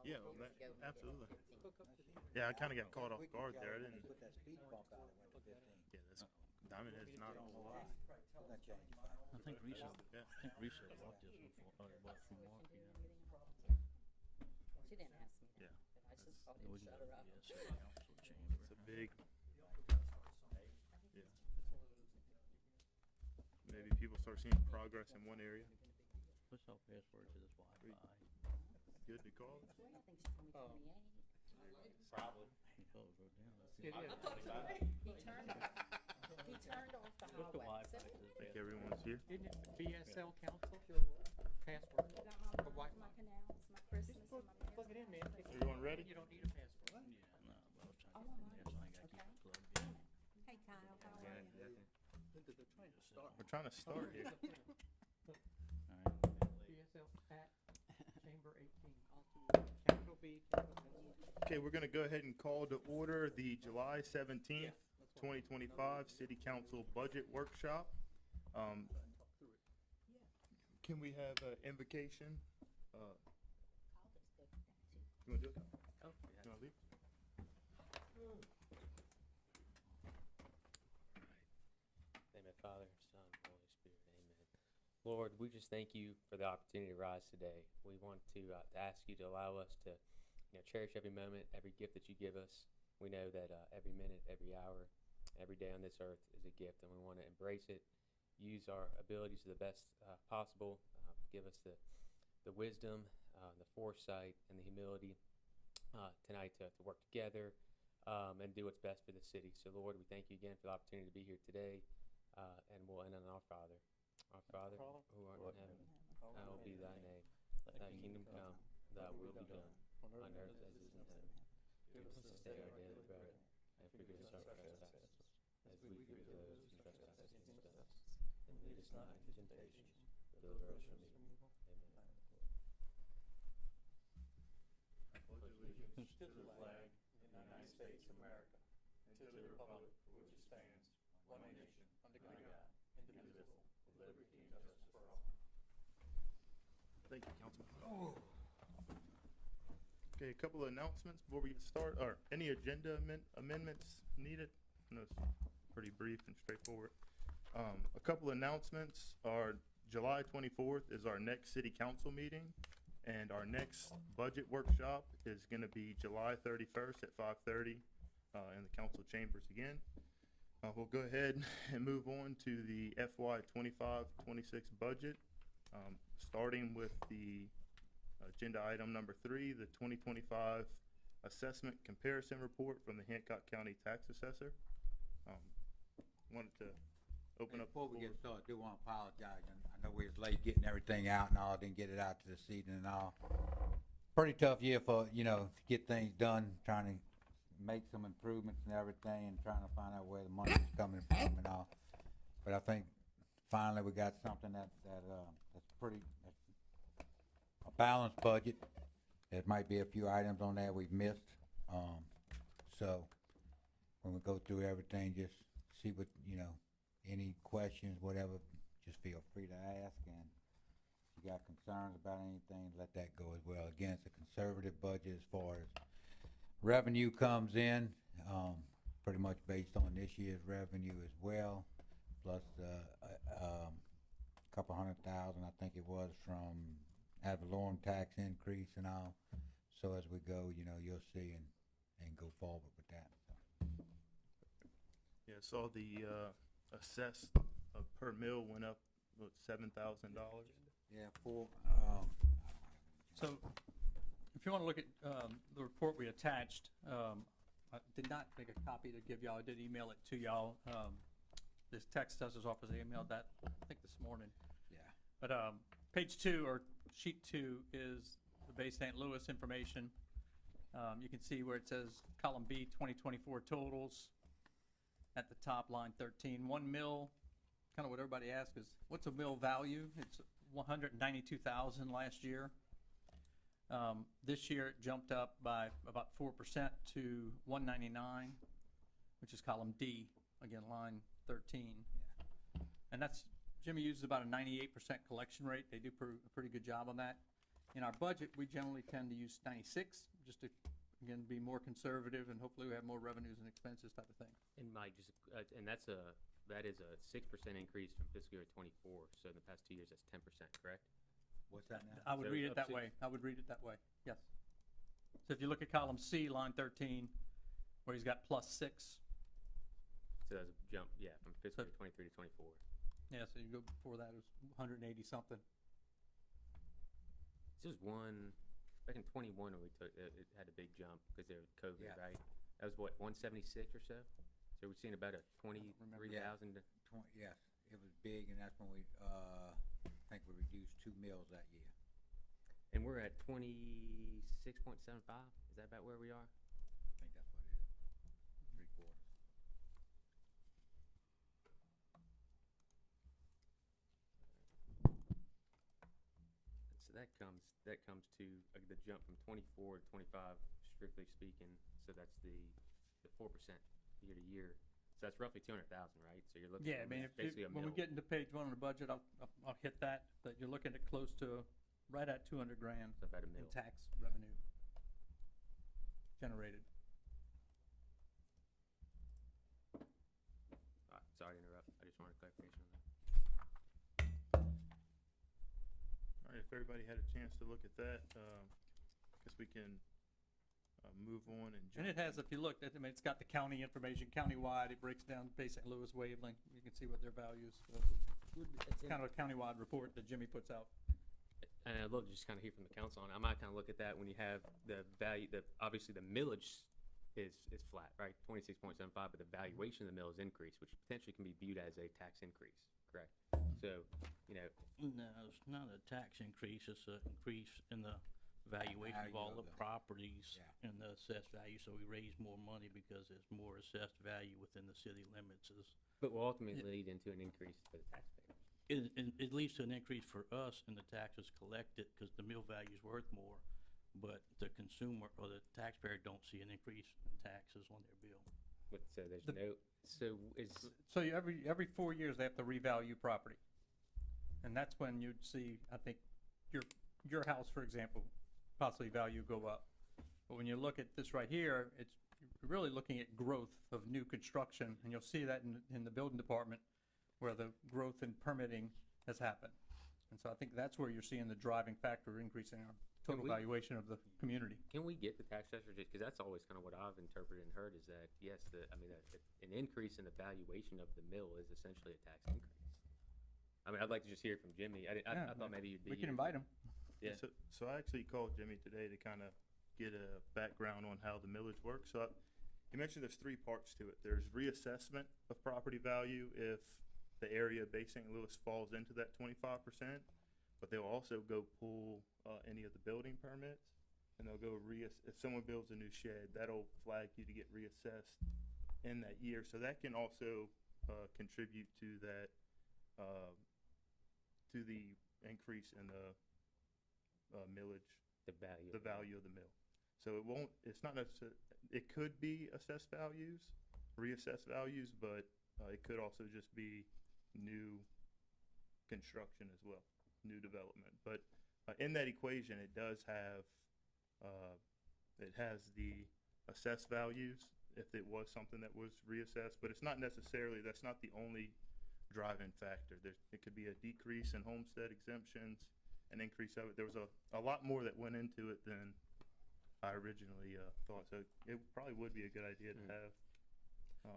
Yeah, well, absolutely. Yeah, I kind of got caught off guard there. I didn't. Put that speed bump out, it went to 15. Yeah, that's Diamond Head's not on the line. We're gonna change it back. I think Risa, Yeah. I think Risa bought this one for, bought from Mark, you know. She didn't ask me Yeah. that, but I just thought We he'd can shut go, her up. yeah, city council chamber. It's a big. Yeah. Maybe people start seeing progress in one area. What's our password to this Wi-Fi? Good to call. Well, I think she told me 28. Probably. He thought it wrote down. It is. I thought so. He turned off the What's the highway. Wi-Fi So- to this I think password? everyone's here. Isn't it BSL Council password? I got my, Wi-Fi. my canals, my Christmas, Just and my plug it in, man. Everyone ready? You don't need a password. Yeah, no, but I was trying Oh, to, I'm yeah, so I gotta keep it plugged in. Hey, Kyle, how are you? We're trying to start here. Alright. BSL at chamber 18. Capital B, capital S. Okay, we're gonna go ahead and call to order the July 17th, 2025 City Council Budget Workshop. Can we have an invocation? I'll just go through that too. You wanna do it? Oh, You wanna lead? Name of Father, Son, Holy Spirit, amen. Lord, we just thank you for the opportunity to rise today. We want to ask you to allow us to, cherish every moment, every gift that you give us. We know that every minute, every hour, every day on this earth is a gift, and we want to embrace it, use our abilities to the best possible, give us the wisdom, the foresight, and the humility tonight to work together and do what's best for the city. So, Lord, we thank you again for the opportunity to be here today. And we'll end on our Father. Our Father, who art in heaven, hallowed be thy name. Thy kingdom come, thy will be done, on earth as it is in heaven. Give us this day our daily bread, and forgive us our trespasses, as we forgive those who trespass against us. And lead us not into temptation, but deliver us from evil. Amen. To the flag of the United States of America, and to the republic for which it stands, one nation, under God, indivisible, with liberty and justice for all. Thank you, Councilman. Okay, a couple of announcements before we get started. Or any agenda amendments needed? No, it's pretty brief and straightforward. A couple of announcements are July 24th is our next city council meeting, and our next budget workshop is going to be July 31st at 5:30 in the council chambers again. We'll go ahead and move on to the FY 25-26 budget, starting with the agenda item number 3, the 2025 assessment comparison report from the Hancock County Tax Assessor. Wanted to open up. Before we get started, I do want to apologize. I know we was late getting everything out and all, didn't get it out to this evening and all. Pretty tough year for, to get things done, trying to make some improvements and everything and trying to find out where the money's coming from and all. But I think finally we got something that's a balanced budget. There might be a few items on there we've missed. So when we go through everything, just see what, any questions, whatever, just feel free to ask. And if you got concerns about anything, let that go as well. Again, it's a conservative budget as far as revenue comes in, pretty much based on this year's revenue as well, plus a couple $100,000, I think it was, from ad valorem tax increase and all. So as we go, you'll see and go forward with that. Yeah, I saw the assessed per mill went up, what, $7,000? Yeah, for So, if you want to look at the report we attached, I did not make a copy to give y'all. I did email it to y'all. This tax assessor's office, I emailed that, I think, this morning. yeah. But page 2, or sheet 2, is the Bay St. Louis information. You can see where it says column B, 2024 totals. At the top, line 13, 1 mil. Kind of what everybody asks is, what's a mill value? It's 192,000 last year. This year it jumped up by about 4% to 199, which is column D, again, line 13. And that's, Jimmy uses about a 98% collection rate. They do a pretty good job on that. In our budget, we generally tend to use 96, just to, again, be more conservative, and hopefully we have more revenues and expenses type of thing. And Mike, just, and that is a 6% increase from fiscal year '24. So in the past 2 years, that's 10%, correct? What's that now? I would So read it up that to- way. I would read it that way, yes. So if you look at column C, line 13, where he's got +6, So that's a jump, yeah, from fiscal So- year '23 to '24. yeah, so you go before that, it was 180 something. This was back in '21 when we took, it had a big jump because there was COVID, Yeah. right? That was what, 176 or so? So we're seeing about a remember. 23,000. Yes, it was big, and that's when we, I think we reduced 2 mills that year. And we're at 26.75. Is that about where we are? I think that's what it is, 3/4. So that comes to the jump from '24 to '25, strictly speaking. So that's the 4% year to year. So that's roughly 200,000, right? So you're looking Yeah, I at mean, basically a when we mil. get into page 1 of the budget, I'll hit that, but you're looking at close to, right at 200 grand So about a in mil. tax revenue generated. All right, sorry to interrupt. I just wanted clarification on that. All right, if everybody had a chance to look at that, guess we can move on and jump. And it has, if you look, I mean, it's got the county information, countywide, it breaks down Bay St. Louis, Waveling, you can see what their values, it's kind of a countywide report that Jimmy puts out. And I'd love to just kind of hear from the council on it. I might kind of look at that when you have the value, obviously the millage is flat, right? 26.75, but the valuation of the mill is increased, which potentially can be viewed as a tax increase, correct? So, you know, No, it's not a tax increase, it's an increase in the valuation of Value all of the the- properties Yeah. and the assessed value, so we raise more money because there's more assessed value within the city limits. but will ultimately lead into an increase for the taxpayer. It leads to an increase for us in the taxes collected, cause the mill value's worth more, but the consumer or the taxpayer don't see an increase in taxes on their bill. But so there's The- no, so is, So every 4 years, they have to revalue property. And that's when you'd see, I think, your house, for example, possibly value go up. But when you look at this right here, it's you're really looking at growth of new construction, and you'll see that in the building department, where the growth in permitting has happened. And so I think that's where you're seeing the driving factor increasing our total we- valuation of the community. can we get the tax assessor, just, because that's always kind of what I've interpreted and heard, is that, yes, an increase in the valuation of the mill is essentially a tax increase. I mean, I'd like to just hear it from Jimmy. I Yeah, thought maybe you'd be. We can invite them. Yeah. So I actually called Jimmy today to kind of get a background on how the millage works. So he mentioned there's 3 parts to it. There's reassessment of property value if the area of Bay St. Louis falls into that 25%, but they'll also go pull any of the building permits, and they'll go if someone builds a new shed, that'll flag you to get reassessed in that year. So that can also contribute to that, to the increase in the millage, The value. the value of the mill. So it's not necessarily, it could be assessed values, reassessed values, but it could also just be new construction as well, new development. But in that equation, it does have, it has the assessed values if it was something that was reassessed, but it's not necessarily, that's not the only driving factor. It could be a decrease in homestead exemptions, an increase of it. There was a lot more that went into it than I originally thought. So it probably would be a good idea to have.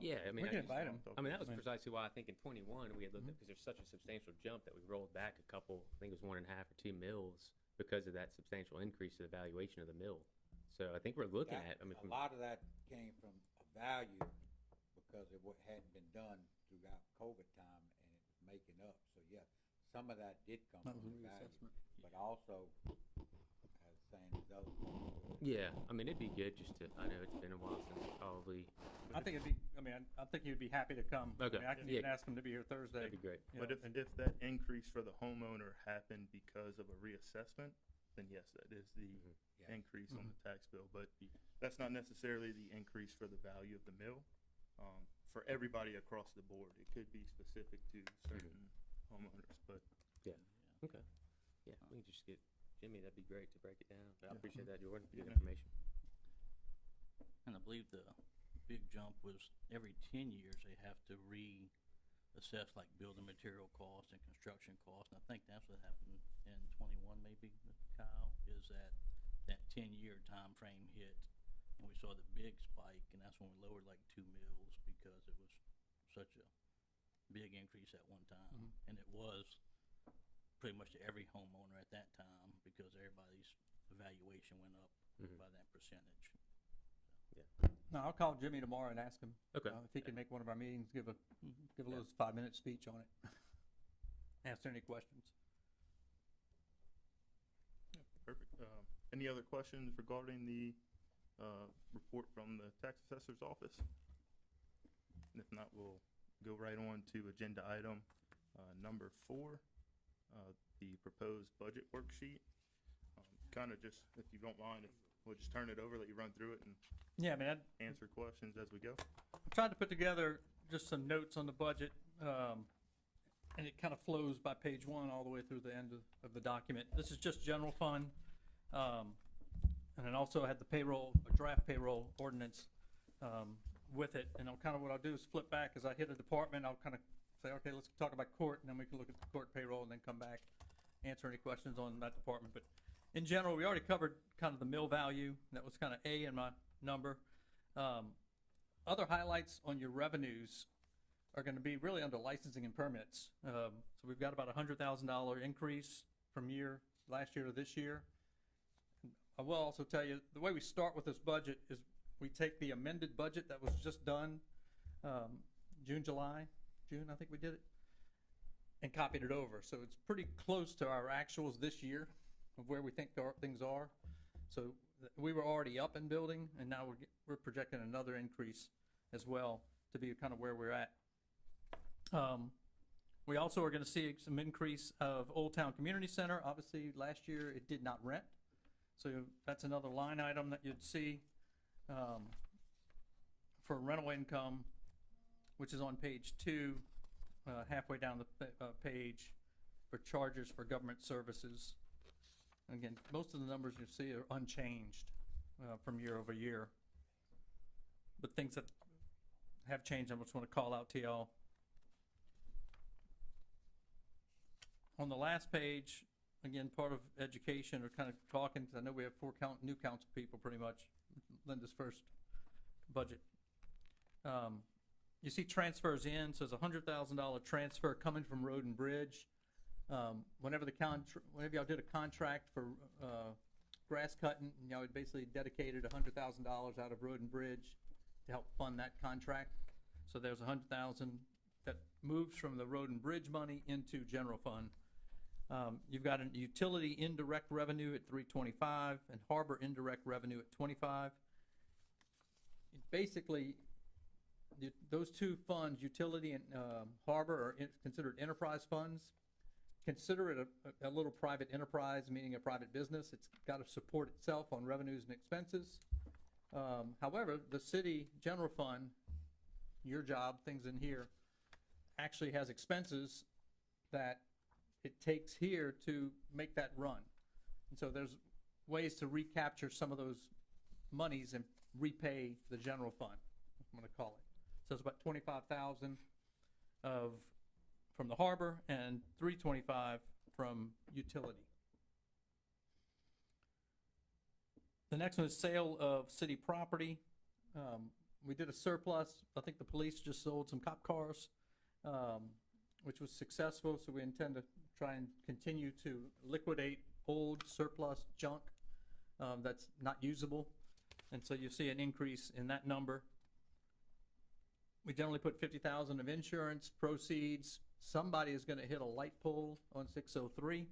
Yeah, I mean, We can invite him. that was precisely why I think in '21 we had looked at, because there's such a substantial jump that we rolled back a couple, I think it was 1.5 or 2 mills because of that substantial increase in the valuation of the mill. So I think we're looking at, I mean, A lot of that came from a value because of what hadn't been done throughout COVID time, and it was making up. So yeah, some of that did come That from was the value, reassessment. but also, as saying, these other points. yeah, I mean, it'd be good just to, I know it's been a while since probably, I think I think he'd be happy to come. Okay. I mean, I can Yeah. even ask him to be here Thursday. that'd be great. you But know, if that increase for the homeowner happened because of a reassessment, then yes, that is the Yeah. increase on the tax bill. But that's not necessarily the increase for the value of the mill. For everybody across the board, it could be specific to certain homeowners, but Okay. Yeah, we can just get Jimmy, that'd be great to break it down. I Yeah. appreciate that, Jordan. Good Yeah. information. And I believe the big jump was every 10 years they have to reassess like building material costs and construction costs. And I think that's what happened in 21 maybe, Mr. Kyle, is that 10-year time frame hit. And we saw the big spike, and that's when we lowered like 2 mills because it was such a big increase at one time. Mhm. And it was pretty much to every homeowner at that time because everybody's evaluation went up Mhm. by that percentage. No, I'll call Jimmy tomorrow and ask him Okay. if he can make one of our meetings, give a Mm-hmm. little 5-minute speech on it. Answer any questions. Perfect. Any other questions regarding the report from the tax assessor's office? And if not, we'll go right on to agenda item number 4, the proposed budget worksheet. Kind of just, if you don't mind, if we'll just turn it over, let you run through it and Yeah, I mean, I answer questions as we go. tried to put together just some notes on the budget, and it kind of flows by page 1 all the way through the end of the document. This is just general fund, and then also I had the payroll, or draft payroll ordinance with it. And what I'll do is flip back as I hit a department. I'll kind of say, okay, let's talk about court, and then we can look at the court payroll, and then come back, answer any questions on that department. But in general, we already covered kind of the mill value. That was kind of A in my number. Other highlights on your revenues are going to be really under licensing and permits. So we've got about $100,000 increase from last year to this year. I will also tell you, the way we start with this budget is we take the amended budget that was just done June, I think we did it, and copied it over. So it's pretty close to our actuals this year of where we think things are. So we were already up in building, and now we're projecting another increase as well to be kind of where we're at. We also are going to see some increase of Old Town Community Center. Obviously, last year it did not rent, so that's another line item that you'd see for rental income, which is on page 2, halfway down the page, for charges for government services. Again, most of the numbers you see are unchanged from year over year. But things that have changed, I just want to call out to y'all. On the last page, again, part of education, or kind of talking, because I know we have 4 new council people pretty much, Linda's first budget. You see transfers in, so there's a $100,000 transfer coming from Road and Bridge. Whenever y'all did a contract for grass cutting, y'all had basically dedicated $100,000 out of Road and Bridge to help fund that contract. So there's $100,000 that moves from the Road and Bridge money into general fund. You've got a utility indirect revenue at $325 and harbor indirect revenue at $25. Basically, those 2 funds, utility and harbor, are considered enterprise funds. Consider it a little private enterprise, meaning a private business. It's got to support itself on revenues and expenses. However, the city general fund, your job, things in here, actually has expenses that it takes here to make that run. And so there's ways to recapture some of those monies and repay the general fund, I'm going to call it. So it's about $25,000 from the harbor and $325 from utility. The next one is sale of city property. We did a surplus. I think the police just sold some cop cars, which was successful, so we intend to try and continue to liquidate old surplus junk that's not usable. And so you see an increase in that number. We generally put $50,000 of insurance proceeds. Somebody is going to hit a light pole on 603,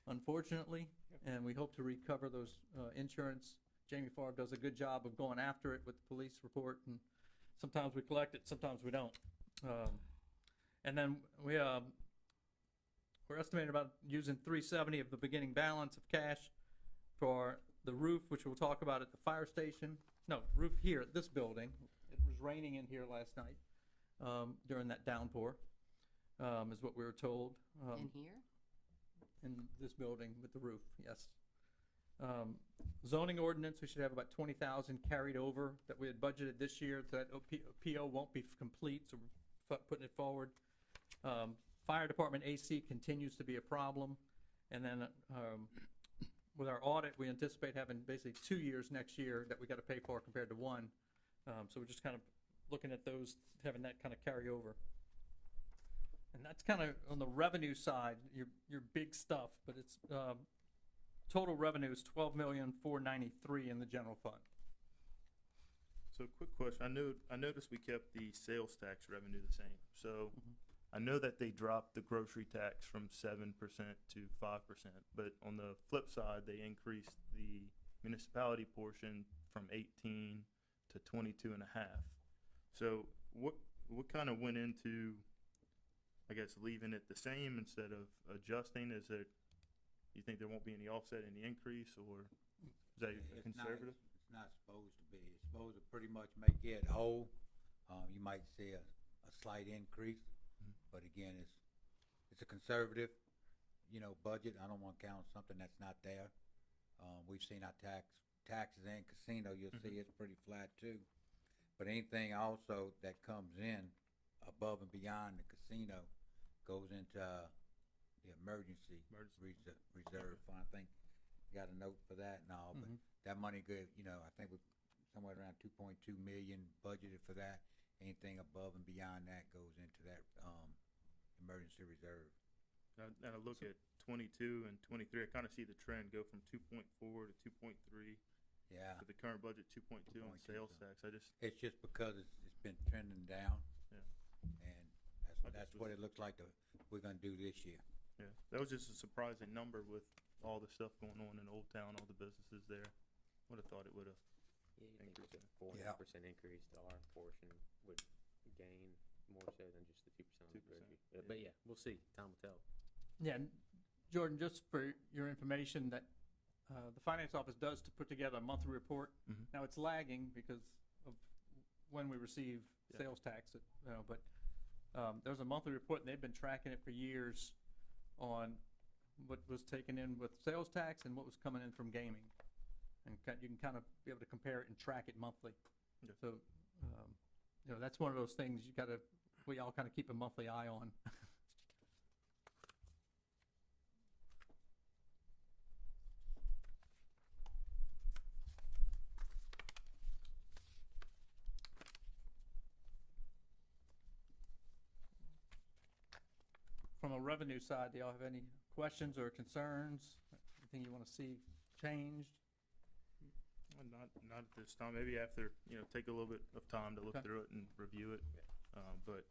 unfortunately, and we hope to recover those insurance. Jamie Favre does a good job of going after it with the police report, and sometimes we collect it, sometimes we don't. And then we're estimating about using $370 of the beginning balance of cash for the roof, which we'll talk about at the fire station. No, roof here at this building. It was raining in here last night during that downpour, is what we were told. In here? in this building with the roof, yes. Zoning ordinance, we should have about 20,000 carried over that we had budgeted this year. That PO won't be complete, so we're putting it forward. Fire department AC continues to be a problem. And then, with our audit, we anticipate having basically 2 years next year that we gotta pay for compared to one. So we're just kind of looking at those, having that kind of carry over. And that's kind of on the revenue side, your big stuff, but it's, total revenue is 12,493,000 in the general fund. So quick question, I noticed we kept the sales tax revenue the same, so I know that they dropped the grocery tax from 7% to 5%, but on the flip side, they increased the municipality portion from 18 to 22 and a half. So what kind of went into, I guess, leaving it the same instead of adjusting? Is it, you think there won't be any offset, any increase, or is that conservative? It's not supposed to be. It's supposed to pretty much make it whole. You might see a slight increase, but again, it's a conservative, budget. I don't want to count something that's not there. We've seen our taxes in casino, you'll see it's pretty flat too. But anything also that comes in above and beyond the casino goes into the emergency reserve fund. I think you got a note for that and all, but that money good, I think we're somewhere around 2.2 million budgeted for that. Anything above and beyond that goes into that emergency reserve. And I look at 22 and 23, I kind of see the trend go from 2.4 to 2.3. Yeah. With the current budget, 2.2 on sales tax. It's just because it's been trending down. Yeah. And that's what it looks like we're gonna do this year. Yeah, that was just a surprising number with all the stuff going on in Old Town, all the businesses there. Would have thought it would have. Yeah, you think with a 4.5% increase to our portion would gain more so than just the 2% on the 2%, grocery. yeah. But yeah, we'll see. Time will tell. Yeah, and Jordan, just for your information, that the finance office does to put together a monthly report. Now, it's lagging because of when we receive sales tax, but there's a monthly report, and they've been tracking it for years on what was taken in with sales tax and what was coming in from gaming. And you can kind of be able to compare it and track it monthly. Yeah. So, that's one of those things we all kind of keep a monthly eye on. From a revenue side, do y'all have any questions or concerns? Anything you want to see changed? Not at this time. Maybe after, take a little bit of time to look Okay. through it and review it. But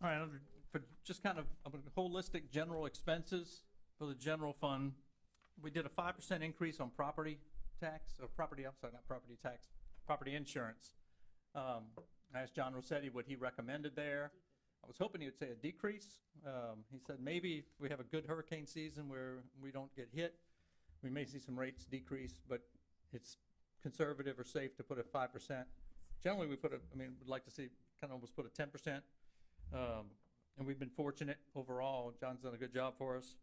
All right, for just kind of holistic general expenses for the general fund, we did a 5% increase on property tax, or property insurance. I asked John Rossetti what he recommended there. I was hoping he would say a decrease. He said maybe if we have a good hurricane season where we don't get hit, we may see some rates decrease, but it's conservative or safe to put a 5%. Generally, we'd like to see, kind of almost put a 10%. And we've been fortunate overall. John's done a good job for us.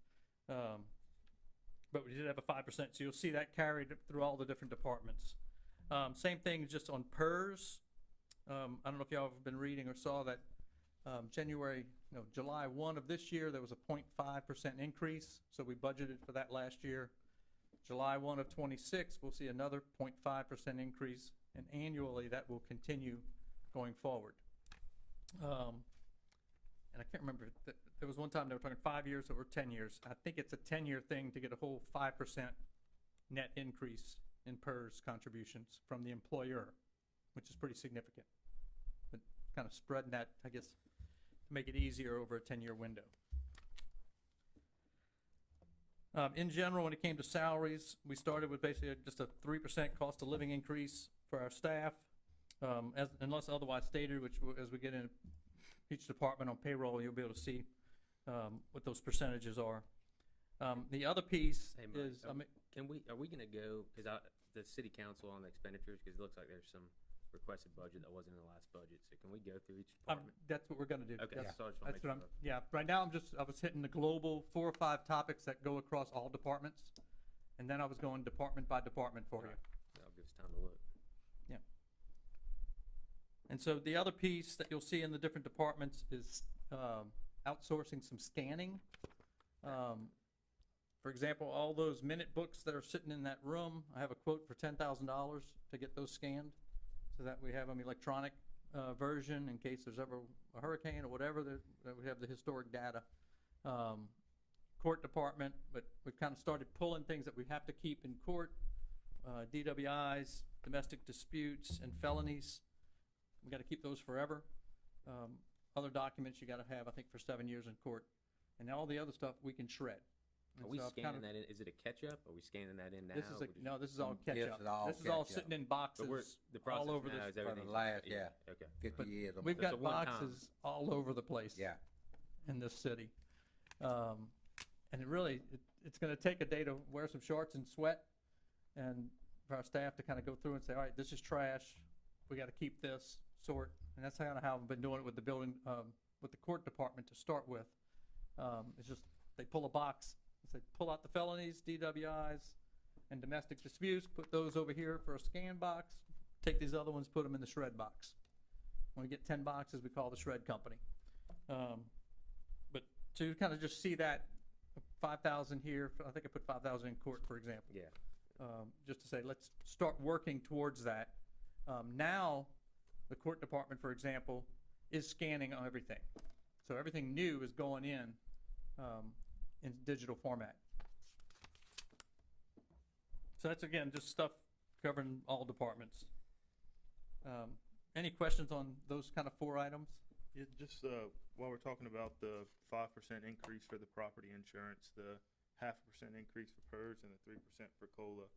But we did have a 5%, so you'll see that carried through all the different departments. Same thing just on PERS. I don't know if y'all have been reading or saw that July 1 of this year, there was a 0.5% increase, so we budgeted for that last year. July 1 of 26, we'll see another 0.5% increase, and annually that will continue going forward. And I can't remember, there was one time they were talking 5 years or 10 years. I think it's a 10-year thing to get a whole 5% net increase in PERS contributions from the employer, which is pretty significant. But kind of spreading that, I guess, to make it easier over a 10-year window. In general, when it came to salaries, we started with basically just a 3% cost of living increase for our staff, unless otherwise stated, which as we get in each department on payroll, you'll be able to see what those percentages are. The other piece Hey, Mike, is, are we gonna go, because the city council on the expenditures, because it looks like there's some requested budget that wasn't in the last budget, so can we go through each Um, department? that's what we're gonna do. Okay, Yes. so I just wanna That's make what sure. I'm, yeah, right now I was hitting the global 4 or 5 topics that go across all departments. And then I was going department by department for you. Alright. That'll give us time to look. And so the other piece that you'll see in the different departments is outsourcing some scanning. For example, all those minute books that are sitting in that room, I have a quote for $10,000 to get those scanned, so that we have an electronic version in case there's ever a hurricane or whatever, that we have the historic data. Court department, but we've kind of started pulling things that we have to keep in court, DWIs, domestic disputes, and felonies. We gotta keep those forever. Other documents you gotta have, I think, for 7 years in court. And all the other stuff we can shred. And Are we so I've scanning kinda- that in? Is it a catch-up? Are we scanning that in now? This is Or just- no, this is all This catch-up. is all This is all catch-up. sitting in But we're, boxes the all process over now this. is For the everything's. last, yeah, Okay. 50 years. We've It's a got one-time. boxes all over the place. Yeah, In this city. And it really, it's gonna take a day to wear some shorts and sweat, and for our staff to kind of go through and say, all right, this is trash, we gotta keep this, sort. And that's kind of how I've been doing it with the building, with the court department to start with. It's just, they pull a box, say, pull out the felonies, DWIs, and domestic disputes, put those over here for a scan box, take these other ones, put them in the shred box. When we get 10 boxes, we call the shred company. But to kind of just see that 5,000 here, I think I put 5,000 in court, for example. Yeah. Just to say, let's start working towards that. Now, the court department, for example, is scanning on everything. So everything new is going in digital format. So that's, again, just stuff covering all departments. Any questions on those kind of 4 items? Yeah, just while we're talking about the 5% increase for the property insurance, the 0.5% increase for PERS, and the 3% for COLA.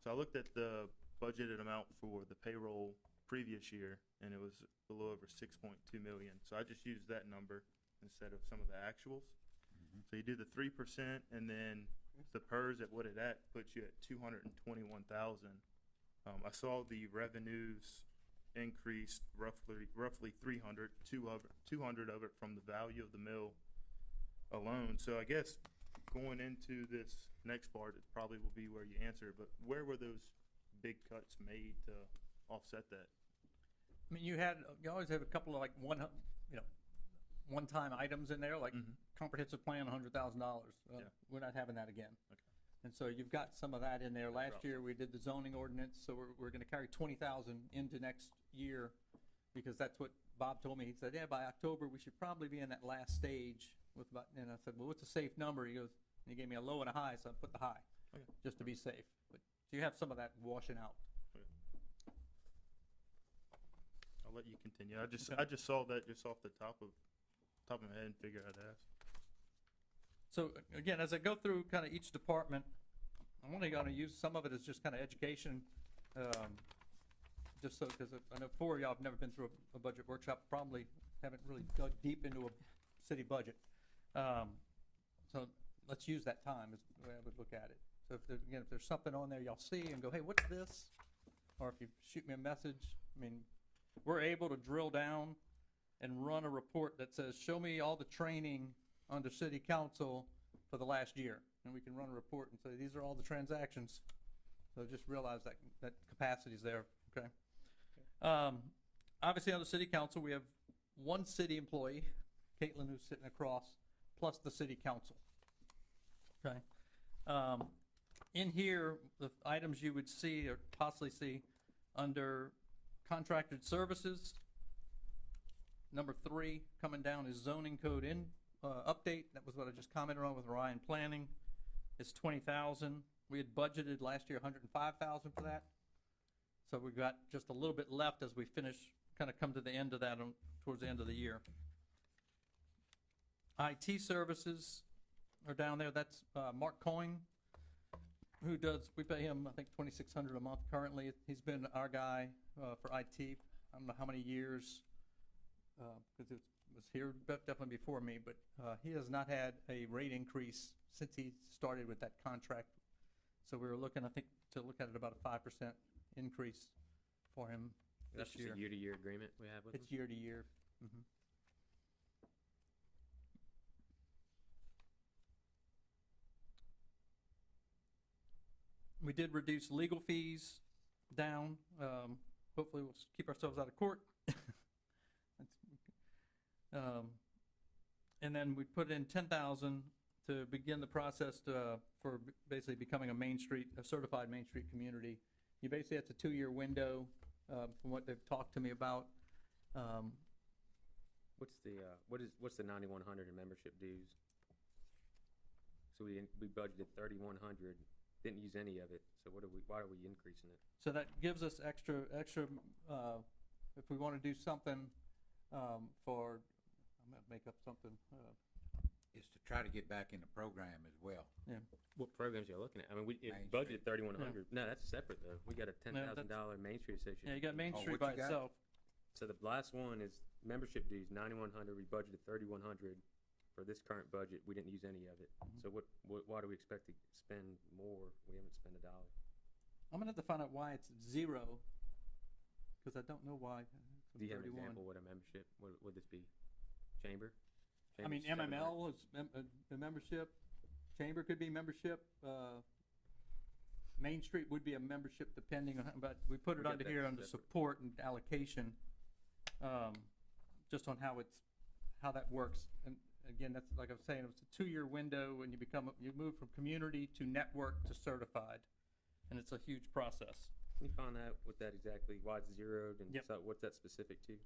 So I looked at the budgeted amount for the payroll previous year, and it was a little over 6.2 million. So I just used that number instead of some of the actuals. So you do the 3%, and then the PERS at what it at puts you at 221,000. I saw the revenues increased roughly 300, 200 of it from the value of the mill alone. So I guess going into this next part, it probably will be where you answer, but where were those big cuts made to offset that? I mean, you always have a couple of like one-time items in there, like comprehensive plan, $100,000. Yeah. We're not having that again. Okay. And so you've got some of that in there. Last dropped year, we did the zoning ordinance, so we're gonna carry 20,000 into next year, because that's what Bob told me. He said, yeah, by October, we should probably be in that last stage with about, and I said, well, what's a safe number? He goes, and he gave me a low and a high, so I put the high, Okay. just to be safe. But, so you have some of that washing out. I'll let you continue. I just saw that just off the top of my head and figured I'd ask. So again, as I go through kind of each department, I'm only going to use some of it as just kind of education, just so, because I know 4 of y'all have never been through a budget workshop, probably haven't really dug deep into a city budget. So let's use that time is the way I would look at it. So if there's something on there y'all see and go, hey, what's this? Or if you shoot me a message, I mean, we're able to drill down and run a report that says, show me all the training under city council for the last year. And we can run a report and say, these are all the transactions. So just realize that capacity's there, okay? Obviously, on the city council, we have one city employee, Caitlin, who's sitting across, plus the city council, okay? In here, the items you would see or possibly see under contracted services, number 3 coming down is zoning code update. That was what I just commented on with Ryan Planning. It's 20,000. We had budgeted last year 105,000 for that. So we've got just a little bit left as we finish, kind of come to the end of that towards the end of the year. IT services are down there. That's Mark Coyne, who we pay him, I think, $2,600 a month currently. He's been our guy for IT, I don't know how many years, because it was here definitely before me, but he has not had a rate increase since he started with that contract. So we were looking, I think, to look at it about a 5% increase for him That's this just year. a year-to-year agreement we have with them? It's year to year. Mhm. We did reduce legal fees down. Hopefully we'll keep ourselves out of court. And then we put in 10,000 to begin the process for basically becoming a certified Main Street community. You basically, it's a 2-year window, from what they've talked to me about. What's the 9,100 in membership dues? So we budgeted 3,100, didn't use any of it, so why are we increasing it? So that gives us extra, if we want to do something, I'm gonna make up something, It's to try to get back in the program as well. What programs are you looking at? I mean, we Main budgeted Street. 3,100. No, that's separate though. We got a $10,000 Main Street Association. yeah, you got Main Oh, Street what by you got? itself. So the last one is membership dues, 9,100. We budgeted 3,100 for this current budget. We didn't use any of it. Mhm. So why do we expect to spend more? We haven't spent $1. I'm gonna have to find out why it's 0, because I don't know why. it's Do you have an 31. example what a membership would this be? Chamber? I mean, Chamber's 700. MML is a membership, Chamber could be membership, Main Street would be a membership depending on, but we put We it got under that here under separate. support and allocation, just on how that works. And again, that's, like I was saying, it's a 2-year window and you move from community to network to certified. And it's a huge process. Can you find out what that exactly, why it's zeroed and Yep. so what's that specific to?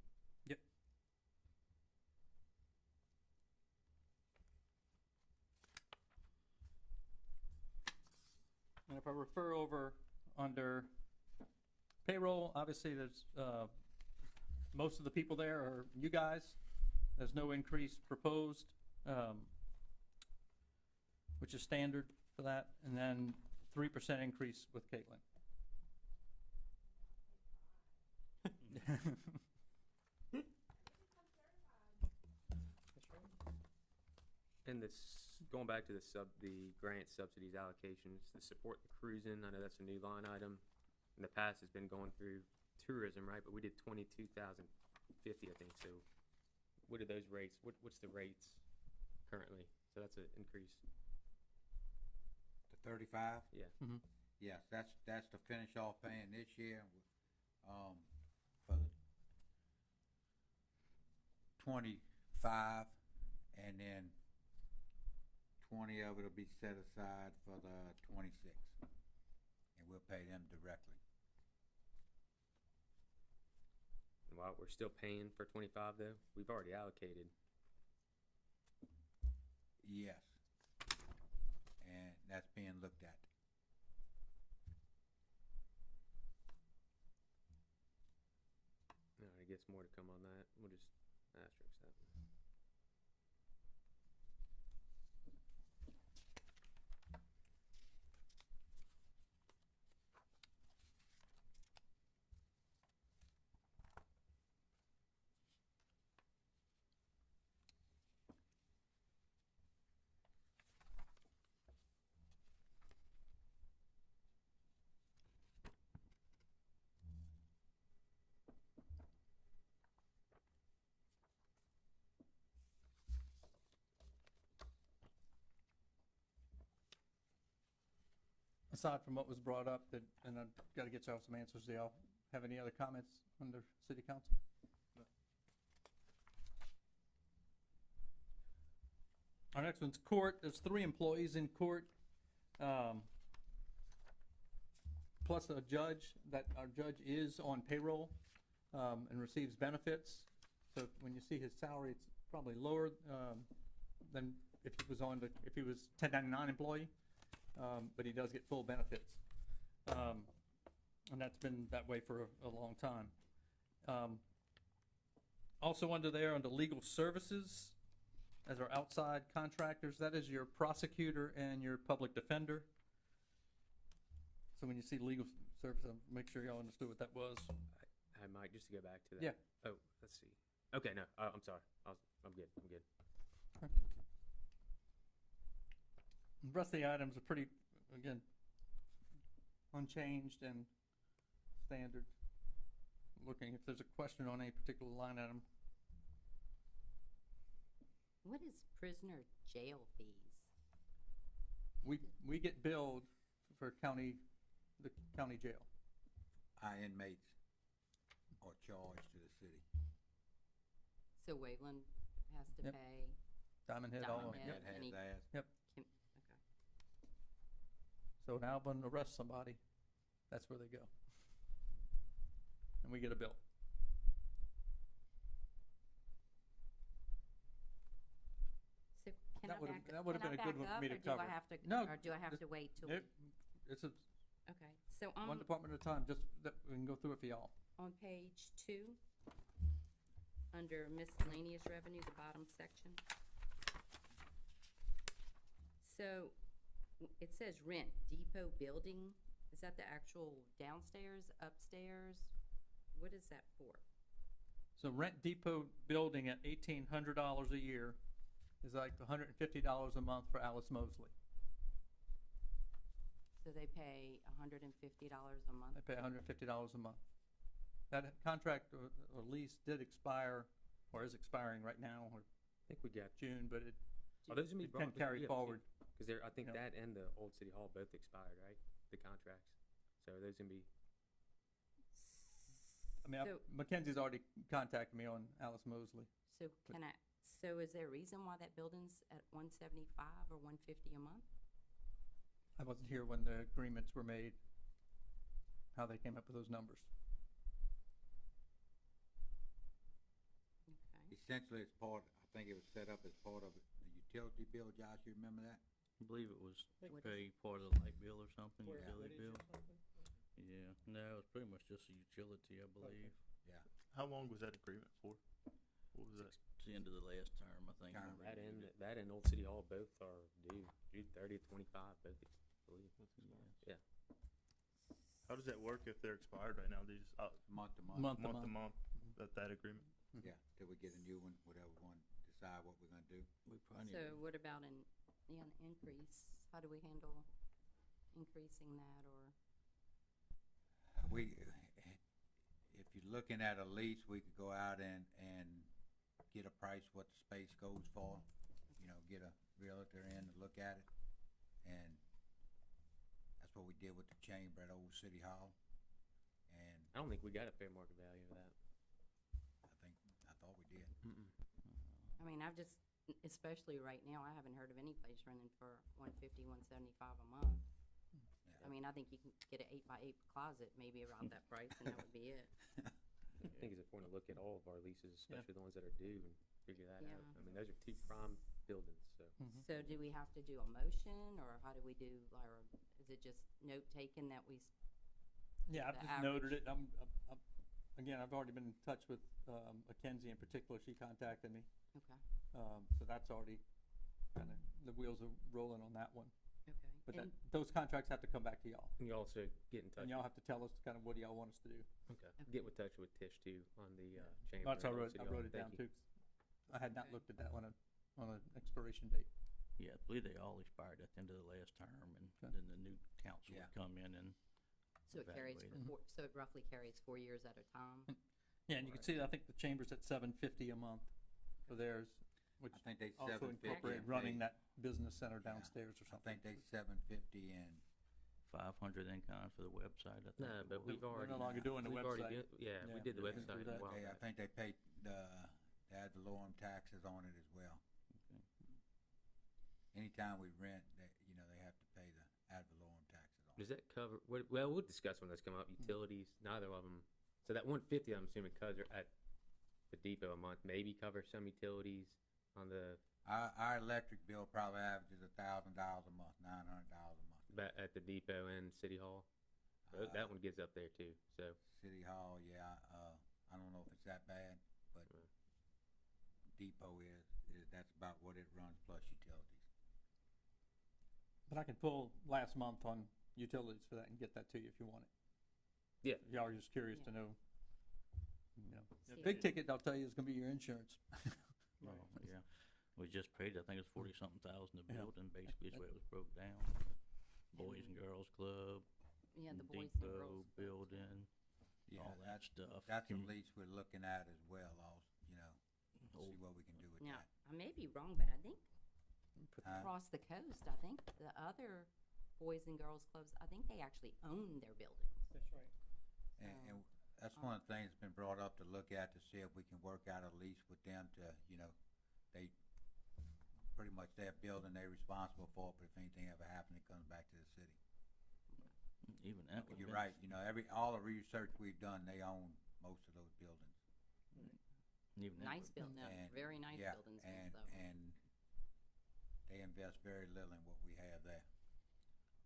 Yep. And if I refer over under payroll, obviously there's, most of the people there are you guys. There's no increase proposed, which is standard for that. And then 3% increase with Caitlin. And going back to the grant subsidies allocations, to support the cruising, I know that's a new line item. In the past, it's been going through tourism, right? But we did 22,050, I think. So, what are those rates? What's the rates currently? So that's an increase. The 35? Yeah. Mhm. Yes, that's to finish off paying this year, for the 25, and then 20 of it'll be set aside for the 26, and we'll pay them directly. And while we're still paying for 25, though, we've already allocated. Yes, and that's being looked at. No, I guess more to come on that. We'll just asterisk that one. Aside from what was brought up, and I've got to get y'all some answers, do y'all have any other comments under city council? Our next one's court. There's 3 employees in court, plus a judge. That our judge is on payroll and receives benefits. So when you see his salary, it's probably lower than if he was 1099 employee. But he does get full benefits. And that's been that way for a long time. Also under legal services, as our outside contractors, that is your prosecutor and your public defender. So when you see legal service, make sure y'all understood what that was. I might just to go back to that. Yeah. Oh, let's see. Okay, no, I'm sorry. I'm good. I'm good. The rest of the items are pretty, again, unchanged and standard. looking if there's a question on any particular line item. What is prisoner jail fees? We get billed for the county jail. Our inmates are charged to the city. So Wayland has to Yep. pay, Diamond Head, all of Diamond them. Head. That has any- theirs. okay. So when Alvin arrests somebody, that's where they go. And we get a bill. So can I That would've- back, that would've can I been a good back one for up, me to or do I cover. have to, No, or do I have th- to wait till? Nope, it's a, Okay, so one on, department at a time, just that we can go through it for y'all. on page 2, under miscellaneous revenue, the bottom section. So, it says rent, depot building, is that the actual downstairs, upstairs? What is that for? So rent depot building at $1,800 a year is like $150 a month for Alice Mosley. So they pay $150 a month? They pay $150 a month. That contract or lease did expire, or is expiring right now, or I think we got, June, but it are those gonna be it brought? can carry forward. Because they're, I think Yeah. that and the old city hall both expired, right? The contracts. So are those gonna be, I mean, So- Mackenzie's already contacted me on Alice Mosley. So can I, so is there a reason why that building's at 175 or 150 a month? I wasn't here when the agreements were made, how they came up with those numbers. Okay. Essentially, it's part, I think it was set up as part of the utility bill, Josh, you remember that? I believe it was to What is pay part of the light bill or something, Square utility footage or bill. something? Yeah, no, it's pretty much just a utility, I believe. Yeah. How long was that agreement for? What was that? It's the end of the last term, I think. Term. when we that renewed and, it. that and old city hall both are due June 30th, 25, both, I believe. Yes. Yeah. How does that work if they're expired right now? They just, Month to month. Month to month to month. month, that agreement? Yeah, till we get a new one, whatever one, decide what we're gonna do. We probably need So to- what about an increase? How do we handle increasing that, or? We, if you're looking at a lease, we could go out and get a price what the space goes for. You know, get a realtor in to look at it. And that's what we did with the chamber at Old City Hall. And I don't think we got a fair market value of that. I thought we did. I mean, I've just, especially right now, I haven't heard of any place renting for 150, 175 a month. Yeah. I mean, I think you can get an 8x8 closet maybe around that price, and that would be it. I think it's important to look at all of our leases, Yeah. especially the ones that are due, and figure that out. Yeah. I mean, those are two prime buildings, so. Mhm. So do we have to do a motion, or how do we do, or is it just note taken that we, Yeah, I've the just noted average. it. Again, I've already been in touch with Mackenzie in particular. She contacted me. okay, So that's already kind of, the wheels are rolling on that one. okay. But And those contracts have to come back to y'all. And you also get in touch. And y'all have to tell us kind of what do y'all want us to do. Okay. Get with touch with Tish too on the chamber. That's how I and wrote, City I Hall. wrote it Thank down you. too. 'Cause I had not Okay. looked at that one on an expiration date. Yeah, I believe they all expired at the end of the last term, and Okay. then the new council Yeah. would come in and so it carries for evaluate it. so it roughly carries 4 years at a time? Yeah, and you can see, I think the chamber's at $750 a month for theirs, which I think they also 750. incorporate running that business center downstairs or I something. think they 750 and 500 in kind for the website, I think. No, it but was. we've We're already. no longer doing the we've already website. yeah, Yeah, we did the we can do website that. a while I back. think they paid the ad valorem taxes on it as well. Okay. Anytime we rent, they have to pay the ad valorem taxes on it. Does that cover? Well, we'll discuss when those come up. Utilities, neither of them. So that 150, I'm assuming, covers at the depot a month, maybe cover some utilities on the Our electric bill probably averages $1,000 a month, $900 a month. at the depot and city hall. That one gets up there too. So City Hall, yeah, I don't know if it's that bad, but Yeah. Depot that's about what it runs plus utilities. But I can pull last month on utilities for that and get that to you if you want it. Yeah. If y'all are just curious to Yeah. know. The See big if- ticket, I'll tell you, is gonna be your insurance. Oh, yeah. We just paid, I think it was 40-something thousand a Yeah. building, basically is the way it was broke down. Boys and Girls Club, Yeah, the Boys and depot, Girls Club. building, Yeah, all that stuff. That's a Can- lease we're looking at as well, also, Oh. see what we can do with Now, that. I may be wrong, but I think Huh? across the coast, I think the other boys and girls clubs, I think they actually own their buildings. That's right. And that's one of the things that's been brought up to look at, to see if we can work out a lease with them to, they, pretty much their building, they're responsible for it, but if anything ever happens, it comes back to the city. Even that would You're right, all the research we've done, they own most of those buildings. Even that Nice would- building, And- very nice yeah, buildings, and, though. and they invest very little in what we have there,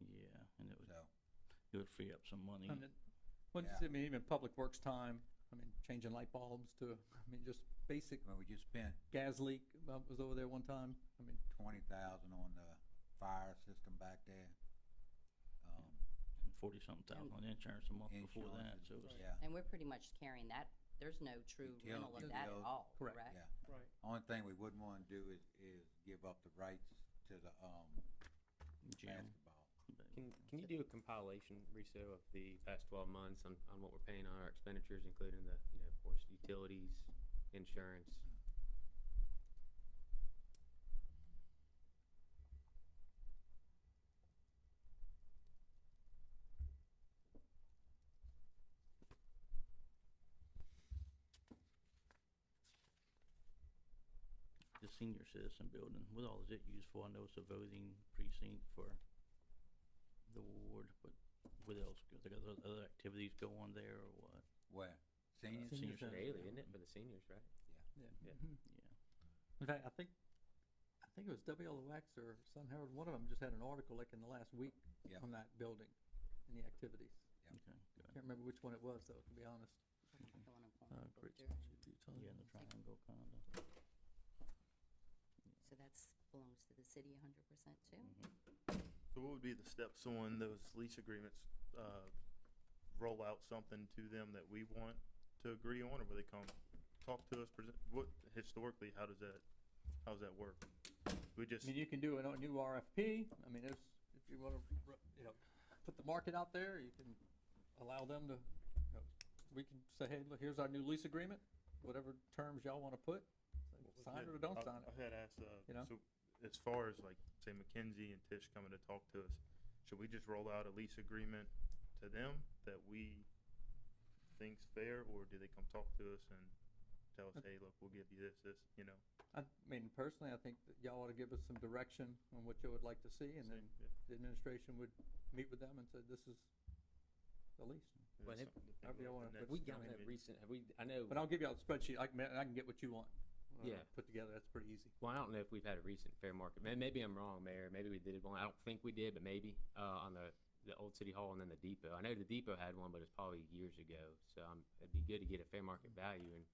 Yeah, and so. it would free up some money. And then, well, Yeah. I mean, even public works time, I mean, changing light bulbs to, I mean, just basic Well, we just spent gas leak, I was over there one time, I mean, 20,000 on the fire system back there. And 40-something thousand on insurance a month before that, Insurance so is- it's, yeah, And we're pretty much carrying that, there's no true rental Utility of that at bills. all, Correct. correct? yeah. Right. Only thing we wouldn't wanna do is give up the rights to the, gym. basketball. But Can you do a compilation, Riso, of the past 12 months on what we're paying on our expenditures, including the, of course, utilities, insurance? The senior citizen building, what all is it used for? I know it's a voting precinct for the ward, but what else? Are there other activities go on there or what? Where? Seniors? Senior center. Daily, isn't it, for the seniors, right? yeah. Yeah. Mhm. Yeah. In fact, I think it was WLOX or Sun Herald, one of them just had an article like in the last week Yeah. on that building and the activities. Okay, good. Can't remember which one it was though, to be honest. The one on Uh, Cornwall great Boulder. Yeah, in the triangle kinda. So that's, belongs to the city 100% too? Mhm. So what would be the steps on those lease agreements? Roll out something to them that we want to agree on, or will they come talk to us, present, historically, how does that work? We I just, mean, you can do a new RFP, I mean, if you wanna, put the market out there, you can allow them to, we can say, hey, look, here's our new lease agreement, whatever terms y'all wanna put, sign it or don't sign I it. had asked, You know? so as far as like, say McKinsey and Tish coming to talk to us, should we just roll out a lease agreement to them that we think's fair, or do they come talk to us and tell us, hey, look, we'll give you this, I mean, personally, I think that y'all ought to give us some direction on what you would like to see, and then Yeah. the administration would meet with them and say, this is the lease. Yeah, Well, something to think however you about wanna- the but Have we next got time that we- recent, I know, But I'll give you a spreadsheet, I can get what you want. Yeah. Put together, that's pretty easy. well, I don't know if we've had a recent fair market, maybe I'm wrong, Mayor, maybe we did one, I don't think we did, but maybe, on the old city hall and then the depot. I know the depot had one, but it's probably years ago, so it'd be good to get a fair market value, and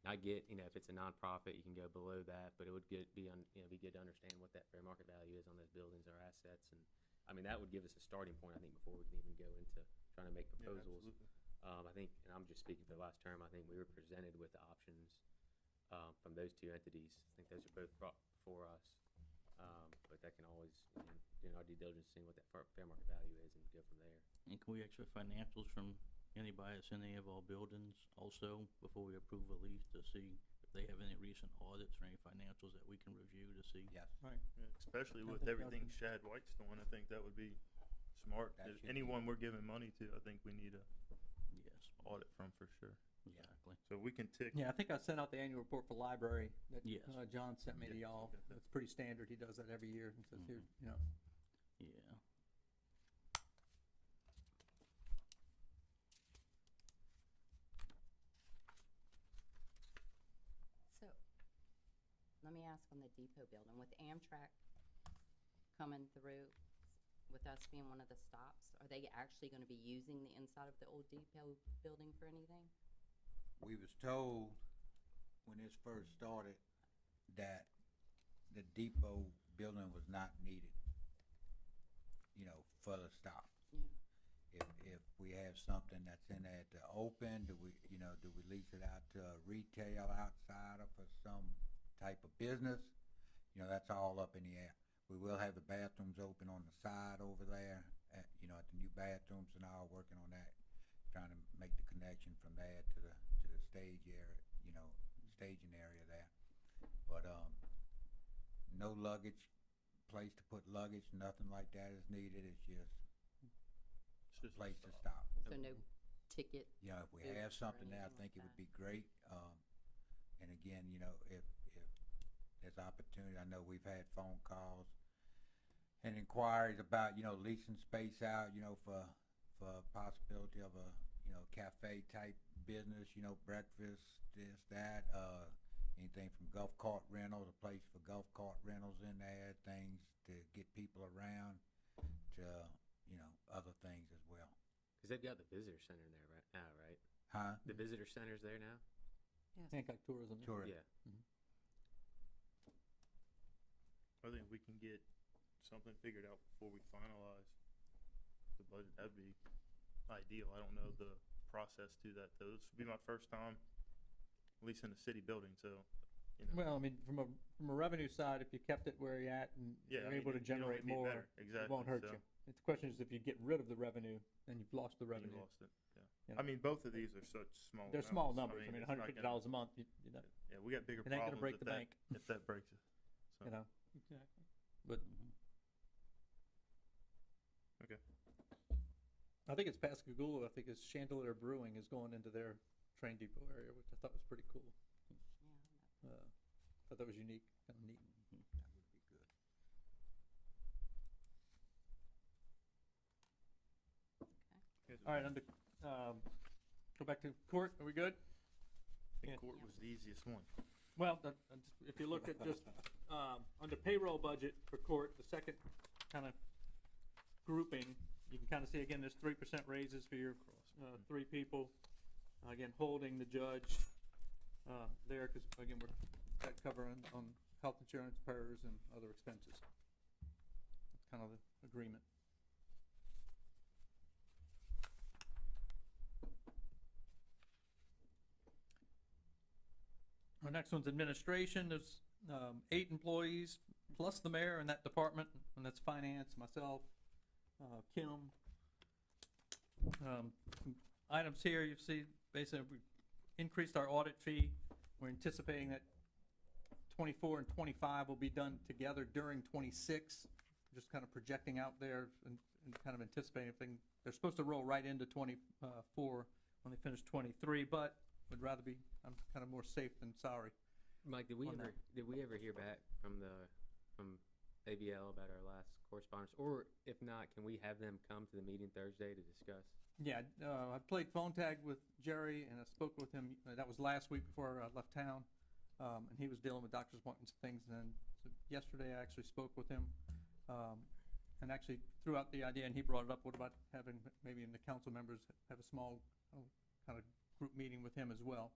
I get, if it's a nonprofit, you can go below that, but it would be good to understand what that fair market value is on those buildings or assets, and, I mean, that would give us a starting point, I think, before we can even go into trying to make Yeah, proposals. absolutely. I think, and I'm just speaking for the last term, I think we were presented with the options, from those two entities. I think those are both brought before us. But that can always, doing our due diligence, seeing what that fair market value is and go from there. And can we expect financials from anybody that's in any of our buildings also before we approve a lease to see if they have any recent audits or any financials that we can review to see? Yes, Right. Yeah, especially I with think everything that's Shad White's doing, I think that would be smart. That should be- Anyone we're giving money to, I think we need a Yes, audit from for sure. exactly. So we can tick. Yeah, I think I sent out the annual report for library that Yes. John sent me to Yes, y'all. got that. It's pretty standard. He does that every year and says, here, Yeah. So, let me ask on the depot building, with Amtrak coming through, with us being one of the stops, are they actually gonna be using the inside of the old depot building for anything? we was told when this first started that the depot building was not needed, for the stop. Yeah. If we have something that's in there to open, do we lease it out to a retail outsider for some type of business? That's all up in the air. We will have the bathrooms open on the side over there, at the new bathrooms and all, working on that, trying to make the connection from there to the stage area, you know, staging area there. But, no luggage, place to put luggage, nothing like that is needed, it's just It's a just place to stop. So no ticket, You know, if we booths have or something there, I anything think like it would that. be great. And again, you know, if there's opportunity, I know we've had phone calls and inquiries about, you know, leasing space out, you know, for possibility of a, you know, cafe type business, you know, breakfast, this, that, anything from golf cart rentals, a place for golf cart rentals in there, things to get people around to, you know, other things as well. Because they've got the visitor center there right now, right? Huh? The visitor center's there now? Hancock Tourism. yeah. Tourist. Yeah. I think we can get something figured out before we finalize the budget. That'd be ideal. I don't know the process to that though. This would be my first time, at least in the city building, so, you know. Well, I mean, from a revenue side, if you kept it where you're at and Yeah, you're I mean, able to it can only generate be more, better. Exactly. it won't hurt so you. The question is if you get rid of the revenue, then you've lost the You revenue. lost it, yeah. You I know. mean, both of these are such small They're small amounts. numbers. I mean, it's not gonna- $150 a month, you know, Yeah, we got bigger it ain't gonna problems break if the that, bank, if that breaks it. So, you know. Exactly. But okay. I think it's Pascagoula. I think it's Chandelier Brewing is going into their train depot area, which I thought was pretty cool. yeah. Thought that was unique, kind of neat. That would be good. Yes, All right, under, go back to court. Are we good? I think yeah. court was the easiest one. Well, if you look at just, under payroll budget for court, the second kind of grouping, you can kind of see again, there's 3% raises for your, three people. Again, holding the judge, there, cause again, we're covering on health insurance, PERS and other expenses. That's kind of the agreement. Our next one's administration. There's 8 employees plus the mayor in that department, and that's finance, myself, Kim. Items here, you see, basically, we increased our audit fee. We're anticipating that 24 and 25 will be done together during 26. Just kind of projecting out there and kind of anticipating everything. They're supposed to roll right into 24 when they finish 23, but would rather be, I'm kind of more safe than sorry. Mike, did On we ever hear back from ABL about our last correspondence? Or if not, can we have them come to the meeting Thursday to discuss? Yeah, I played phone tag with Jerry and I spoke with him, that was last week before I left town. And he was dealing with doctor's appointments and things, and then so yesterday I actually spoke with him. And actually threw out the idea, and he brought it up, what about having maybe the council members have a small kind of group meeting with him as well.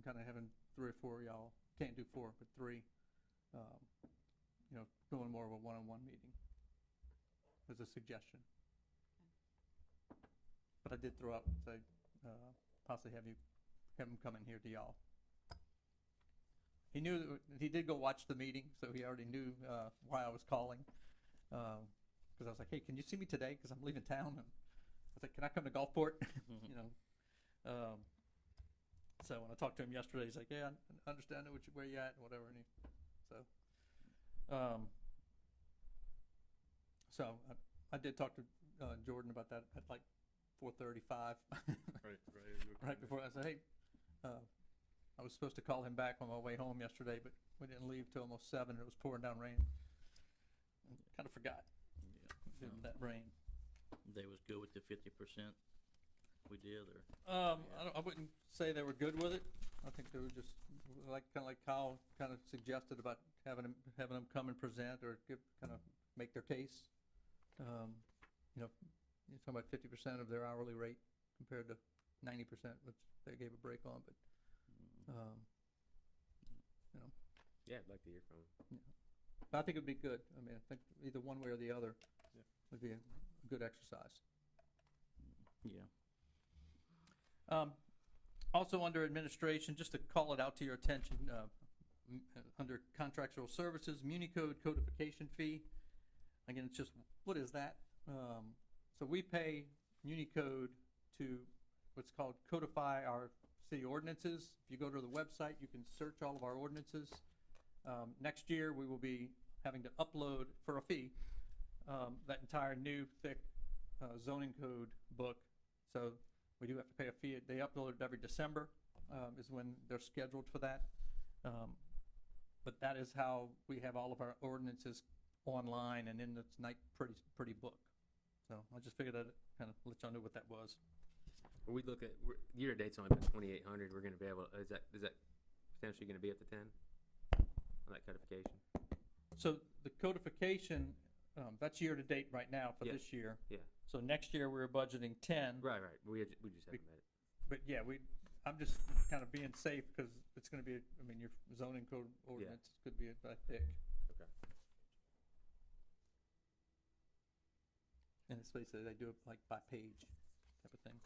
Kind of having 3 or 4 y'all, can't do 4, but 3, you know, doing more of a one-on-one meeting as a suggestion. But I did throw out and say, possibly have him come in here to y'all. He knew that, he did go watch the meeting, so he already knew why I was calling. Because I was like, hey, can you see me today? Because I'm leaving town. And I was like, can I come to Gulfport? You know. So when I talked to him yesterday, he's like, yeah, I understand where you at and whatever. And so I did talk to Jordan about that at like 4:35. Right before I said, hey, I was supposed to call him back on my way home yesterday, but we didn't leave till almost 7. And it was pouring down rain. Kind of forgot. Yeah. That rain. They was good with the 50% we did, or? I wouldn't say they were good with it. I think they were just kind of like Kyle kind of suggested about having them come and present or kind of make their case. You know, you're talking about 50% of their hourly rate compared to 90%, which they gave a break on. But you know, Yeah, I'd like to hear from them. I think it'd be good. I mean, I think either one way or the other would be a good exercise. Yeah. Also under administration, just to call it out to your attention, under contractual services, MuniCode codification fee. Again, it's just, what is that? So we pay MuniCode to what's called codify our city ordinances. If you go to the website, you can search all of our ordinances. Next year, we will be having to upload for a fee, that entire new thick zoning code book. So we do have to pay a fee. They upload it every December, is when they're scheduled for that. But that is how we have all of our ordinances online and in this pretty book. So I just figured I'd kind of let y'all know what that was. When we look at, year to date's only been 2,800, we're gonna be able, is that potentially gonna be up to 10 on that codification? So the codification, that's year to date right now for Yeah. this year. Yeah. So next year, we're budgeting 10. Right, we just haven't met it. But yeah, I'm just kind of being safe because it's gonna be, I mean, your zoning code ordinance could be that thick. Okay. And it's basically, they do it like by page type of thing.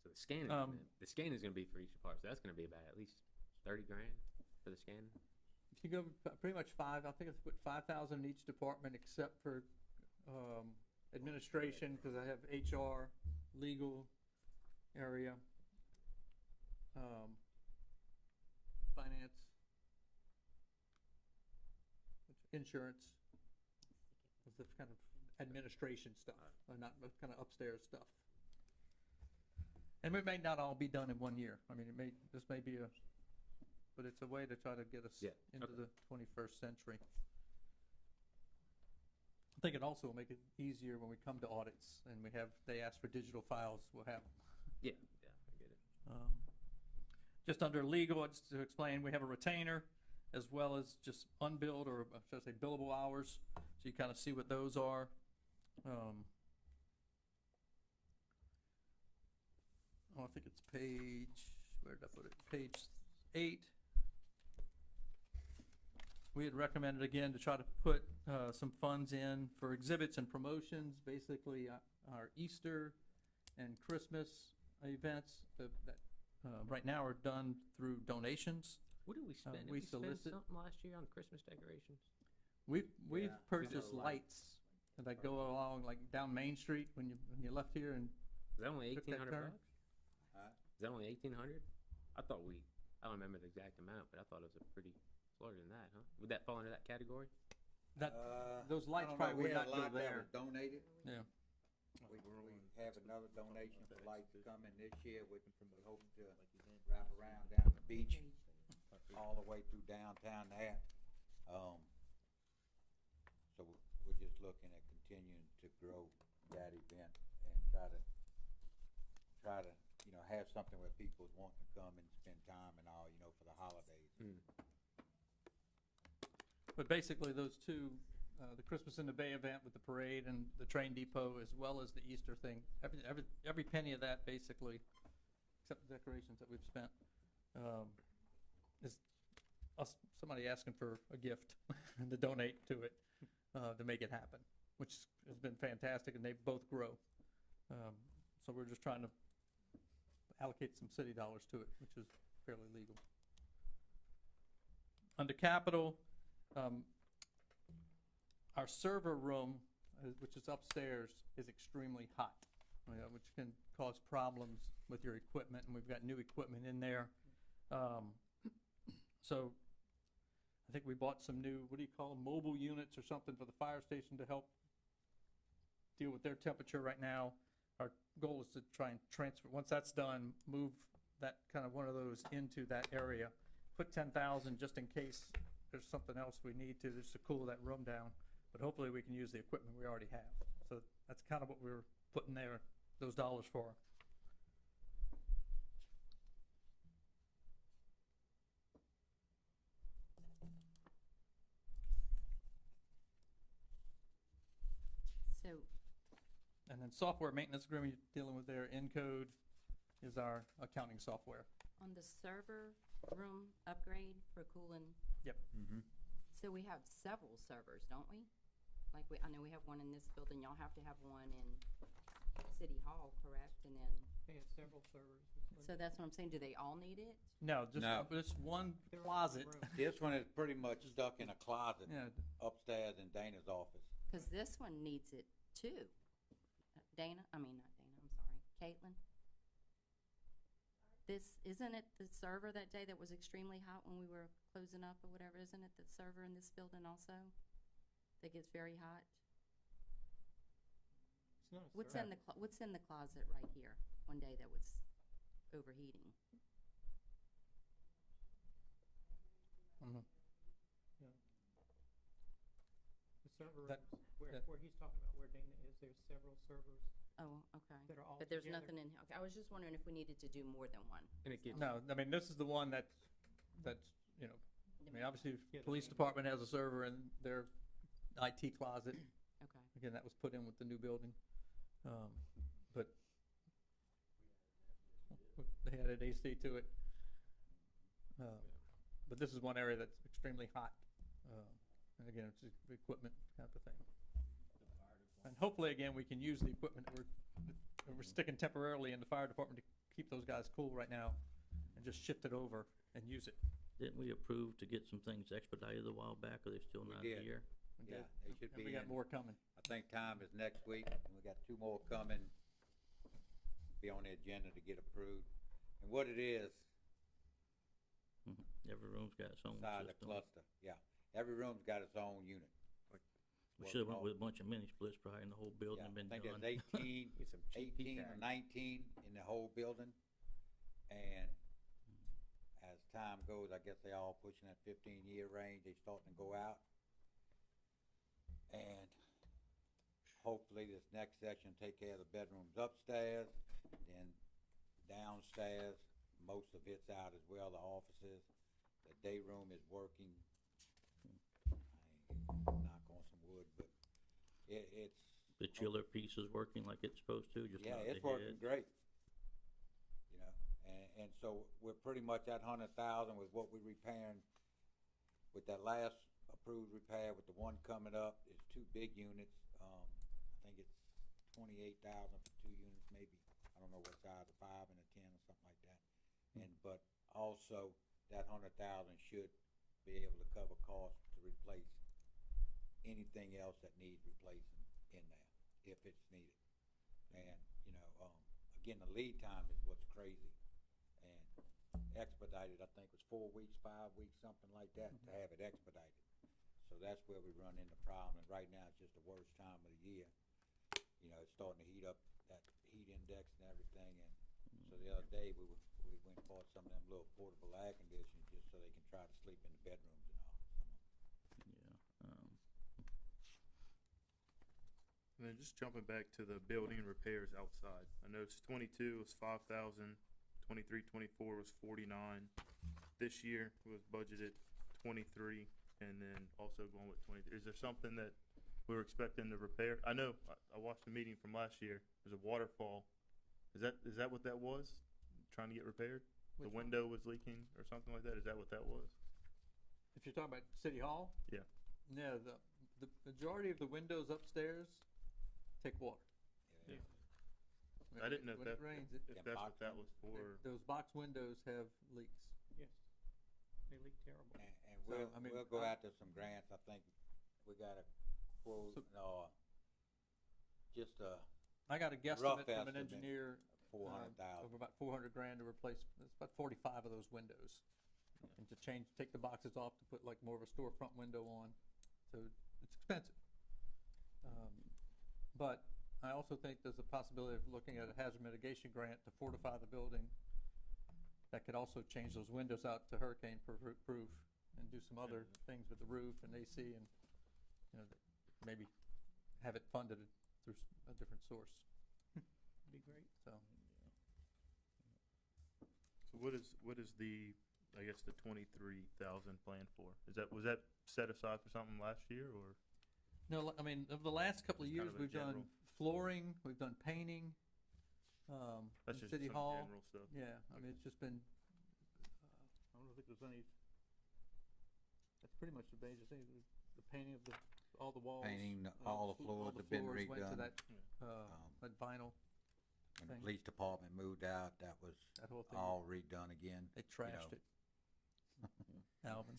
So the scanning, the scanning is gonna be for each department, so that's gonna be about at least 30 grand for the scanning? If you go pretty much I think it's put 5,000 in each department except for, administration, because I have HR, legal area, finance, insurance, is the kind of administration stuff, or not the kind of upstairs stuff. And it may not all be done in 1 year. I mean, this may be but it's a way to try to get us into the 21st century. I think it also will make it easier when we come to audits and they ask for digital files, we'll have. Yeah, I get it. Just under legal, just to explain, we have a retainer as well as just unbilled, or should I say billable hours, so you kind of see what those are. I think it's where did I put it? Page 8. We had recommended again to try to put some funds in for exhibits and promotions, basically our Easter and Christmas events that right now are done through donations. What did we spend? Did we we spend solicit- something last year on Christmas decorations? We've Yeah, purchased the lights that go along like down Main Street when you left here, and Is that only Took that 1,800 turn? bucks? Huh? Is that only 1,800? I thought I don't remember the exact amount, but I thought it was a pretty, it's larger than that, huh? Would that fall into that category? that those I lights don't know, probably we would had not a go lot that there. was donated. Yeah. We have another donation for lights coming this year, we hope to wrap around down the beach, all the way through downtown there. So we're just looking at continuing to grow that event and try to, have something where people want to come and spend time and all, for the holidays. But basically, those two, the Christmas in the Bay event with the parade and the train depot, as well as the Easter thing, every penny of that basically, except the decorations that we've spent, is somebody asking for a gift to donate to it, to make it happen, which has been fantastic, and they both grow. So we're just trying to allocate some city dollars to it, which is fairly legal. Under capital, our server room, which is upstairs, is extremely hot, which can cause problems with your equipment, and we've got new equipment in there. So I think we bought some new, what do you call them, mobile units or something for the fire station to help deal with their temperature right now. Our goal is to try and transfer, once that's done, move that kind of one of those into that area. Put 10,000 just in case there's something else we need to, just to cool that room down. But hopefully we can use the equipment we already have. So that's kind of what we're putting there, those dollars for. So, And then software maintenance agreement you're dealing with there, Encode is our accounting software. on the server room upgrade for cooling, Mm-hmm. so we have several servers, don't we? Like I know we have one in this building, y'all have to have one in City Hall, correct? And then, They had several servers. so that's what I'm saying, do they all need it? No, No. just one They're in closet. one room. This one is pretty much stuck in a closet Yeah, upstairs in Dana's office. Cause this one needs it too. Dana, I mean, not Dana, I'm sorry, Caitlin? Isn't it the server that day that was extremely hot when we were closing up or whatever? Isn't it the server in this building also? That gets very hot? It's not a What's server. what's in the closet right here, one day that was overheating? Yeah. The server That- rooms, where, that- where he's talking about where Dana is, there's several servers Oh, okay. that are all But there's together. nothing in, okay, I was just wondering if we needed to do more than one. And it gets, No, I mean, this is the one that's, you know, I mean, obviously, Yeah, the police the main- department has a server in their IT closet. Okay. Again, that was put in with the new building. But they added AC to it. But this is one area that's extremely hot. And again, it's just the equipment kind of a thing. And hopefully, again, we can use the equipment that we're sticking temporarily in the fire department to keep those guys cool right now and just shift it over and use it. Didn't we approve to get some things expedited a while back, or they still We not did. here? We Yeah, did. they should And be we got in. more coming. I think time is next week, and we got 2 more coming, be on the agenda to get approved. And what it is, Mhm. Every room's got its own inside the system. cluster, yeah, every room's got its own unit. We should've went Working with a bunch of mini splits probably, and the whole building Yeah, had I been think done. there's 18, get some cheap 18 or tags. 19 in the whole building. And as time goes, I guess they all pushing that 15-year range, they starting to go out. And hopefully this next section take care of the bedrooms upstairs, then downstairs, most of it's out as well, the offices. The day room is working. I knock on some wood, but it's. The chiller piece is working like it's supposed to, just Yeah, not the it's working head. great. You know, and so we're pretty much at 100,000 with what we're repairing. With that last approved repair, with the one coming up, it's 2 big units. I think it's 28,000 for 2 units, maybe. I don't know what size, a 5 and a 10 or something like that. And, but also that 100,000 should be able to cover costs to replace anything else that needs replacing in there, if it's needed. And, you know, again, the lead time is what's crazy. And expedited, I think was 4 weeks, 5 weeks, something like that, to have it expedited. So that's where we run into problem, and right now it's just the worst time of the year. You know, it's starting to heat up, that heat index and everything, and so the other day, we went and bought some of them little portable air conditioners, just so they can try to sleep in the bedrooms and all, some of 'em. Yeah, And then just jumping back to the building repairs outside. I noticed 22 was 5,000, 23, 24 was 49. This year was budgeted 23, and then also going with 23. Is there something that we were expecting to repair? I know, I watched the meeting from last year. There's a waterfall. Is that what that was? Trying to get repaired? The Which one? window was leaking or something like that? Is that what that was? If you're talking about City Hall? Yeah. No, the majority of the windows upstairs take water. Yeah. I didn't know if When that, it rains, if Them that's box what that was for. those box windows have leaks. Yes, they leak terrible. And So, we'll, I mean, we'll go I- after some grants, I think we got a quote, So- just a I got a Rough guesstimate from an estimate. engineer 400,000. of about 400 grand to replace, it's about 45 of those windows. And to take the boxes off to put like more of a storefront window on, so it's expensive. But I also think there's a possibility of looking at a hazard mitigation grant to fortify the building. That could also change those windows out to hurricane proof and do some other things with the roof and AC and, you know, maybe have it funded through a different source, Be great. so. So what is the, I guess, the 23,000 planned for? Was that set aside for something last year, or? No, I mean, over the last couple of Just kind years, of a we've done general- flooring, we've done painting, That's in just City some Hall. general stuff. Yeah, I mean, it's just been, I don't think there's any, that's pretty much the major thing, the painting of all the walls. Painting, all the floors have been floors went to redone. that, that vinyl, When the thing. police department moved out, that was that whole thing. all redone again. They you know. trashed it. Alvin.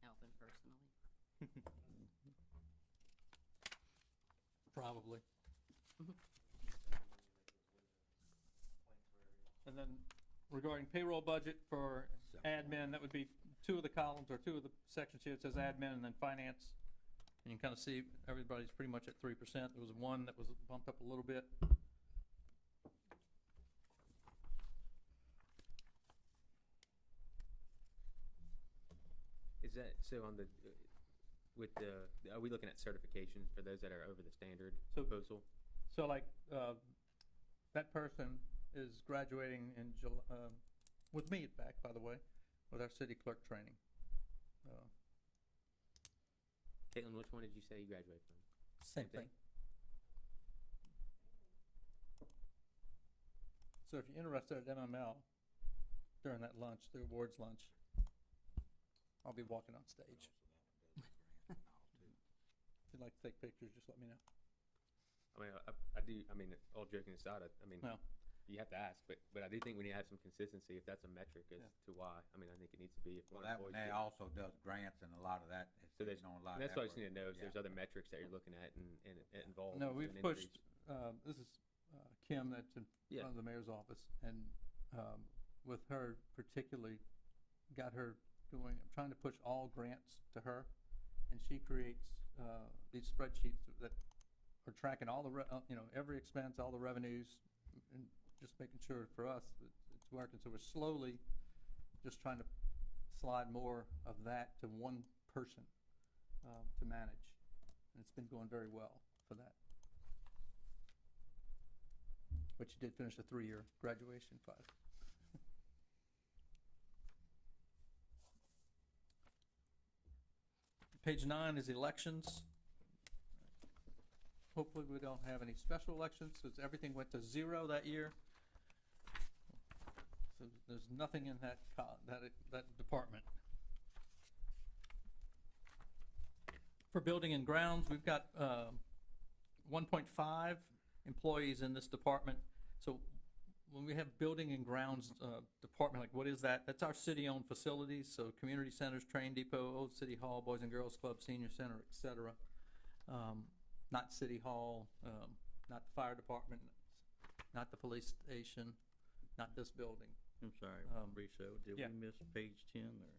Alvin personally. probably. Mhm. And then regarding payroll budget for admin, that would be two of the columns or two of the sections here. It says admin and then finance. And you can kind of see everybody's pretty much at 3%. There was one that was bumped up a little bit. Is that, so on the, with the, are we looking at certifications for those that are over the standard So- proposal? So like, that person is graduating in with me, in fact, by the way, with our city clerk training. Caitlin, which one did you say you graduated from? Same thing. So if you're interested at MML during that lunch, the awards lunch, I'll be walking on stage. If you'd like to take pictures, just let me know. I mean, I do, I mean, all joking aside, I mean, Well, you have to ask, but I do think we need to have some consistency if that's a metric as Yeah. to why. I mean, I think it needs to be if Well, one that one employee. there also does grants and a lot of that. is So there's, sitting on a lot and of that's what I that just need to know, if work. there's other metrics that you're looking at and it involves. no, an we've increase. pushed, this is Kim that's in Yeah. front of the mayor's office, and with her particularly, got her doing, I'm trying to push all grants to her, and she creates these spreadsheets that are tracking all the, every expense, all the revenues, and just making sure for us that it's working. So we're slowly just trying to slide more of that to one person to manage, and it's been going very well for that. But you did finish a 3-year graduation class. Page 9 is elections. Hopefully we don't have any special elections, since everything went to 0 that year. So there's nothing in that that department. For building and grounds, we've got 1.5 employees in this department. So when we have building and grounds department, like what is that? That's our city-owned facilities, so community centers, train depot, old city hall, boys and girls club, senior center, et cetera. Not city hall, not the fire department, not the police station, not this building. I'm sorry, Riso, did yeah. we miss page 10 or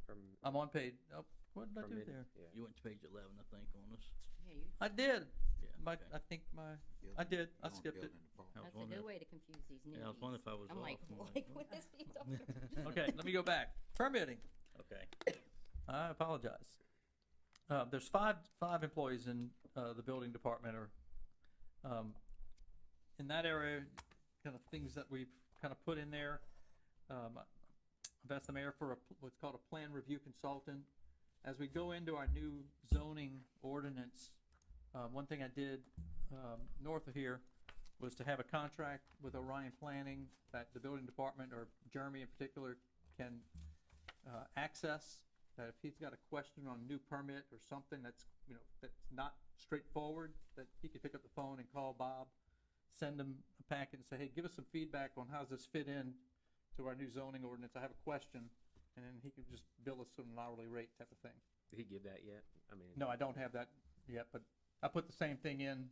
From, I'm on page, oh, what did I from do it, there? yeah. you went to page 11, I think, on us? Yeah, you, I did, Yeah. my, okay. I think my, Building- I did, I doing skipped it. building department. I was that's a wondering good if- way to confuse these newbies. Yeah, I was wondering if I was I'm like, off. I'm like, what? what is he talking about? Okay, let me go back. Permitting. Okay, I apologize. There's five employees in the building department, or in that area, kind of things that we've kind of put in there. I've asked the mayor for what's called a plan review consultant. As we go into our new zoning ordinance, one thing I did north of here was to have a contract with Orion Planning that the building department, or Jeremy in particular, can access, that if he's got a question on a new permit or something that's, that's not straightforward, that he could pick up the phone and call Bob, send him a packet and say, hey, give us some feedback on how's this fit in to our new zoning ordinance. I have a question, and then he could just bill us an hourly rate type of thing. Did he give that yet? I mean. No, I don't have that yet, but I put the same thing in,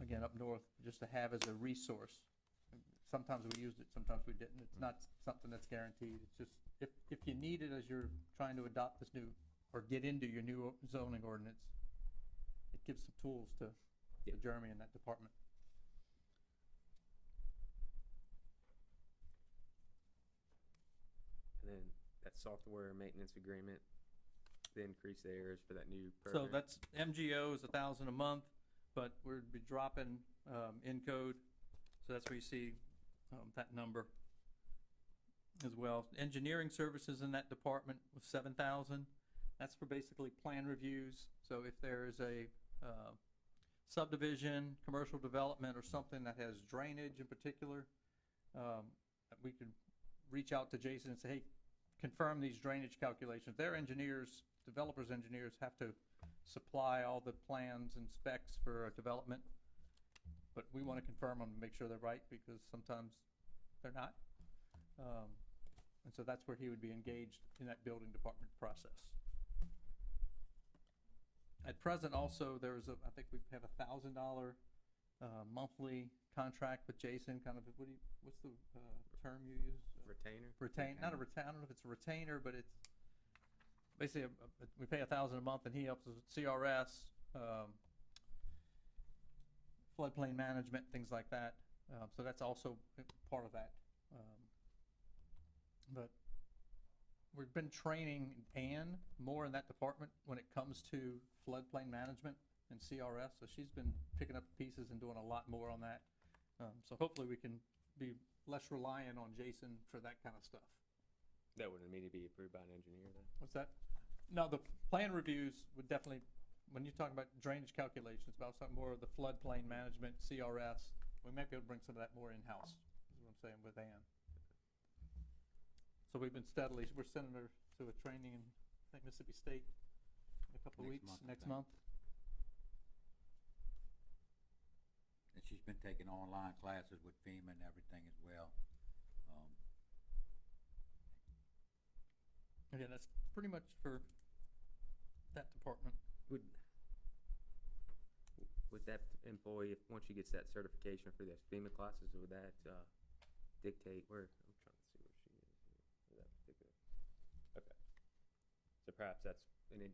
again, up north, just to have as a resource. Sometimes we used it, sometimes we didn't. It's not something that's guaranteed. It's just, if you need it as you're trying to adopt this new, or get into your new zoning ordinance, it gives some tools to Yeah. Jeremy in that department. And then that software maintenance agreement, the increase there is for that new So program. that's, MGO is 1,000 a month, but we'd be dropping, Encode, so that's where you see, that number as well. Engineering services in that department was 7,000. That's for basically plan reviews, so if there is a, subdivision, commercial development, or something that has drainage in particular, we could reach out to Jason and say, hey, confirm these drainage calculations. Their engineers, developers' engineers, have to supply all the plans and specs for a development, but we want to confirm them to make sure they're right, because sometimes they're not. And so that's where he would be engaged in that building department process. At present also, there's I think we have $1,000, monthly contract with Jason, kind of, what's the, term you use? Retainer? Not a retain, I don't know if it's a retainer, but it's basically, we pay $1,000 a month and he helps us with CRS, floodplain management, things like that. So that's also part of that. But we've been training Ann more in that department when it comes to floodplain management and CRS. So she's been picking up pieces and doing a lot more on that. So hopefully we can be less reliant on Jason for that kind of stuff. That would immediately be approved by an engineer then? What's that? No, the plan reviews would definitely, when you talk about drainage calculations, about something more of the floodplain management, CRS, we might be able to bring some of that more in-house, is what I'm saying with Ann. So we've been steadily, we're sending her to a training in, I think, Mississippi State in a couple of weeks, next month. And she's been taking online classes with FEMA and everything as well. Again, that's pretty much for that department. Would that employee, once she gets that certification for those FEMA classes, would that dictate where, I'm trying to see where she is here, that particular, okay. So perhaps that's 5% in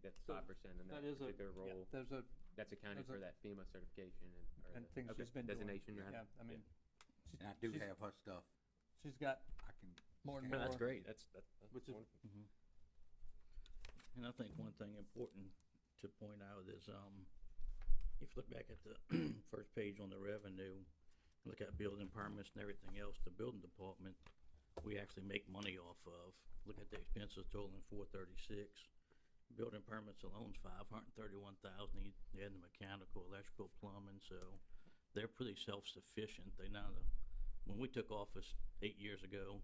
that particular role. Yeah, there's a, That's accounted for that FEMA certification and or things she's been doing. designation, right? Yeah, I mean, And I do she's- have her stuff. she's got I can. more and No, more. that's great, that's Which is- wonderful. And I think one thing important to point out is, if you look back at the first page on the revenue, look at building permits and everything else, the building department, we actually make money off of. Look at the expenses totaling $436. Building permits alone's $531,000. You add the mechanical, electrical, plumbing, so they're pretty self-sufficient. When we took office 8 years ago,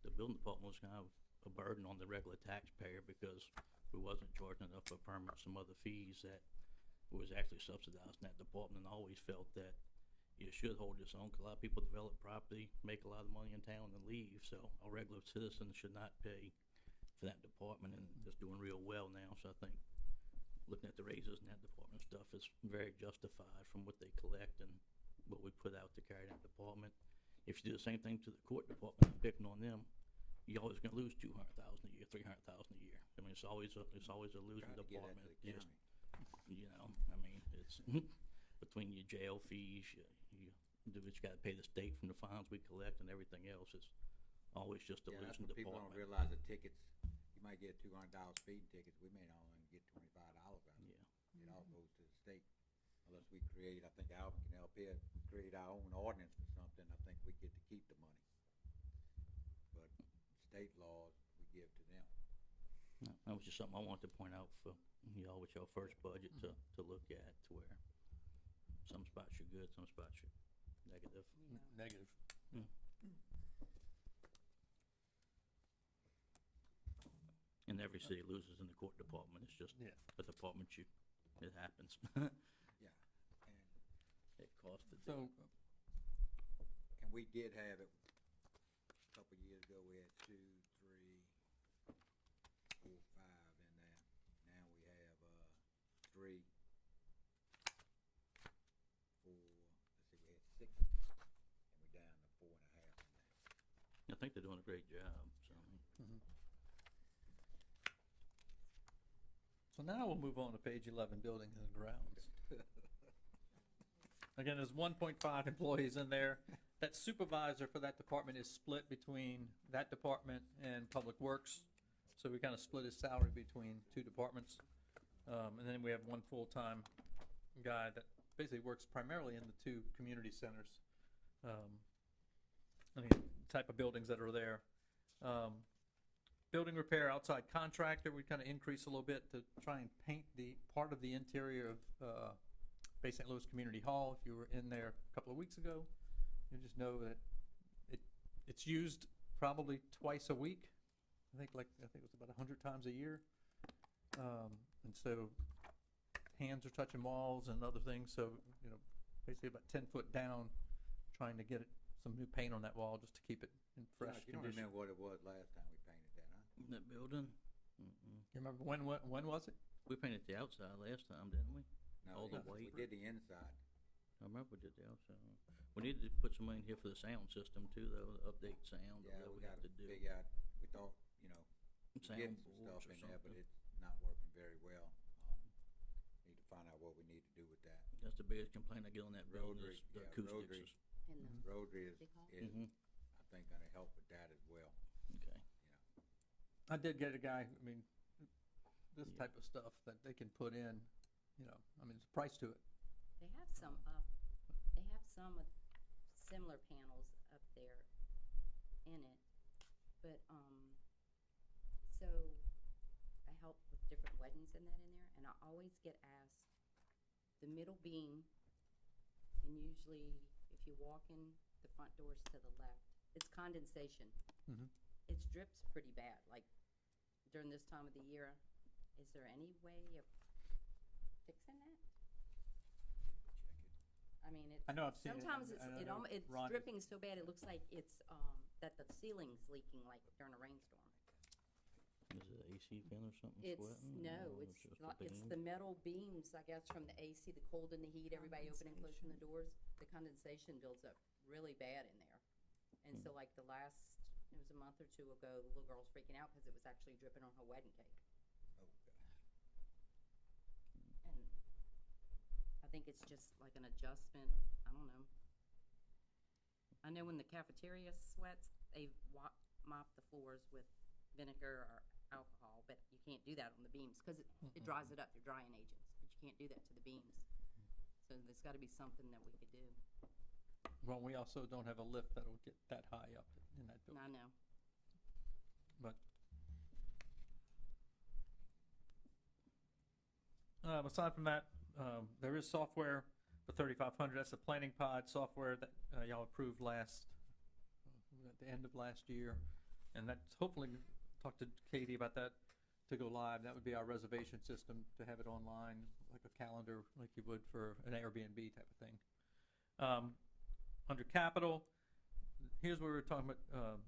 the building department was kind of a burden on the regular taxpayer because we wasn't charging enough for permits and other fees that was actually subsidized in that department, and I always felt that you should hold this on, 'cause a lot of people develop property, make a lot of money in town and leave, so a regular citizen should not pay for that department, and it's doing real well now, so I think looking at the raises in that department and stuff is very justified from what they collect and what we put out to carry that department. If you do the same thing to the court department, picking on them, you're always gonna lose $200,000 a year, $300,000 a year. I mean, it's always a losing Try to get that department. to the Just, county. you know, I mean, it's between your jail fees, you do what you gotta pay the state from the fines we collect and everything else, it's always just a Yeah, that's losing what people don't department. realize, the tickets, you might get $200 speeding tickets, we may not only get $25 out of it. Yeah. It all goes to the state. Unless we create, I think Alvin can help here, create our own ordinance for something, I think we get to keep the money. But state laws, we give to them. No, that was just something I wanted to point out for, y'all with your first budget to look at, to where some spots you're good, some spots you're negative. Negative. And every city loses in the court department, it's just Yeah. a department it happens. Yeah, and, It costs the. So, and we did have it, a couple of years ago, we had 2, 3, 4, 5 in there. Now we have, 3, 4, let's see, we had 6, and we're down to 4.5 in there. I think they're doing a great job, so. so now we'll move on to page 11, buildings and grounds. Again, there's 1.5 employees in there. That supervisor for that department is split between that department and Public Works. So we kind of split his salary between two departments. And then we have one full-time guy that basically works primarily in the two community centers. I mean, type of buildings that are there. Building repair outside contractor, we kind of increase a little bit to try and paint the part of the interior of Bay St. Louis Community Hall. If you were in there a couple of weeks ago, you just know that it's used probably twice a week. I think it was about 100 times a year. And so hands are touching walls and other things. So, you know, basically about 10 foot down, trying to get some new paint on that wall just to keep it in fresh Josh, you don't condition. remember what it was last time we painted that, huh? That building, You remember when was it? We painted the outside last time, didn't we? No, All the we white. did the inside. I remember we did the outside. We need to put some money in here for the sound system too, though, update sound, or Yeah, whatever we we have gotta to do. figure out, we thought, you know, we're Sound getting some boards stuff or in there, but something. it's not working very well. Need to find out what we need to do with that. That's the biggest complaint I get on that building Rotary, is the yeah, acoustics. Rotary. In the, Rotary is, Big hall? is, Mhm. I think, gonna help with that as well. Okay. I did get a guy, I mean, this Yeah. type of stuff that they can put in, you know, I mean, there's a price to it. they have some up, they have some with similar panels up there in it. But, so I help with different weddings and that in there, and I always get asked, the middle beam, and usually if you walk in, the front door's to the left, it's condensation. Mhm. It drips pretty bad, like during this time of the year. Is there any way of fixing that? I mean, it. I know I've seen it. Sometimes I it's, know it's Ron- dripping so bad, it looks like it's, that the ceiling's leaking like during a rainstorm. Is it an AC fan or something It's, sweating? no, or it's just not, it's beam? the metal beams, I guess, from the AC, the cold and the heat, everybody opening and closing the doors. The condensation builds up really bad in there. And so like it was a month or two ago, the little girl's freaking out because it was actually dripping on her wedding cake. Oh, God. And I think it's just like an adjustment, I don't know. I know when the cafeteria sweats, they mop the floors with vinegar or alcohol, but you can't do that on the beams, cause it dries it up, they're drying agents, but you can't do that to the beams. So there's gotta be something that we could do, Well, we also don't have a lift that'll get that high up in that and I building, know. but. Aside from that, there is software for 3,500. That's the planning pod software that y'all approved at the end of last year. And that's hopefully, talk to Katie about that to go live. That would be our reservation system to have it online, like a calendar, like you would for an Airbnb type of thing. Under capital, here's where we're talking about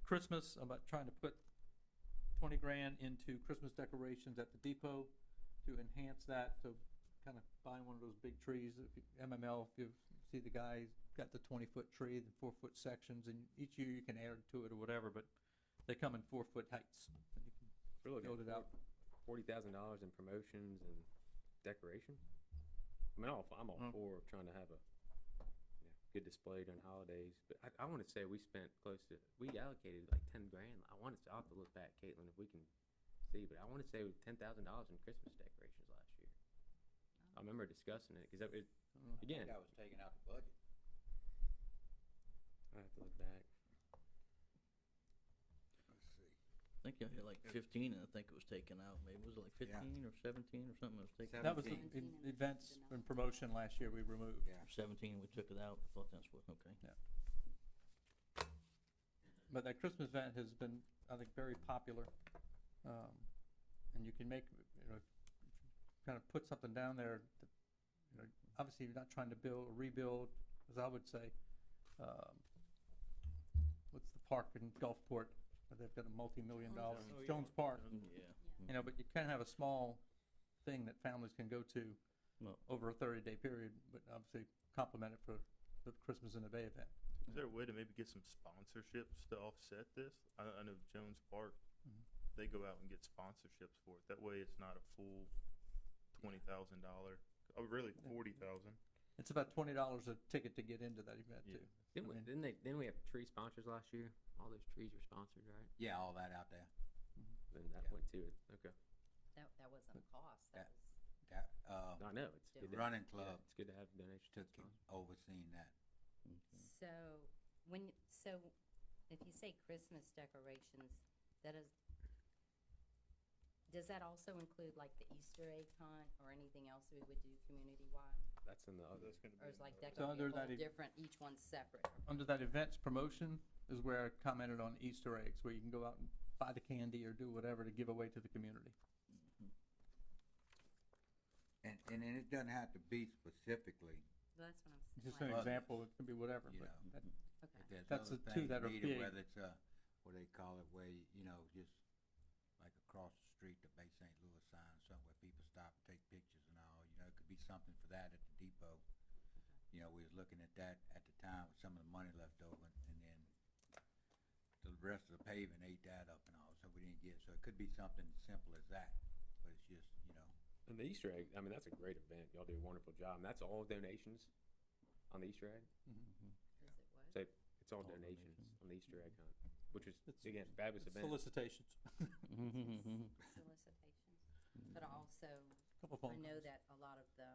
Christmas, about trying to put 20 grand into Christmas decorations at the depot to enhance that, to kind of buying one of those big trees. If you, MML, if you see the guy, he's got the 20-foot tree, the 4-foot sections, and each year you can add to it or whatever, but they come in 4-foot heights. And you can We're looking build it at out. $40,000 in promotions and decoration. I mean, I'm all Mm. for trying to have a good display during holidays, but I want to say we allocated like 10 grand. I'll have to look back, Caitlin, if we can see, but I want to say $10,000 in Christmas decorations last year. I remember discussing it because I again, think that was taken out the budget. I have to look back. Let's see. I think I had like 15, and I think it was taken out. Maybe was it like 15 or 17 or something? It was taken. That was the 17. events and promotion last year we removed. Yeah. 17. We took it out. I thought that's what. Okay. But that Christmas event has been, I think, very popular. And you can make, kind of put something down there that, obviously you're not trying to rebuild, as I would say. What's the park in Gulfport, where they've got a multi-million-dollar, Oh, yeah. Jones Park. Yeah. But you can have a small thing that families can go to No. over a 30-day period, but obviously complement it for the Christmas in the Bay event. Is there a way to maybe get some sponsorships to offset this? I know Jones Park, Mhm. they go out and get sponsorships for it. That way it's not a full $20,000, really 40,000. It's about $20 a ticket to get into that event Yeah. too. Didn't I mean- didn't we have tree sponsors last year? All those trees were sponsored, right? Yeah, all that out there. Then that Yeah. went to it. Okay. That wasn't a cost, that That, was, I know it's good. Running Yeah, Club it's good to have donations. took to it, sponsors. overseeing that. so, if you say Christmas decorations, does that also include like the Easter egg hunt or anything else we would do community-wide? That's in the other. That's gonna be Or is like another- that gonna be a under that little e- different, each one's separate? Under that events promotion is where I commented on Easter eggs, where you can go out and buy the candy or do whatever to give away to the community. And then it doesn't have to be specifically, So that's what I'm saying. Just an Others. example, it can be whatever, You but know. that, Okay, if there's That's other the two things that are needed, big. whether it's what they call it, where, just like across the street, the Bay St. Louis sign, somewhere people stop and take pictures and all, you know, it could be something for that at the depot. You know, we was looking at that at the time with some of the money left over, and then the rest of the paving ate that up and all, so we didn't get, so it could be something simple as that, but it's just, you know, And the Easter egg, I mean, that's a great event. Y'all do a wonderful job. And that's all donations on the Easter egg? Is it what? So it's all donations on the Easter egg hunt, which is, again, fabulous event. Solicitations. Solicitations. But also, Couple I phone know calls. that a lot of the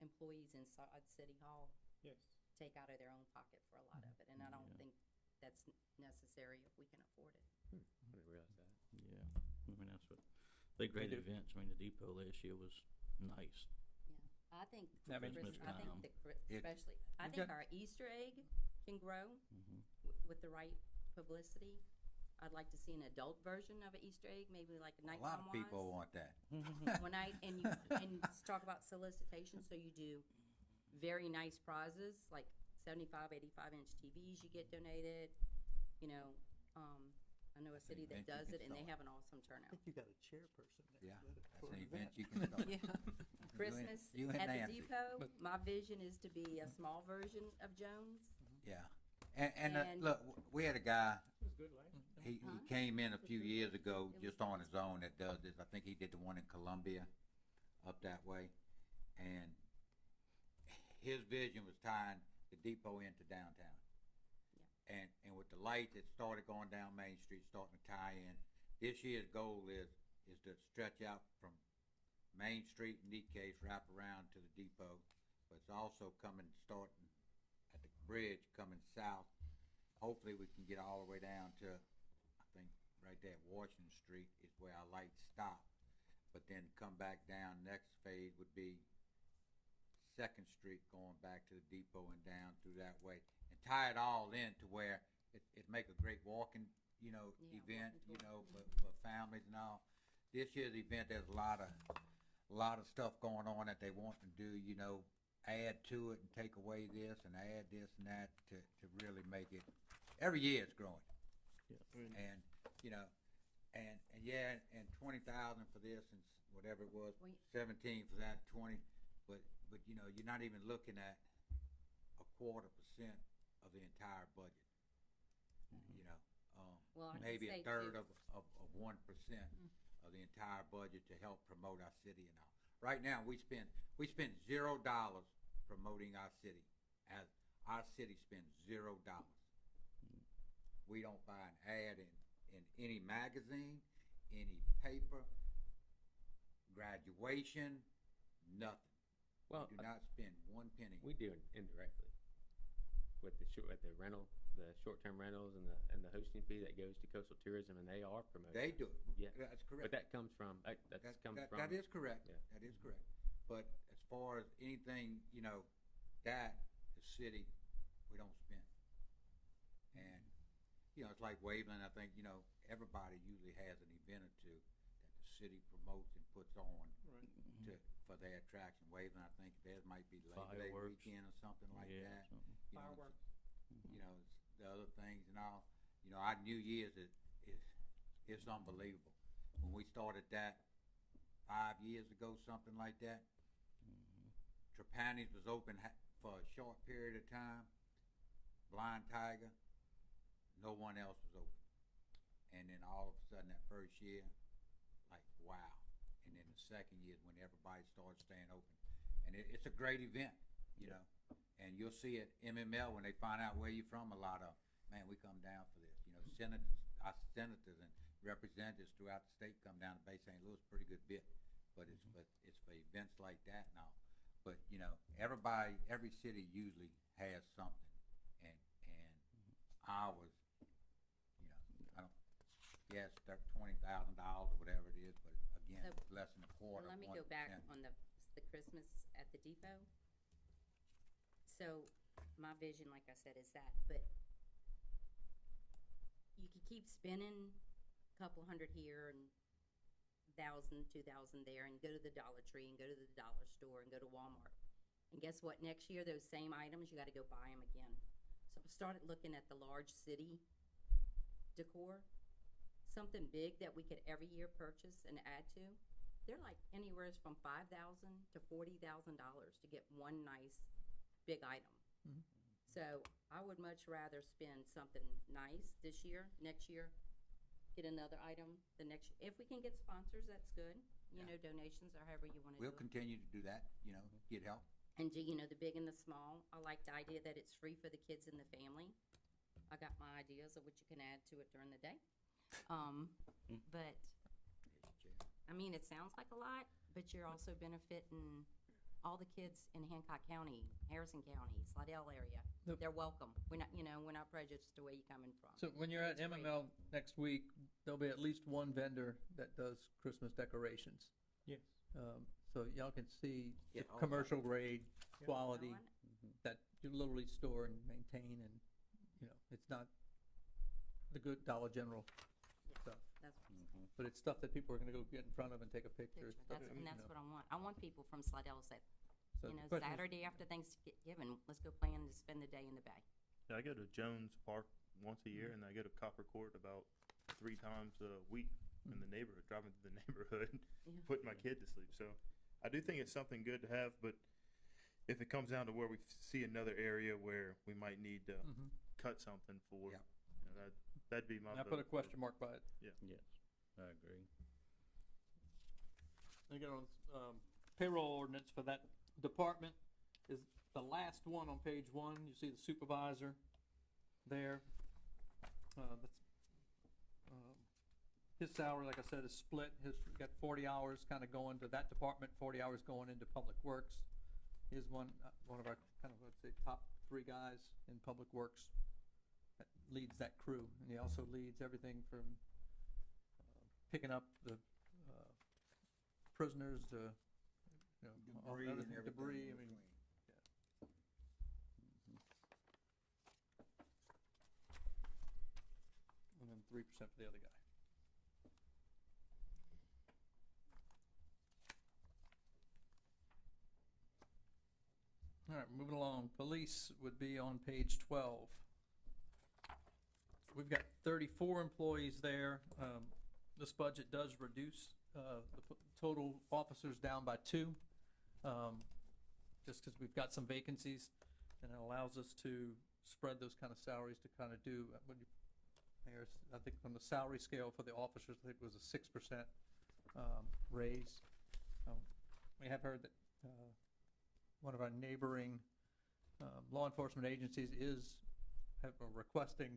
employees inside City Hall Yes. take out of their own pocket for a lot of it, and I don't Yeah. think that's necessary if we can afford it. I didn't realize that. Yeah, I mean, that's what, they great do. events, I mean, the depot last year was nice. I think, I mean, Christmas I think time. especially, I We've think got- our Easter egg can grow Mhm. with the right publicity. I'd like to see an adult version of an Easter egg, maybe like a a nighttime lot of people want that. One night, and talk about solicitation, so you do very nice prizes, like 75, 85-inch TVs you get donated, you know, I know a city that event you does can it, and they start. have an awesome I turnout. think you got a chairperson next Yeah, to it that's for an an event you can start. Yeah. Christmas you and at the Nancy. depot, my vision is to be a small version of Jones. Yeah, and And- look, we had a guy, It was good last year. he Huh? came in a few years ago It was just on his own that does this. I think he did the one in Columbia up that way. And his vision was tying the depot into downtown. And with the lights that started going down Main Street, starting to tie in, this year's goal is to stretch out from Main Street in Nikkei, wrap around to the depot. But it's also starting at the bridge, coming south. Hopefully we can get all the way down to, I think, right there at Washington Street is where our lights stop. But then come back down, next phase would be Second Street going back to the depot and down through that way. And tie it all in to where it make a great walking, you know, Yeah, event, walking you tour. know, for families and all. This year's event, there's a lot of stuff going on that they want to do, you know, add to it and take away this and add this and that to really make it, every year it's growing. And, you know, and yeah, and 20,000 for this and whatever it was, Wait. 17 for that, 20, but you know, you're not even looking at a 1/4% of the entire budget. You know, Well, I can maybe say a third too- of 1% of the entire budget to help promote our city and all. Right now, we spend $0 promoting our city. As our city spends $0. We don't buy an ad in any magazine, any paper, graduation, nothing. Well, We do not spend one penny. we do it indirectly with the short-term rentals and the hosting fee that goes to coastal tourism, and they are promoted. They do it. Yeah. That's correct. But that comes from, That is correct. Yeah. That is correct. But as far as anything, you know, that the city, we don't spend. And, you know, it's like Waveland, I think, you know, everybody usually has an event or two that the city promotes and puts on for their attraction. Waveland, I think theirs might be Labor Day Fireworks. weekend or something like Yeah, that. something. You know, Fireworks. you know, the other things and all. You know, our New Year's is unbelievable. When we started that 5 years ago, something like that, Trapani's was open for a short period of time. Blind Tiger, no one else was open. And then all of a sudden that first year, like, wow. And then the second year is when everybody started staying open. And it's a great event, you know. And you'll see it MML when they find out where you're from, a lot of, man, we come down for this. You know, our senators and representatives throughout the state come down to Bay St. Louis pretty good bit. But it's for events like that and all. But, you know, every city usually has something. And ours, you know, it's $20,000 or whatever it is, but again, So- it's less than a quarter. Let of me go back 1%. on the Christmas at the depot. So my vision, like I said, is that, but you could keep spending a couple hundred here and 1,000, 2,000 there, and go to the Dollar Tree and go to the dollar store and go to Walmart. And guess what? Next year, those same items, you got to go buy them again. So I started looking at the large city decor. something big that we could every year purchase and add to, they're like anywhere from $5,000 to $40,000 to get one nice big item. Mhm. So I would much rather spend something nice this year, next year, get another item the next, if we can get sponsors, that's good. You know, donations or however you wanna do We'll it. continue to do that, you know, get help. And do, you know, the big and the small, I like the idea that it's free for the kids and the family. I got my ideas of what you can add to it during the day. But, I mean, it sounds like a lot, but you're also benefiting all the kids in Hancock County, Harrison County, Slidell area. The- They're welcome. We're not, you know, we're not prejudiced to where you're coming from. So when you're at It's great. MML next week, there'll be at least one vendor that does Christmas decorations. Yes. So y'all can see Yeah, the all commercial grade quality I want it. that you literally store and maintain, and, you know, it's not the good Dollar General stuff, That's but it's stuff that people are gonna go get in front of and take a picture. picture. stuff That's, that, and you that's know. what I want. I want people from Slidell to say, So you the know, question is- Saturday after Thanksgiving, let's go plan to spend the day in the bay. Yeah, I go to Jones Park once a year, and I go to Copper Court about 3 times a week in the neighborhood, driving through the neighborhood, Yeah. putting my kid to sleep. So I do think it's something good to have, but if it comes down to where we see another area where we might need to Mhm. cut something for, Yep. you know, that'd be my I vote. put a question mark by it. Yes, I agree. Again, on payroll ordinance for that department is the last one on page one. You see the supervisor there. That's, his salary, like I said, is split. His, got 40 hours kind of going to that department, 40 hours going into Public Works. He's one of our kind of, let's say, top 3 guys in Public Works that leads that crew. And he also leads everything from picking up the prisoners to, you know, all the Debris other and things, everything debris, in I mean, between. and then 3% for the other guy. All right, moving along, police would be on page 12. We've got 34 employees there. This budget does reduce the total officers down by 2, just because we've got some vacancies, and it allows us to spread those kind of salaries to kind of do, Mayor, I think on the salary scale for the officers, I think it was a 6% raise. We have heard that one of our neighboring law enforcement agencies is requesting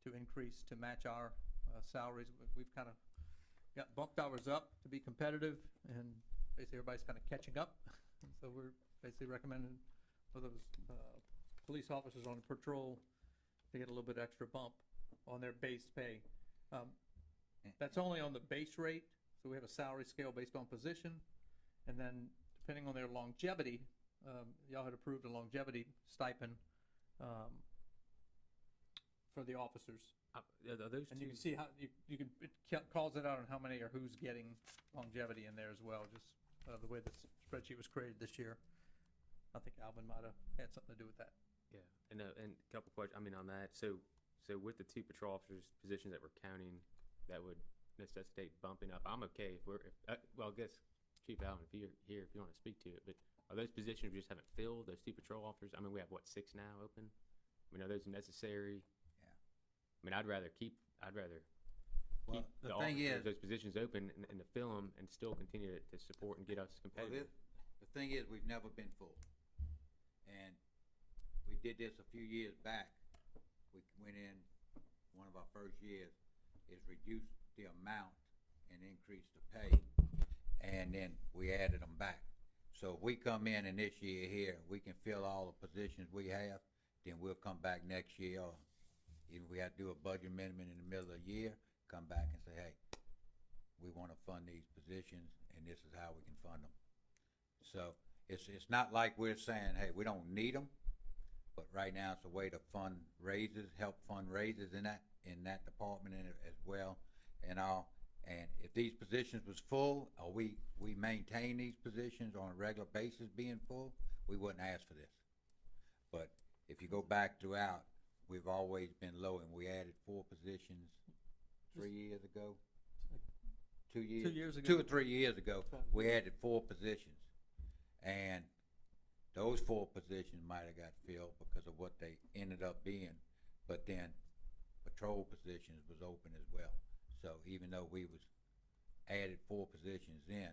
to increase to match our salaries. We've kind of got bumped hours up to be competitive, and basically everybody's kind of catching up. And so we're basically recommending for those police officers on patrol to get a little bit extra bump on their base pay. That's only on the base rate, so we have a salary scale based on position, and then depending on their longevity, y'all had approved a longevity stipend for the officers. Are those And two? you can see how, you can, it calls it out on how many or who's getting longevity in there as well, just the way this spreadsheet was created this year. I think Alvin might have had something to do with that. Yeah, and a couple questions, I mean, on that, so with the 2 patrol officers positions that we're counting, that would necessitate bumping up, I'm okay if well, I guess Chief Allen, if you're here, if you wanna speak to it, but are those positions we just haven't filled, those 2 patrol officers? I mean, we have, what, 6 now open? I mean, are those necessary? Yeah. I mean, I'd rather keep Well, the thing officers, is, those positions open and to fill them and still continue to support and get us well, competitive. the thing is, we've never been full. And we did this a few years back. We went in, one of our first years, is reduced the amount and increased the pay. And then we added them back. So if we come in and this year here, we can fill all the positions we have, then we'll come back next year, or if we have to do a budget amendment in the middle of the year, come back and say, hey, we wanna fund these positions, and this is how we can fund them. So, it's not like we're saying, hey, we don't need them, but right now it's a way to fund raises, help fund raises in that department as well, and all. And if these positions was full, or we maintain these positions on a regular basis being full, we wouldn't ask for this. But if you go back throughout, we've always been low, and we added 4 positions 3 years ago. Like 2 years. 2 years ago. 2 or 3 years ago, we added 4 positions. And those 4 positions might have got filled because of what they ended up being. But then patrol positions was open as well. So even though we was added 4 positions in,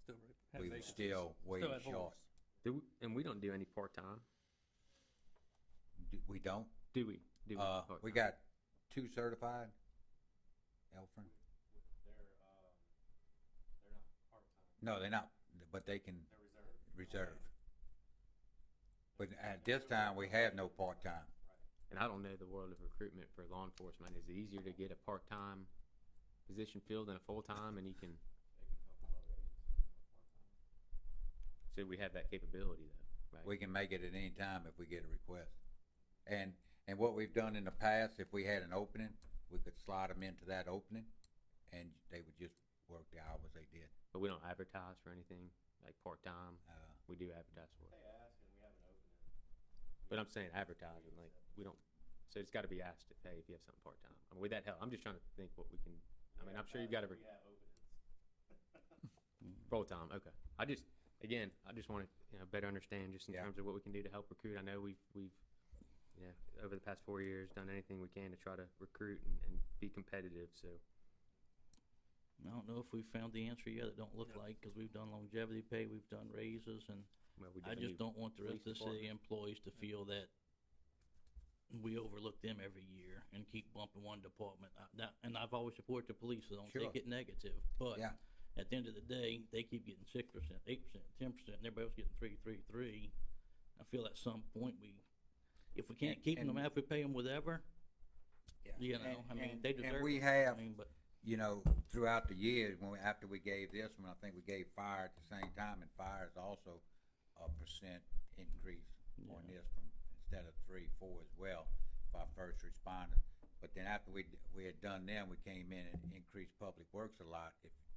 Still had we were vacancies. still way Still had short. holes. And we don't do any part-time, We don't? do we? Do we? We part-time? got 2 certified, Elfrin? No, they're not, but they can reserve. But at this time, we have no part-time. And I don't know the world of recruitment for law enforcement. Is it easier to get a part-time position filled than a full-time, and you can? So we have that capability, though, right? We can make it at any time if we get a request. And what we've done in the past, if we had an opening, we could slide them into that opening, and they would just work the hours they did. But we don't advertise for anything like part-time. Uh, We do advertise for it. But I'm saying advertising, like, we don't, so it's gotta be asked if, hey, if you have something part-time. I mean, would that help? I'm just trying to think what we can, I mean, I'm sure you've got to. Full-time, okay. I just wanna, better understand just in Yeah. terms of what we can do to help recruit. I know we've, over the past 4 years, done anything we can to try to recruit and be competitive, so. I don't know if we've found the answer yet. It don't look like, because we've done longevity pay, we've done raises, and Well, we I did a just new don't want the rest of the police city employees to feel that we overlook them every year and keep bumping one department. And I've always supported the police, so don't Sure. take it negative. But Yeah. at the end of the day, they keep getting 6%, 8%, 10%, and everybody else getting 3. I feel at some point if we can't keep them, no and- matter if we pay them whatever, you know, And- I mean, and- they deserve it. And we have, I mean, but throughout the years, after we gave this one, I think we gave fire at the same time, and fire is also a % increase on Yeah. this from, instead of 3, 4 as well, for our first responders. But then after we had done them, we came in and increased public works a lot,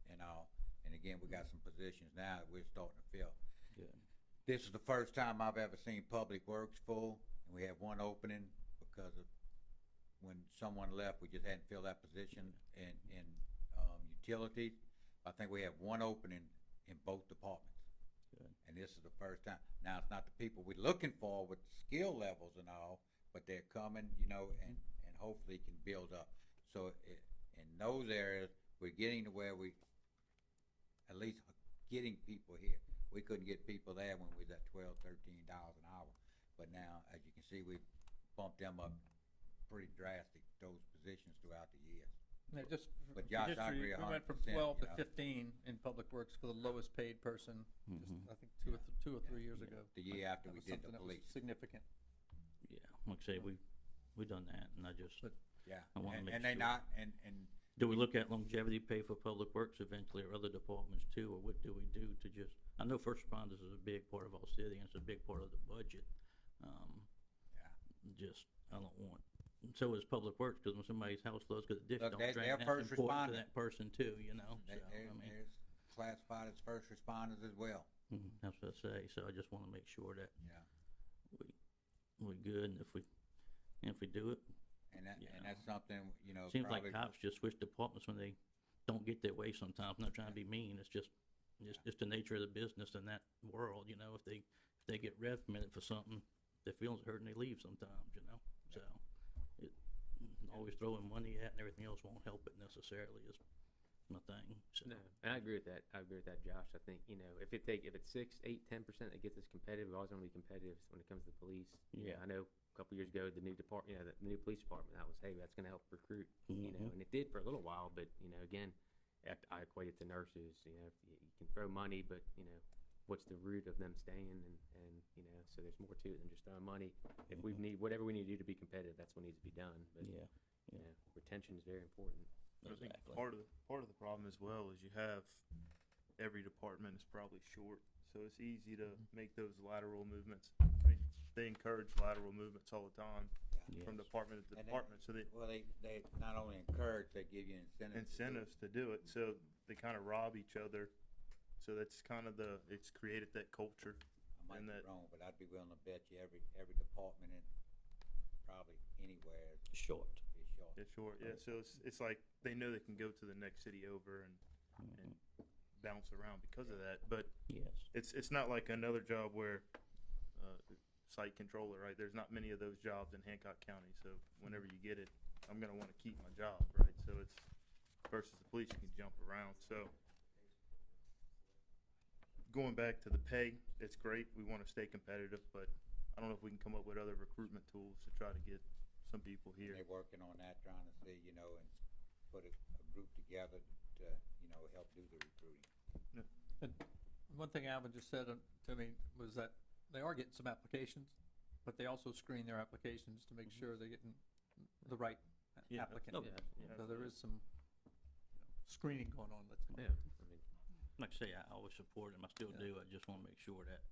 and all. And again, we got some positions now that we're starting to fill. Good. This is the first time I've ever seen public works full, and we had one opening because of when someone left, we just hadn't filled that position in utilities. I think we have one opening in both departments. Good. And this is the first time. Now, it's not the people we're looking for with skill levels and all, but they're coming, and hopefully can build up. So in those areas, we're getting to where we, at least getting people here. We couldn't get people there when we was at $12, $13 an hour. But now, as you can see, we've bumped them up pretty drastic, those positions throughout the years. Yeah, just But for Josh, I history, agree we went from 100%, 12 to you know. 15 in public works for the lowest paid person, Mhm. I think two or 3 years ago. The year after That we was did the something that was police. significant. Yeah, like I say, we done that, and I just, But- Yeah, I wanna make and they sure. not, and do we look at longevity pay for public works eventually, or other departments too, or what do we do to just, I know first responders is a big part of our city, and it's a big part of the budget. Just, I don't want, so is public works, because when somebody's house floods, because the ditch Look, don't they're drain, that's first important to responder. that person too, so, they're I mean, classified as first responders as well. that's what I say, so I just wanna make sure that Yeah. we're good, and if we do it, And You that's know. something, seems like probably. cops just switch departments when they don't get their way sometimes. I'm not trying to be mean, it's just the nature of the business in that world, if they get reprimanded for something, their feelings are hurt and they leave sometimes, so. Always throwing money at and everything else won't help it necessarily is my thing, so. No, and I agree with that. Josh. I think, if it's 6, 8, 10% that gets us competitive, we always want to be competitive when it comes to police. Yeah. I know a couple years ago, the new department, the new police department, that was, hey, that's going to help recruit, Mhm. and it did for a little while, but, again, I equate it to nurses, you can throw money, but, what's the root of them staying, and so there's more to it than just throwing money. If we need, whatever we need to do to be competitive, that's what needs to be done, but, Yeah, retention is very important. I think exactly. part of the problem as well is you have, every department is probably short, so it's easy to make those lateral movements. I mean, they encourage lateral movements all the time from Yes. department to And department, so they Well, they not only encourage, they give you incentives to do it, so they kind of rob each other. So that's kind of it's created that culture. I might and be that- wrong, but I'd be willing to bet you every department in probably anywhere Short. is short. Yeah, sure, yeah, so it's like, they know they can go to the next city over and Mhm. bounce around because of that, but Yes. it's not like another job where, site controller, right, there's not many of those jobs in Hancock County, so whenever you get it, I'm gonna wanna keep my job, right, so it's, versus the police, you can jump around, so. Going back to the pay, it's great, we wanna stay competitive, but I don't know if we can come up with other recruitment tools to try to get some people here. They're working on that, trying to see, you know, and put a group together to, you know, help do the recruiting. And one thing Alvin just said to me was that they are getting some applications, but they also screen their applications to make sure they're getting the right Yeah, applicant. Oh, yeah. So there is some, screening going on, let's Yeah, call it. I mean, Like I say, I always support them, I still Yeah. do, I just wanna make sure that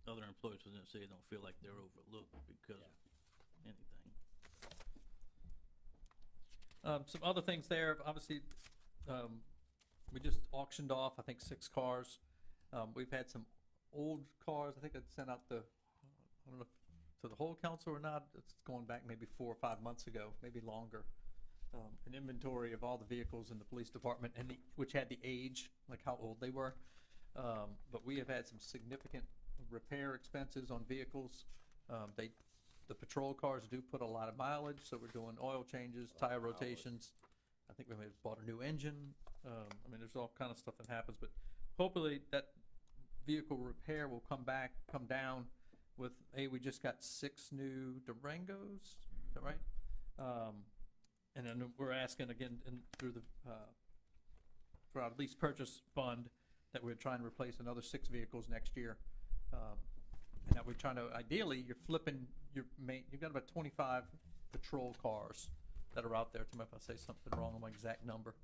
other employees within the city don't feel like they're overlooked because of anything. Some other things there, obviously, we just auctioned off, I think, 6 cars. We've had some old cars, I think I sent out I don't know, to the whole council or not, it's going back maybe 4 or 5 months ago, maybe longer. An inventory of all the vehicles in the police department and which had the age, like how old they were. But we have had some significant repair expenses on vehicles. The patrol cars do put a lot of mileage, so we're doing oil changes, tire rotations. I think we may have bought a new engine. I mean, there's all kind of stuff that happens, but hopefully that vehicle repair will come down with, we just got 6 new Durangos, is that right? And then we're asking again through for our lease purchase fund, that we're trying to replace another 6 vehicles next year. And that we're trying to, ideally, you've got about 25 patrol cars that are out there. Tell me if I say something wrong on my exact number.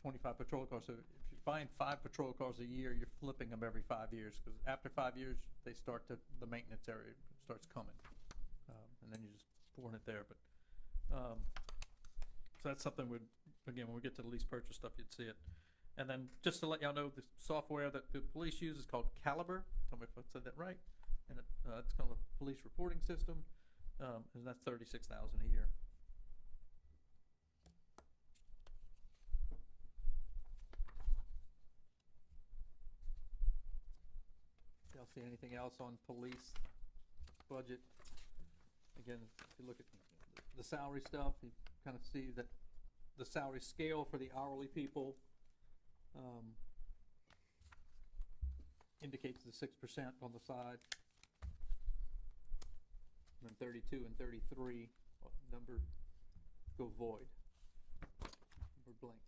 25 patrol cars. So if you're buying 5 patrol cars a year, you're flipping them every 5 years, because after 5 years, the maintenance area starts coming. And then you're just pouring it there, but, so that's something again, when we get to the lease purchase stuff, you'd see it. And then, just to let y'all know, the software that the police use is called Caliber. Tell me if I said that right. And it's called a police reporting system, and that's $36,000 a year. Y'all see anything else on police budget? Again, if you look at the salary stuff, you kind of see that the salary scale for the hourly people indicates the 6% on the side. And then 32 and 33 number go void, number blank.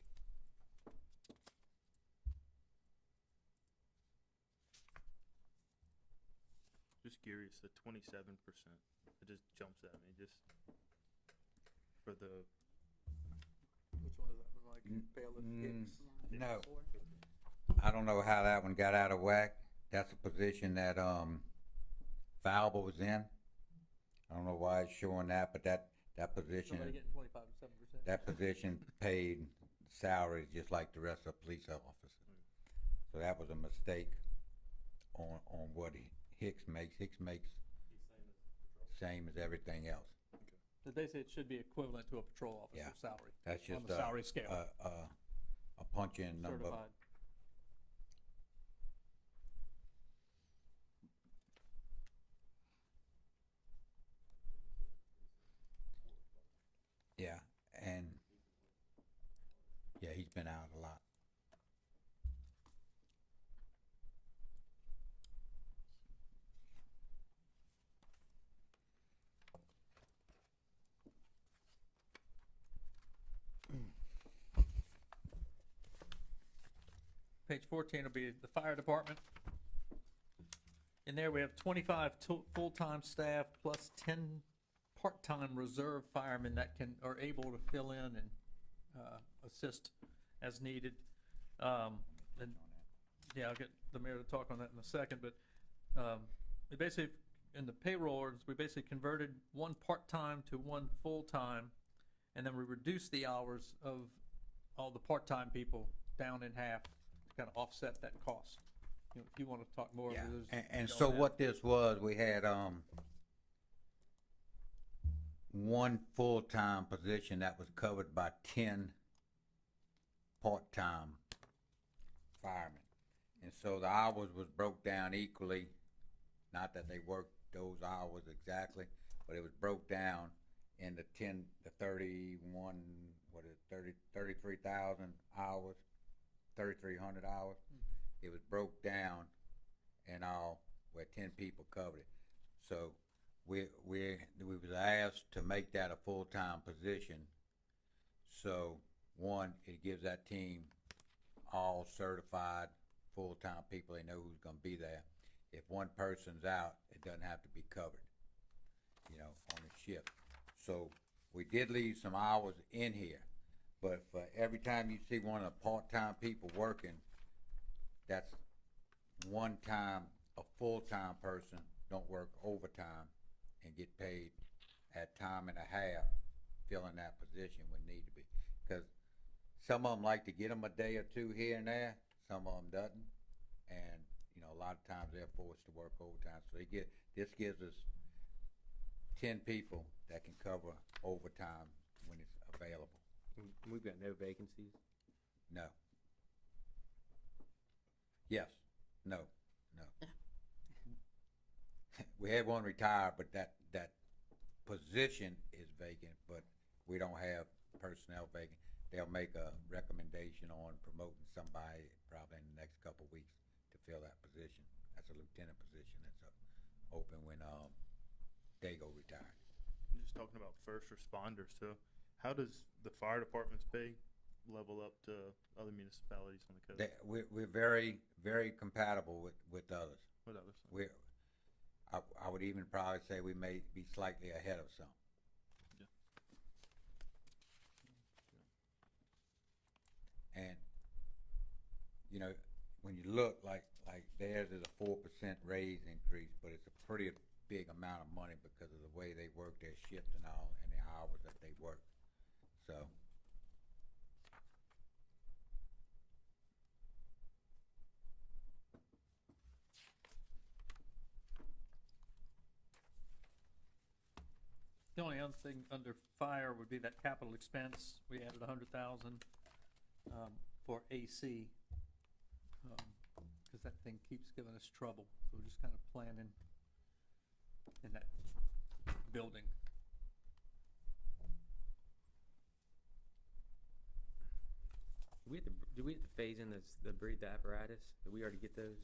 Just curious, the 27%, it just jumps at me, just for the, Which one is that, like bailiff Hicks? No, I don't know how that one got out of whack. That's a position that, Falba was in. I don't know why it's showing that, but that position, Somebody getting 25 to 7%. that position paid salaries just like the rest of police officers. So that was a mistake on what Hicks makes. Hicks makes same as everything else. So they say it should be equivalent to a patrol officer Yeah. salary. That's On just the salary scale. a punch-in number. Certified. Yeah, and yeah, he's been out a lot. Page 14 will be the fire department. In there, we have 25 full-time staff plus 10 part-time reserve firemen that are able to fill in and assist as needed. And yeah, I'll get the mayor to talk on that in a second, but we basically, in the payroll orders, we basically converted 1 part-time to 1 full-time, and then we reduced the hours of all the part-time people down in half to kind of offset that cost. You know, if you want to talk more, Yeah, there's- and y'all so have- what this was, we had, one full-time position that was covered by 10 part-time firemen. And so the hours was broke down equally, not that they worked those hours exactly, but it was broke down into 31, 33,000 hours, 3,300 hours. It was broke down and all, where 10 people covered it. So we was asked to make that a full-time position. So one, it gives that team all certified full-time people. They know who's gonna be there. If one person's out, it doesn't have to be covered, you know, on the shift. So we did leave some hours in here, but for every time you see one of the part-time people working, that's one time a full-time person don't work overtime and get paid at time and a half filling that position when need to be. Because some of them like to get them a day or two here and there, some of them doesn't. And, you know, a lot of times they're forced to work overtime. So this gives us 10 people that can cover overtime when it's available. We've got no vacancies. No. Yes. No. We had one retire, but that position is vacant, but we don't have personnel vacant. They'll make a recommendation on promoting somebody probably in the next couple of weeks to fill that position. That's a lieutenant position that's open when Dago retired. Just talking about first responders, so how does the fire department's pay level up to other municipalities on the coast? We're very, very compatible with others. What others? I would even probably say we may be slightly ahead of some. Yeah. And, you know, when you look like theirs is a 4% raise increase, but it's a pretty big amount of money because of the way they work their shift and all, and the hours that they work. So. The only other thing under fire would be that capital expense. We added 100,000 for AC, because that thing keeps giving us trouble. So we're just kind of planning in that building. Do we have to phase in the breathe apparatus? Did we already get those?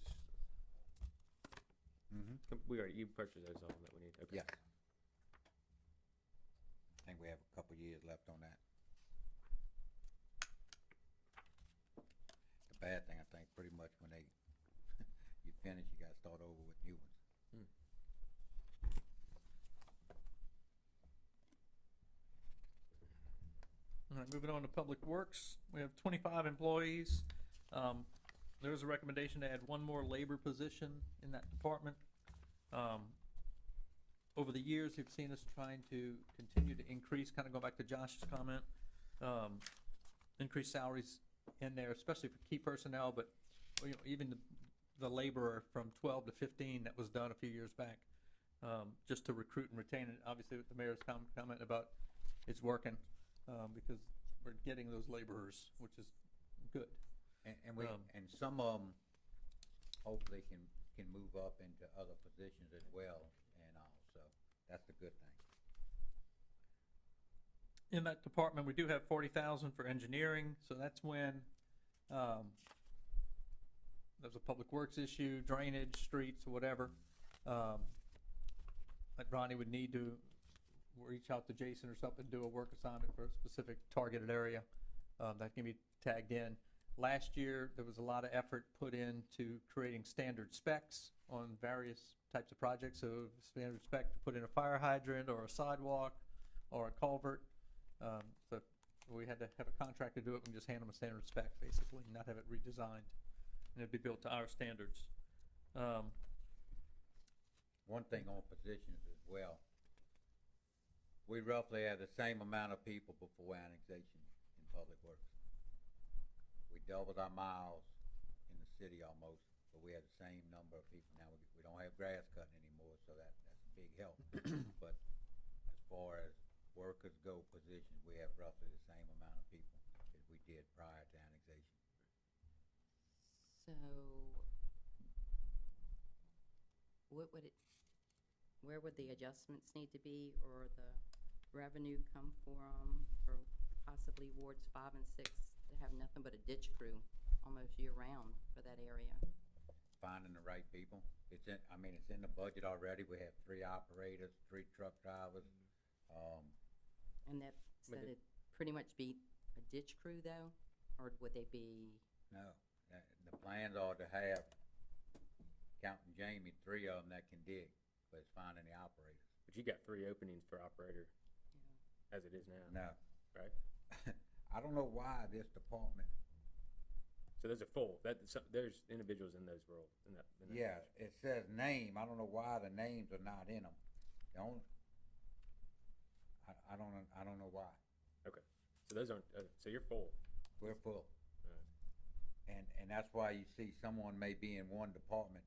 You purchased those all that we need. Okay. Yes. I think we have a couple years left on that. The bad thing, I think, pretty much when you finish, you gotta start over with new ones. All right, moving on to Public Works, we have 25 employees. There was a recommendation to add one more labor position in that department. Over the years, you've seen us trying to continue to increase, kind of go back to Josh's comment, increase salaries in there, especially for key personnel, but you know, even the laborer from 12 to 15 that was done a few years back, just to recruit and retain it. Obviously, with the mayor's comment about it's working, because we're getting those laborers, which is good. And some of them hopefully can move up into other positions as well, and all. So that's the good thing. In that department, we do have 40,000 for engineering, so that's when there's a public works issue, drainage, streets, or whatever. That Ronnie would need to reach out to Jason or something, do a work assignment for a specific targeted area that can be tagged in. Last year, there was a lot of effort put into creating standard specs on various types of projects. So standard spec to put in a fire hydrant or a sidewalk or a culvert. So we had to have a contractor do it and just hand them a standard spec basically, not have it redesigned. And it'd be built to our standards. One thing on positions as well, we roughly have the same amount of people before annexation in Public Works. We doubled our miles in the city almost, but we have the same number of people now. We don't have grass cutting anymore, so that's a big help. But as far as workers go positions, we have roughly the same amount of people as we did prior to annexation. So, what would it, where would the adjustments need to be, or the revenue come from, for possibly wards 5 and 6 to have nothing but a ditch crew almost year-round for that area? Finding the right people, it's in, I mean, it's in the budget already, we have 3 operators, 3 truck drivers, And that, so But it'd pretty much be a ditch crew though, or would they be, no, the plans are to have, counting Jamie, 3 of them that can dig, but it's finding the operators. But you got 3 openings for operator you know, as it is now, No. right? I don't know why this department, So those are full. There's individuals in those roles, in that yeah, position. it says name, I don't know why the names are not in them. The only, I don't know why. So those aren't, so you're full. We're full. Alright. And that's why you see someone may be in one department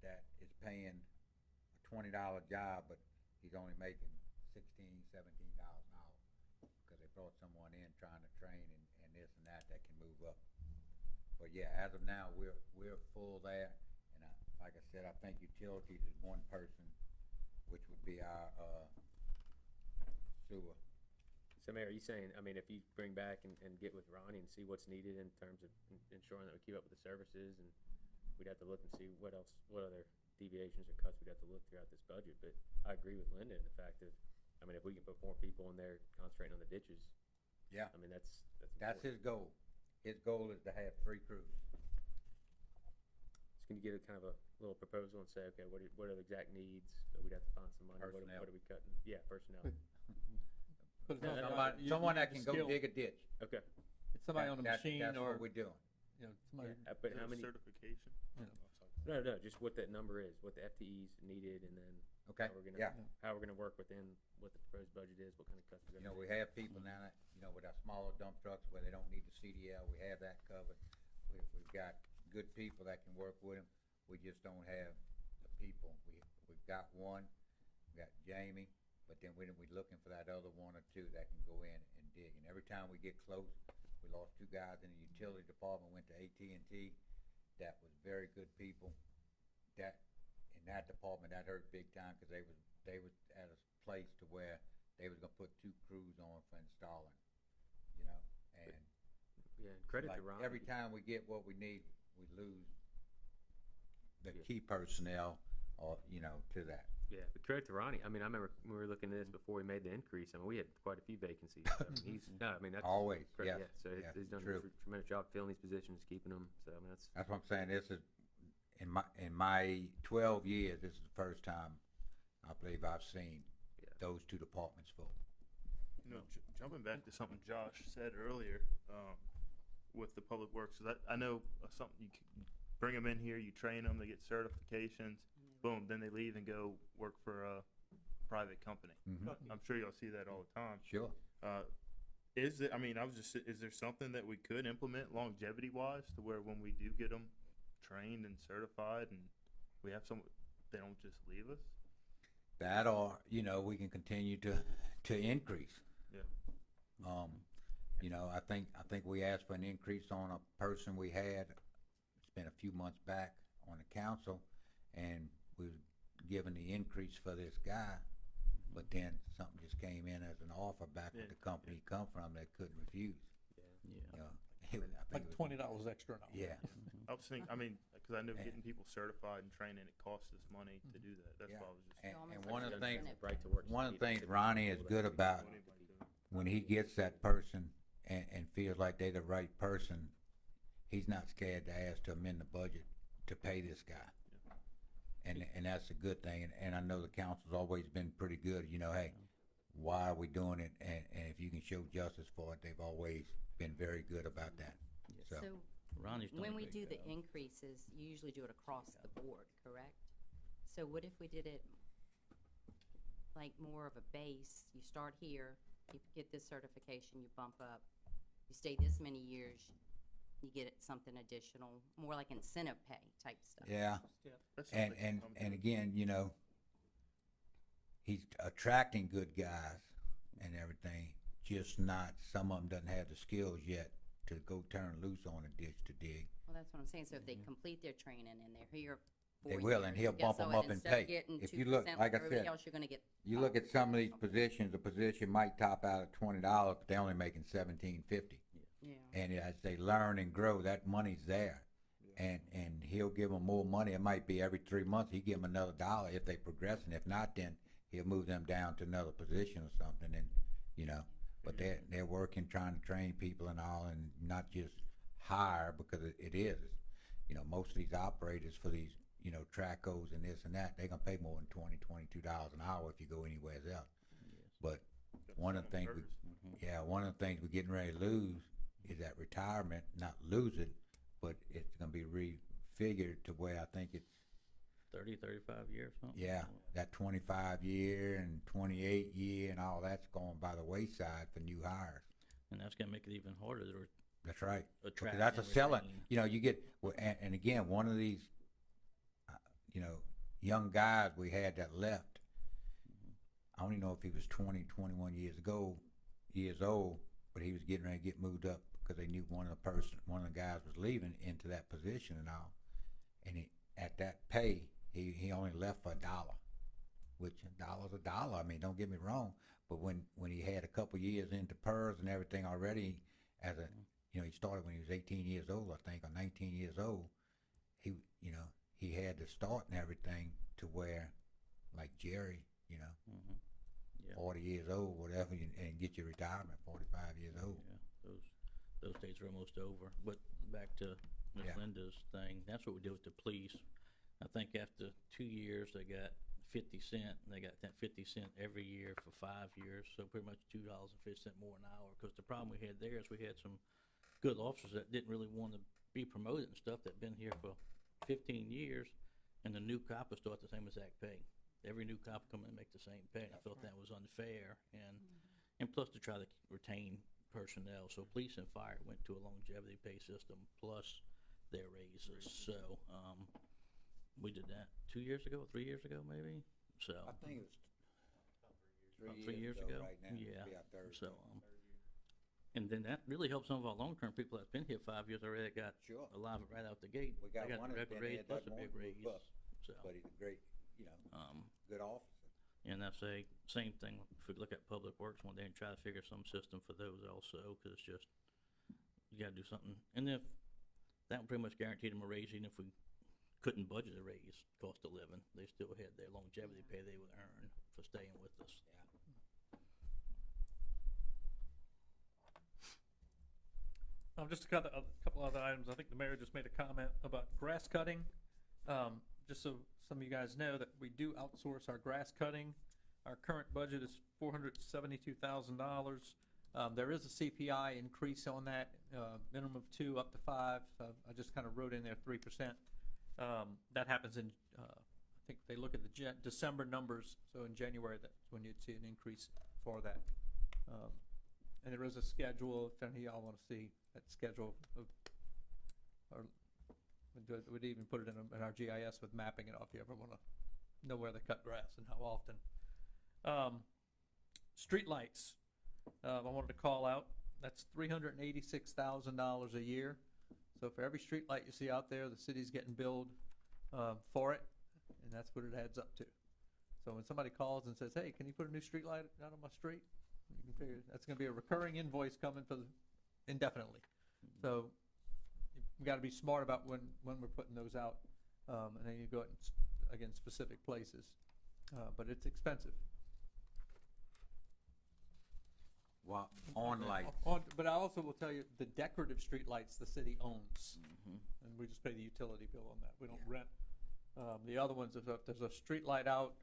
that is paying a $20 job, but he's only making $16,000-$17,000 because they brought someone in trying to train and this and that can move up. But yeah, as of now, we're full there, and like I said, I think utilities is one person, which would be our sewer. So Mayor, are you saying, I mean, if you bring back and get with Ronnie and see what's needed in terms of ensuring that we keep up with the services, and we'd have to look and see what other deviations or cuts we'd have to look throughout this budget, but I agree with Linda in the fact of, I mean, if we can put more people in there concentrating on the ditches, Yeah, I mean, that's that's important. his goal. His goal is to have 3 crews. So can you get a kind of a little proposal and say, okay, what are the exact needs, that we'd have to find some money, Personnel. what are we cutting? Yeah, personnel. But it's No, not- Somebody, you someone need that the can go skill. dig a ditch. Okay, It's somebody on a machine That's or, what we're doing. you know, somebody, but Is how it many, certification? Yeah. no, just what that number is, what the FTEs needed, and then Okay, how we're gonna, yeah. how we're gonna work within what the proposed budget is, what kind of cuts we're You gonna know, make. we have people now that, you know, with our smaller dump trucks where they don't need the CDL, we have that covered. We've got good people that can work with them, we just don't have the people. We've got one, we got Jamie, but then we're looking for that other 1 or 2 that can go in and dig. And every time we get close, we lost 2 guys in the utility department, went to AT&T, that was very good people. That, in that department, that hurt big time, cause they was at a place to where they was gonna put 2 crews on for installing, you know, and Yeah, credit like to Ron. every time we get what we need, we lose the Yeah. key personnel, or, you know, to that. Yeah, but credit to Ronnie. I mean, I remember when we were looking at this before we made the increase. I mean, we had quite a few vacancies. So, I mean, that's Always, credit, yes, yeah. So yes, he's done true. a tremendous job filling these positions, keeping them. So I mean, That's what I'm saying, this is, in my 12 years, this is the first time I believe I've seen Yeah. those 2 departments full. You know, jumping back to something Josh said earlier, with the public works, 'cause I know something, you bring them in here, you train them, they get certifications, boom, then they leave and go work for a private company. Mhm. I'm sure y'all see that all the time. Sure. Is it, I mean, is there something that we could implement longevity wise to where when we do get them trained and certified and we have some, they don't just leave us? That, or, you know, we can continue to increase. Yeah. You know, I think we asked for an increase on a person we had, it's been a few months back on the council, and we was given the increase for this guy, but then something just came in as an offer back with Yeah, the company he come from that couldn't refuse, yeah. you know. I think like it was- $20 extra an hour. Yeah, I was thinking, I mean, because I know Yeah. getting people certified and training, it costs us money to do that. That's Yeah. why I was just. and, almost and like one a of the benefit. things, Right to work. one of the things certificate, Ronnie is people good that- about, when he gets that person and feels like they the right person, he's not scared to ask to amend the budget to pay this guy. And that's a good thing, and I know the council's always been pretty good, you know, hey, why are we doing it, and if you can show justice for it, they've always been very good about that, so. So, Ronnie's done a when we great do the job. increases, you usually do it across the board, correct? So what if we did it like more of a base, you start here, you get this certification, you bump up, you stay this many years, you get it something additional, more like incentive pay type stuff. Yeah, That's and, something and, I'm and good. again, you know, he's attracting good guys, and everything, just not, some of them doesn't have the skills yet to go turn loose on a ditch to dig. Well, that's what I'm saying, so if they complete their training and they're here They 4 will, and years, he'll guess bump 'em what? up in Instead of pay. getting If you look, 2% like I everybody said, else, you're gonna get You look at some of these something. positions, the position might top out at $20, but they're only making $17.50. Yeah. And as they learn and grow, that money's there. And he'll give them more money. It might be every 3 months, he give them another dollar if they progress, and if not, then he'll move them down to another position or something, and, you know. But they're working, trying to train people and all, and not just hire, because it is. You know, most of these operators for these, you know, Tracos and this and that, they're gonna pay more than $22 an hour if you go anywhere else. But one of the things one of the things we're getting ready to lose is that retirement, not lose it, but it's gonna be refigured to where I think it's, 35 years, something. yeah, that 25-year and 28-year and all that's going by the wayside for new hires. And that's gonna make it even harder to That's right. attract. Because that's a and selling, retain. you know, you get, well, and again, one of these, you know, young guys we had that left, I don't even know if he was 20, 21 years old, but he was getting ready to get moved up because they knew one of the guys was leaving into that position and all. And at that pay, he only left for $1, which $1's $1. I mean, don't get me wrong, but when he had a couple years into PERS and everything already, as a, you know, he started when he was 18 years old, I think, or 19 years old. He had to start and everything to where, like Jerry, you know, Yeah. 40 years old, whatever, and get your retirement, 45 years old. Yeah, those days are almost over. But back to Miss Yeah. Linda's thing, that's what we did with the police. I think after 2 years, they got 50 cent, and they got that 50 cent every year for 5 years, so pretty much $2.50 more an hour. Because the problem we had there is we had some good officers that didn't really want to be promoted and stuff, that been here for 15 years, and the new cop was still at the same exact pay. Every new cop come in and make the same pay, and I felt that was unfair, and plus to try to retain personnel. So police and fire went to a longevity pay system plus their raises. So, we did that 2 years ago, 3 years ago, maybe. So, I think it was about 3 years ago. right now. Yeah. It'll be our third So, year. and then that really helped some of our long-term people that's been here 5 years already, that got Sure. a lot of it right out the gate. We got They got one the that's regular been raise here plus that a big long, raise. plus, So, but he's a great, you know, good officer. and that's a same thing if we look at Public Works one day and try to figure some system for those also, cause it's just, you gotta do something. And if, that would pretty much guarantee them a raise, even if we couldn't budget a raise, cost of living, they still had their longevity pay they would earn for staying with us. Just a couple other items. I think the mayor just made a comment about grass cutting. Just so some of you guys know that we do outsource our grass cutting. Our current budget is $472,000. There is a CPI increase on that, minimum of 2 up to 5. So I just kind of wrote in there 3%. That happens in, I think they look at the December numbers. So in January, that's when you'd see an increase for that. And there is a schedule, if any of y'all want to see that schedule of, or we'd even put it in our GIS with mapping it off, if you ever want to know where they cut grass and how often. Streetlights, I wanted to call out, that's $386,000 a year. So for every streetlight you see out there, the city's getting billed for it, and that's what it adds up to. So when somebody calls and says, hey, can you put a new streetlight out on my street? You can figure that's going to be a recurring invoice coming for indefinitely. So we got to be smart about when we're putting those out, and then you go out and again specific places, but it's expensive. Well, on lights, But I also will tell you the decorative street lights the city owns, and we just pay the utility bill on that. We don't rent. The other ones, if there's a street light out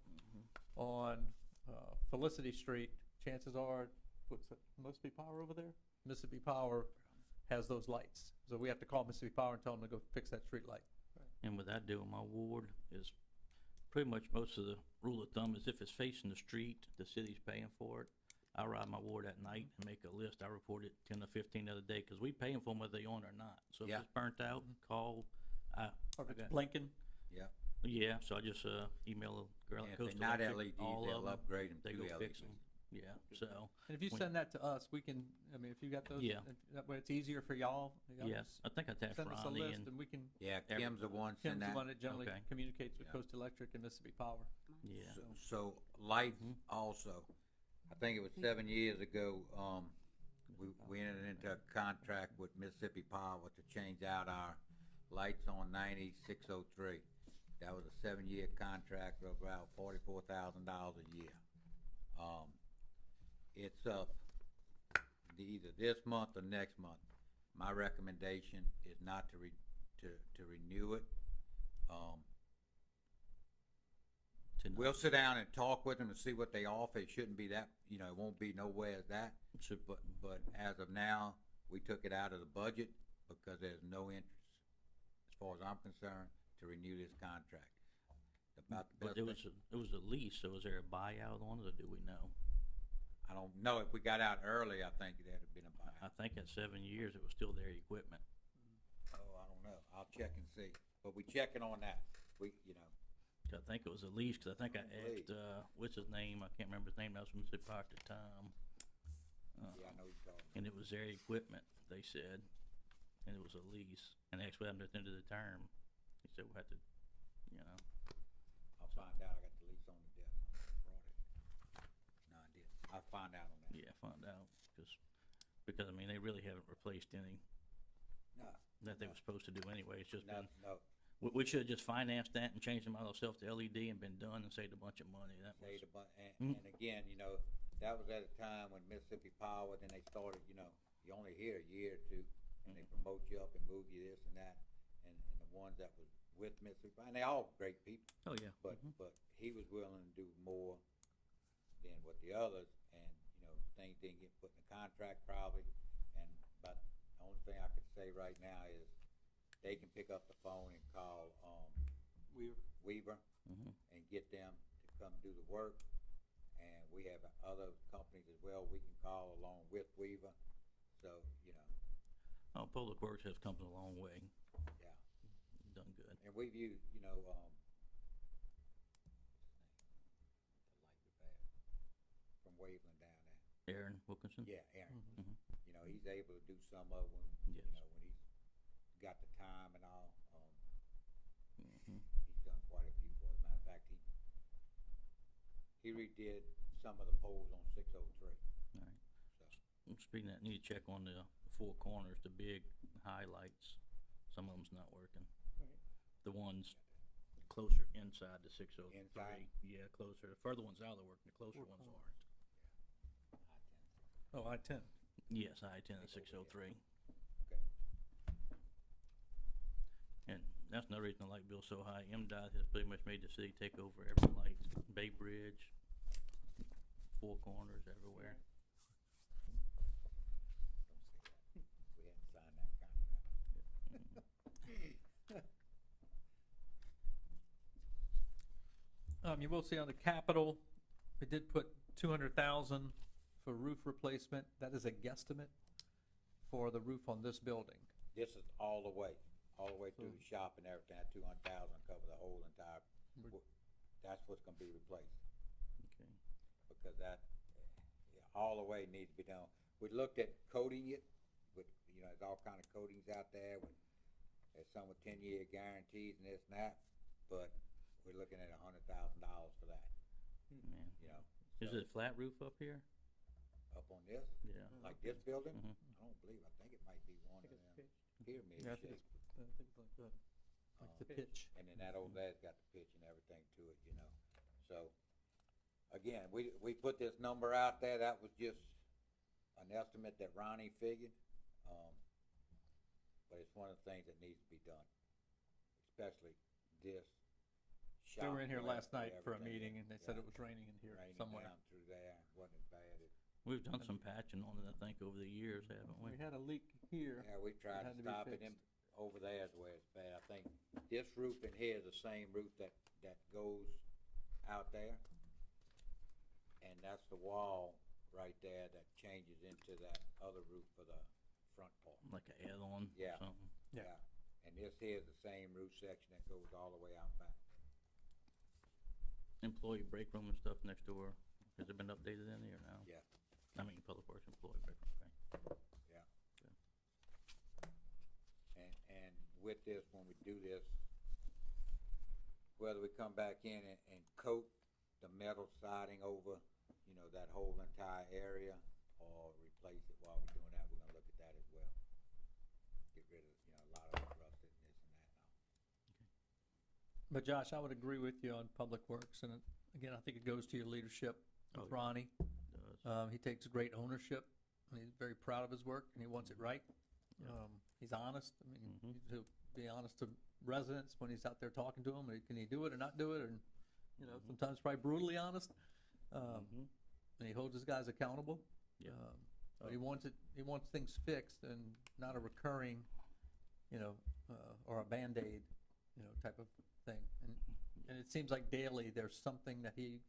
on Felicity Street, chances are, what's it, Mississippi Power over there? Mississippi Power has those lights. So we have to call Mississippi Power and tell them to go fix that street light. And what I do in my ward is pretty much most of the rule of thumb is if it's facing the street, the city's paying for it. I ride my ward at night and make a list. I report it 10 or 15 the other day because we paying for them whether they own it or not. So if Yeah. it's burnt out, call. Or if it's Okay. blinking. Yeah, so I just email a girl and at if Coastal they're not Electric, LEDs, all they'll of them. upgrade them They to go LEDs. fix them. Yeah, so, And if you When- send that to us, we can, I mean, if you got those, Yeah. that way it's easier for y'all. yes, I think I tasked Send us a Ronnie list and, and we can, Yeah, Every- Kim's the one send Kim's the that. one that generally Okay. communicates with Yeah. Coast Electric and Mississippi Power. yeah, So lights Mhm. also, I think it was 7 years ago, we entered into a contract with Mississippi Power to change out our lights on 9603. That was a 7-year contract of about $44,000 a year. It's up either this month or next month. My recommendation is not to renew it. to We'll sit down and talk with them and see what they offer. It shouldn't be that, it won't be nowhere as that. should, But as of now, we took it out of the budget because there's no interest, as far as I'm concerned, to renew this contract. About the but best thing, it was a lease, so is there a buyout on it, or do we know? I don't know, if we got out early, I think there'd have been a I buyout. think at 7 years, it was still their equipment. Oh, I don't know, I'll check and see, but we checking on that, I think it was a lease, cause I think I Lease. asked, what's his name, I can't remember his name, that was from Mississippi Power at the time. yeah, I know you're talking. And it was their equipment, they said, and it was a lease, and actually, happened at the end of the term, he said we'll have to, I'll find out, I got the lease on the desk, brought it. No, I didn't, I'll find out on that. yeah, find out, because, I mean, they really haven't replaced any No, that they were supposed to do anyway, it's just no, been, no, we should've just financed that and changed them out ourselves to LED and been done and saved a bunch of money, that was, Say the Mm. and again, that was at a time when Mississippi Power, then they started, you only here a year or two, and they promote you up and move you this and that, and the ones that was with Mississippi, and they all great people, oh, yeah. but he was willing to do more than what the others, and, things didn't get put in the contract probably, but the only thing I could say right now is they can pick up the phone and call, Weaver, Mhm. and get them to come do the work. And we have other companies as well we can call along with Weaver. So, Oh, Public Works has come a long way, yeah. done good. And we've used, from Waveland down there. Aaron Wilkinson? Yeah, Aaron. Mhm. He's able to do some of them, Yes. when he's got the time and all. Mhm. He's done quite a few for us. Matter of fact, he redid some of the poles on 603. All right. So, Speaking of that, need to check on the four corners, the big highlights. Some of them's not working. The ones closer inside the 603. Inside? Yeah, closer. The further ones out are working, the closer ones aren't. Oh, I-10. Yes, I-10 and 603. Okay. And that's another reason the light bill's so high. MDOT has pretty much made the city take over every light. Bay Bridge, four corners everywhere. Don't say that. We hadn't signed that contract. You will see on the Capitol, we did put 200,000 for roof replacement. That is a guesstimate for the roof on this building. This is all the way through the shop and everything. That 200,000 cover the whole entire. We're- That's what's gonna be replaced Okay. because that, all the way needs to be done. We looked at coating it with, there's all kind of coatings out there. There's some with 10-year guarantees and this and that, but we're looking at $100,000 for that. Man. Is so it a flat roof up here? up on this, Yeah. like this building. Mhm. I don't believe. I think it might be one of them pyramid Yeah, I think shaped. I think it's like the pitch. And then that over there's got the pitch and everything to it, So, again, we put this number out there, that was just an estimate that Ronnie figured. But it's one of the things that needs to be done, especially this shop. They were in here where last night for a everything meeting is, and they said yeah, it was raining in here raining somewhere. down through there, wasn't as bad as. We've done some patching on it, I think, over the years, haven't we? We had a leak here. Yeah, we tried had to to be stop it, fixed. and over there is where it's bad. I think this roof in here is the same roof that goes out there. And that's the wall right there that changes into that other roof for the front part. Like an add-on or Yeah. something. Yeah. And this here is the same roof section that goes all the way out back. Employee break room and stuff next door. Has it been updated any or no? Yeah. I mean, Public Works employee, okay. And with this, when we do this, whether we come back in and coat the metal siding over, you know, that whole entire area, or replace it while we're doing that, we're gonna look at that as well. Get rid of, you know, a lot of the rusted and this and that now. But Josh, I would agree with you on Public Works, and again, I think it goes to your leadership Oh, with yeah. Ronnie. Does. He takes great ownership, and he's very proud of his work, and he wants it right. Yeah. He's honest. I mean, Mhm. he'll be honest to residents when he's out there talking to them. Can he do it or not do it? And, you know, Mhm. sometimes probably brutally honest. Mhm. And he holds his guys accountable. Yeah. But he wants things fixed and not a recurring, you know, or a Band-Aid, you know, type of thing. And it seems like daily there's something that he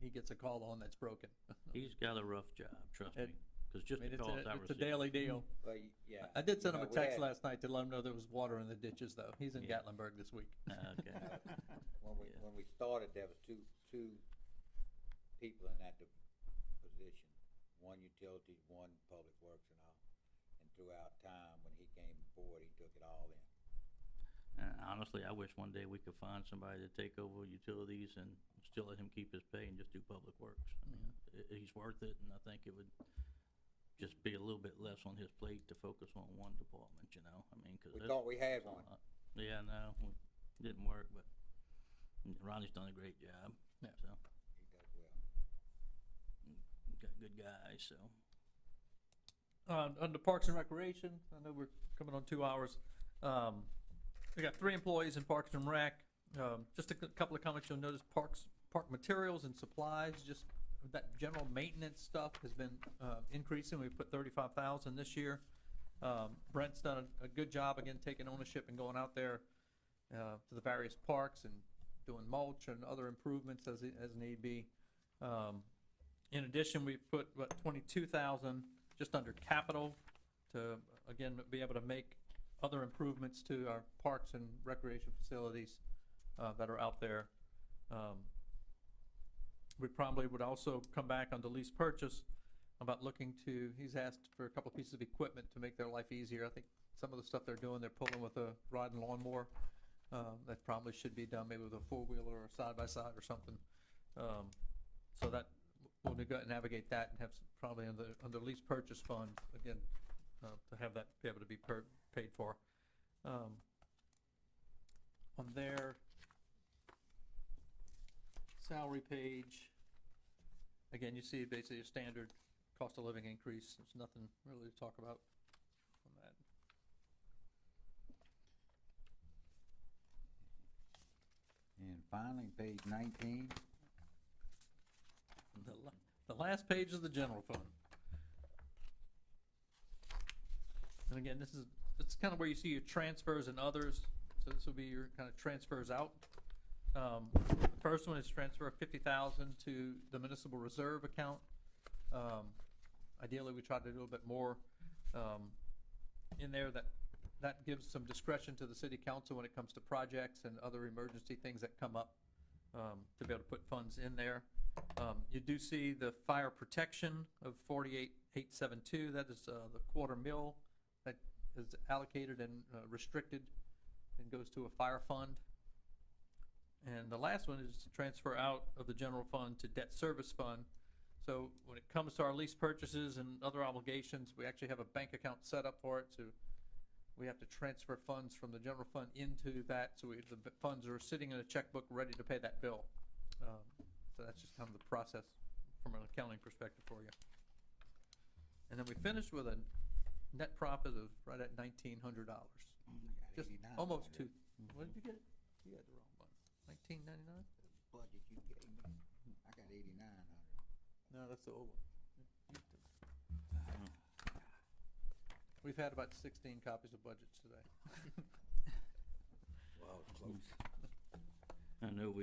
gets a call on that's broken. He's got a rough job, trust It- me, cause just the it's calls I a received. daily deal. Well, yeah. I did send you him a know, we text had- last night to let him know there was water in the ditches, though. He's in Yeah. Gatlinburg this week. Okay. Yeah. When we started, there was two people in that position, one utilities, one public works and all. And throughout time, when he came aboard, he took it all in. And honestly, I wish one day we could find somebody to take over utilities and still let him keep his pay and just do public works. I mean, he's worth it, and I think it would just be a little bit less on his plate to focus on one department, you know? I mean, 'cause We that's thought we had a one. lot. Yeah, no, it didn't work, but Ronnie's done a great job, Yeah. so, He does well. got good guys, so. Under Parks and Recreation, I know we're coming on 2 hours. We got 3 employees in Parks and Rec. Just a couple of comments. You'll notice park materials and supplies, just that general maintenance stuff has been increasing. We put 35,000 this year. Brent's done a good job again taking ownership and going out there to the various parks and doing mulch and other improvements as need be. In addition, we've put 22,000 just under capital to again be able to make other improvements to our parks and recreation facilities that are out there. We probably would also come back on the lease purchase about looking to, he's asked for a couple of pieces of equipment to make their life easier. I think some of the stuff they're doing, they're pulling with a rod and lawnmower. That probably should be done maybe with a four-wheeler or a side-by-side or something. So that, we'll navigate that and have probably under lease purchase fund, again, to have that be able to be paid for. On their salary page, again, you see basically a standard cost of living increase. There's nothing really to talk about on that. And finally, page 19. The last page is the general fund. And again, this is kind of where you see your transfers and others. So this will be your kind of transfers out. The first one is transfer of 50,000 to the municipal reserve account. Ideally, we try to do a little bit more in there that gives some discretion to the city council when it comes to projects and other emergency things that come up, to be able to put funds in there. You do see the fire protection of 48,872. That is the quarter mil that is allocated and restricted and goes to a fire fund. And the last one is to transfer out of the general fund to debt service fund. So when it comes to our lease purchases and other obligations, we actually have a bank account set up for it. So we have to transfer funds from the general fund into that. So the funds are sitting in a checkbook ready to pay that bill. So that's just kind of the process from an accounting perspective for you. And then we finished with a net profit of right at $1,900. Just almost two. What did you get? You had the wrong one. $19.99? Budget you gave me, I got 8,900. No, that's the old one. We've had about 16 copies of budgets today. Well, close. I know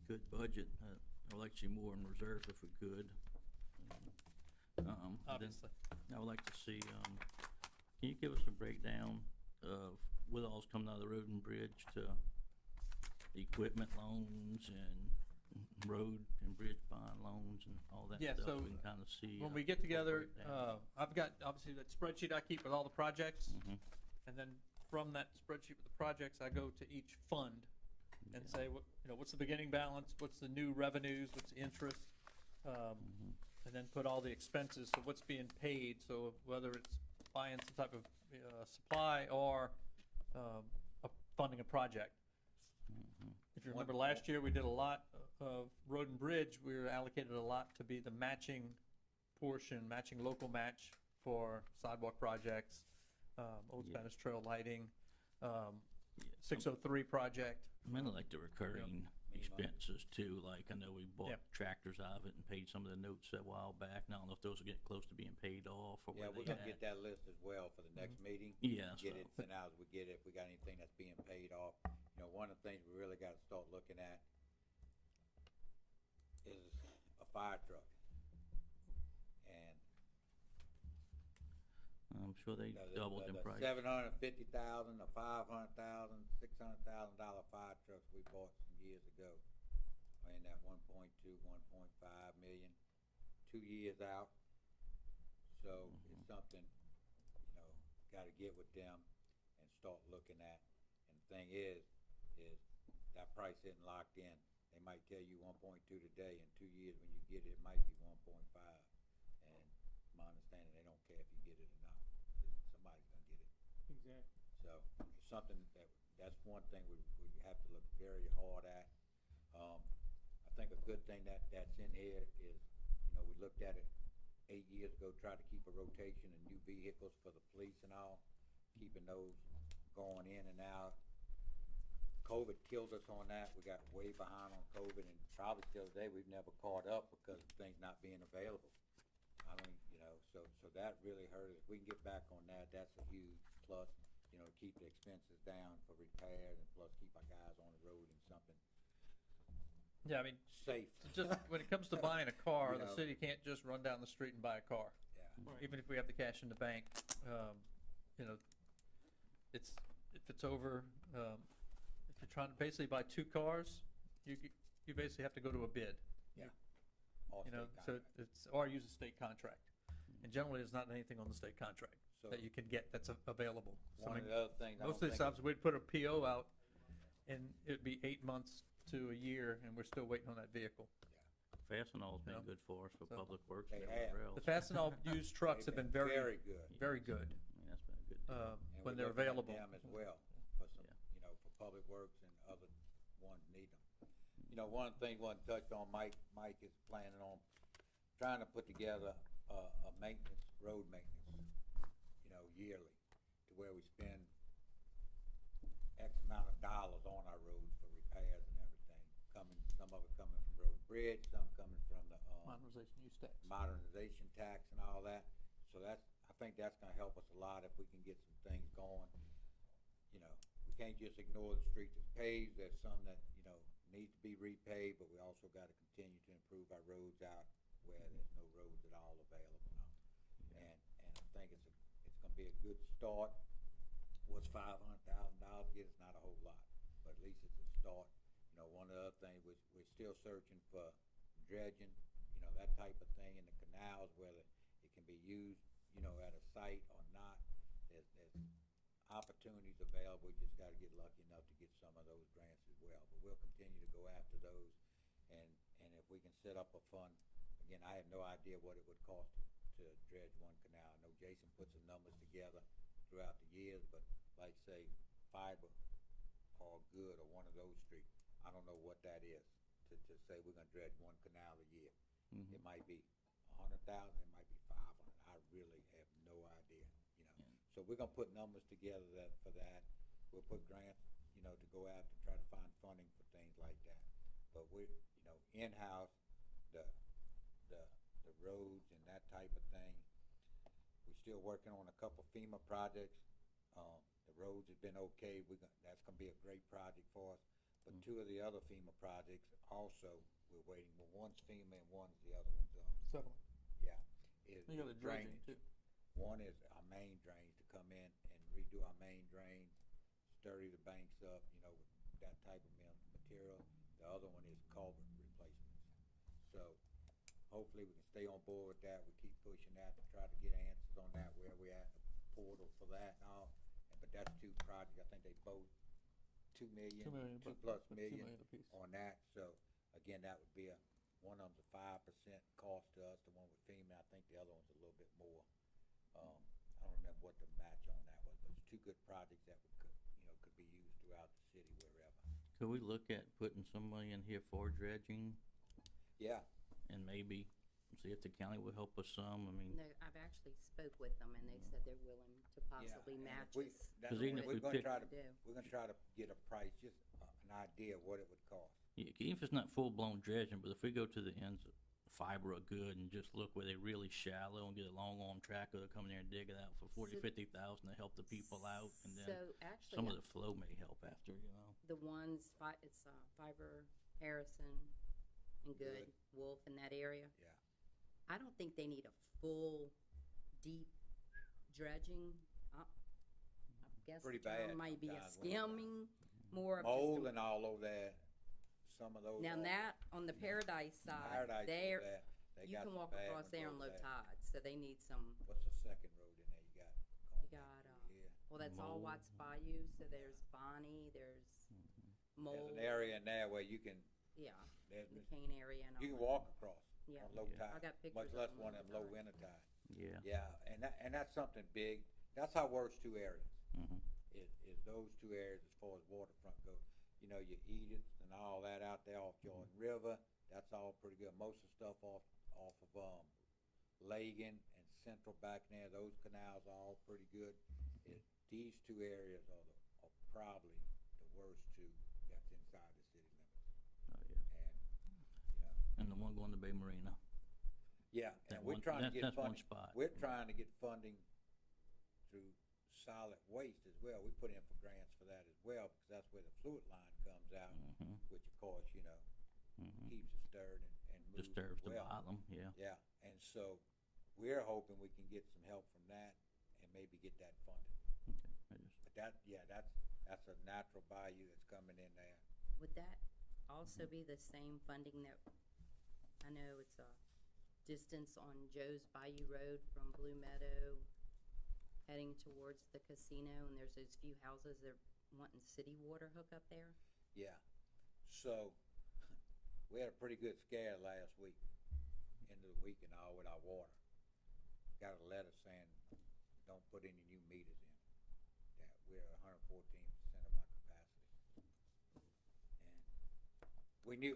good budget, I'd like to see more in reserve if we could. Then Obviously. I would like to see, can you give us a breakdown of what all's coming out of the road and bridge to equipment loans and road and bridge bond loans and all that Yeah, stuff, so we can kinda see. When we get together, breakdown. I've got obviously that spreadsheet I keep with all the projects, Mhm. and then from that spreadsheet with the projects, I go to each fund and Yeah. say, what, you know, what's the beginning balance, what's the new revenues, what's the interest, Mhm. and then put all the expenses, so what's being paid, so whether it's buying some type of, supply or, funding a project. Mhm. If you One- remember last year, we did a lot of road and bridge, we were allocated a lot to be the matching portion, matching local match for sidewalk projects, Old Yeah. Spanish Trail lighting, Yeah, 603 project. Mainly like the recurring expenses too, like I know we bought Yep. tractors out of it and paid some of the notes a while back, and I don't know if those are getting close to being paid off or Yeah, where we're they gonna at. get that list as well for the next meeting. Yeah, Get so- it sent out as we get it, if we got anything that's being paid off. You know, one of the things we really gotta start looking at is a fire truck. And I'm sure they doubled in price. $750,000, a $500,000, $600,000 fire trucks we bought some years ago. In that 1.2, 1.5 million, 2 years out. So it's something, you know, gotta get with them and start looking at. And the thing is that price isn't locked in. They might tell you 1.2 today, in 2 years when you get it, it might be 1.5. And my understanding, they don't care if you get it or not. Somebody's gonna get it. Exactly. So it's something that's one thing we have to look very hard at. I think a good thing that's in here is, you know, we looked at it 8 years ago, tried to keep a rotation of new vehicles for the police and all, keeping those going in and out. COVID killed us on that. We got way behind on COVID, and probably still today, we've never caught up because of things not being available. I mean, you know, so that really hurt us. If we can get back on that, that's a huge plus, you know, to keep the expenses down for repairs and plus keep our guys on the road and something Yeah, I mean, safe. just when it comes to buying a car, You the know. city can't just run down the street and buy a car. Yeah. Even if we have the cash in the bank, you know, if it's over, if you're trying to basically buy 2 cars, you basically have to go to a bid. All You know, state so contract. it's, or use a state contract. And generally, there's not anything on the state contract So that you can get that's available. So, I one of mean, the other things, I most don't of the think times, we'd put a PO out, and it'd be 8 months to a year, and we're still waiting on that vehicle. Fastenal's You know? been good for us for So- public works They and everywhere have. else. The Fastenal used trucks have been very, very good. very good, I mean, that's been a good deal. And when we're they're looking at available. them as well, for some, Yeah. you know, for public works and other ones need them. You know, one of the things one touched on, Mike is planning on trying to put together a maintenance, road maintenance, you know, yearly, to where we spend X amount of dollars on our roads for repairs and everything. Some of it coming from road and bridge, some coming from the, modernization use tax. modernization tax and all that. So I think that's gonna help us a lot if we can get some things going. You know, we can't just ignore the streets that's paved, there's some that, you know, need to be repaved, but we also gotta continue to improve our roads out where there's no roads at all available now. And I think it's gonna be a good start. What's $500,000 get us? Not a whole lot, but at least it's a start. You know, one of the other things, we're still searching for dredging, you know, that type of thing in the canals, whether it can be used, you know, at a site or not. There's opportunities available, we just gotta get lucky enough to get some of those grants as well. But we'll continue to go after those, and if we can set up a fund, again, I have no idea what it would cost to dredge one canal. I know Jason put some numbers together throughout the years, but like say, fiber or good or one of those streets, I don't know what that is to say we're gonna dredge one canal a year. Mhm. It might be 100,000, it might be 500, I really have no idea, you know. Yeah. So we're gonna put numbers together for that, we'll put grants, you know, to go out to try to find funding for things like that. But we're, you know, in-house, the roads and that type of thing, we're still working on a couple FEMA projects. The roads have been okay, that's gonna be a great project for us. But 2 of the other FEMA projects also, we're waiting, well, one's FEMA and one's the other one's, Settlement. yeah, is You got the dredging drainage. too. One is our main drains, to come in and redo our main drains, sturdy the banks up, you know, with that type of material. The other one is culvert replacement. So hopefully we can stay on board with that. We keep pushing that to try to get answers on that, where we at, the portal for that and all. But that's two projects. I think they both 2 million, 2 million, two but- plus but 2 million million apiece. on that. So again, that would be one of them's a 5% cost to us, the one with FEMA. I think the other one's a little bit more. I don't remember what the match on that was, but it's two good projects that could be used throughout the city wherever. Could we look at putting some money in here for dredging Yeah, and maybe see if the county will help us some? I mean, No, I've actually spoke with them and they said they're willing to possibly and match if we- us. that's 'Cause even if we're we gonna pick- try to, Do. we're gonna try to get a price, just an idea of what it would cost. yeah, even if it's not full-blown dredging, but if we go to the ends of fiber are good and just look where they really shallow and get a long arm tracker to come in there and dig it out for 40, So- 50,000 to help the people out, and then So actually, some of the flow may help after, the ones, it's Fiber, Harrison, and Good, Wolf in that area. Yeah. I don't think they need a full, deep dredging. I guess the Pretty bad term might be a sometimes when it's, skimming, more of Mold just and all over there, some of a. those. Now that, on the Paradise side, Paradise there, is bad. They you got can some walk bad across ones there on over low there. tide, so they need some, What's the second road in there you got? you got, well, that's all Mold. Watts Bayou, so there's Bonnie, there's Mold. There's an area in there where you can, Yeah, there's, McCain area and all you can that. walk across Yeah. on low Yeah. tide. I got pictures Much of less them one all of the them low time. winter tide. Yeah. Yeah, and that's something big. That's our worst two areas, Mhm. is those two areas as far as waterfront goes. You know, your Ediths and all that out there off Jordan River, that's all pretty good. Most of the stuff off of, Lagan and Central back there, those canals are all pretty good. These two areas are probably the worst two that's inside the city limits. Oh, yeah. And, And the one going to Bay Marina. yeah, That and we're one- trying to get that's one funding. spot. We're trying to get funding through solid waste as well. We put in for grants for that as well, because that's where the fluid line comes out, Mhm. which of course, Mhm. keeps it stirred and moved as Disturbs the well. bottom, yeah. Yeah, and so we're hoping we can get some help from that and maybe get that funded. Okay. But that's a natural bayou that's coming in there. Would that also be the same funding that, I know it's a distance on Joe's Bayou Road from Blue Meadow heading towards the casino, and there's those few houses that are wanting city water hookup there? Yeah, so we had a pretty good scare last week, end of the week and all with our water. Got a letter saying, don't put any new meters in, that we're 114% of our capacity. And we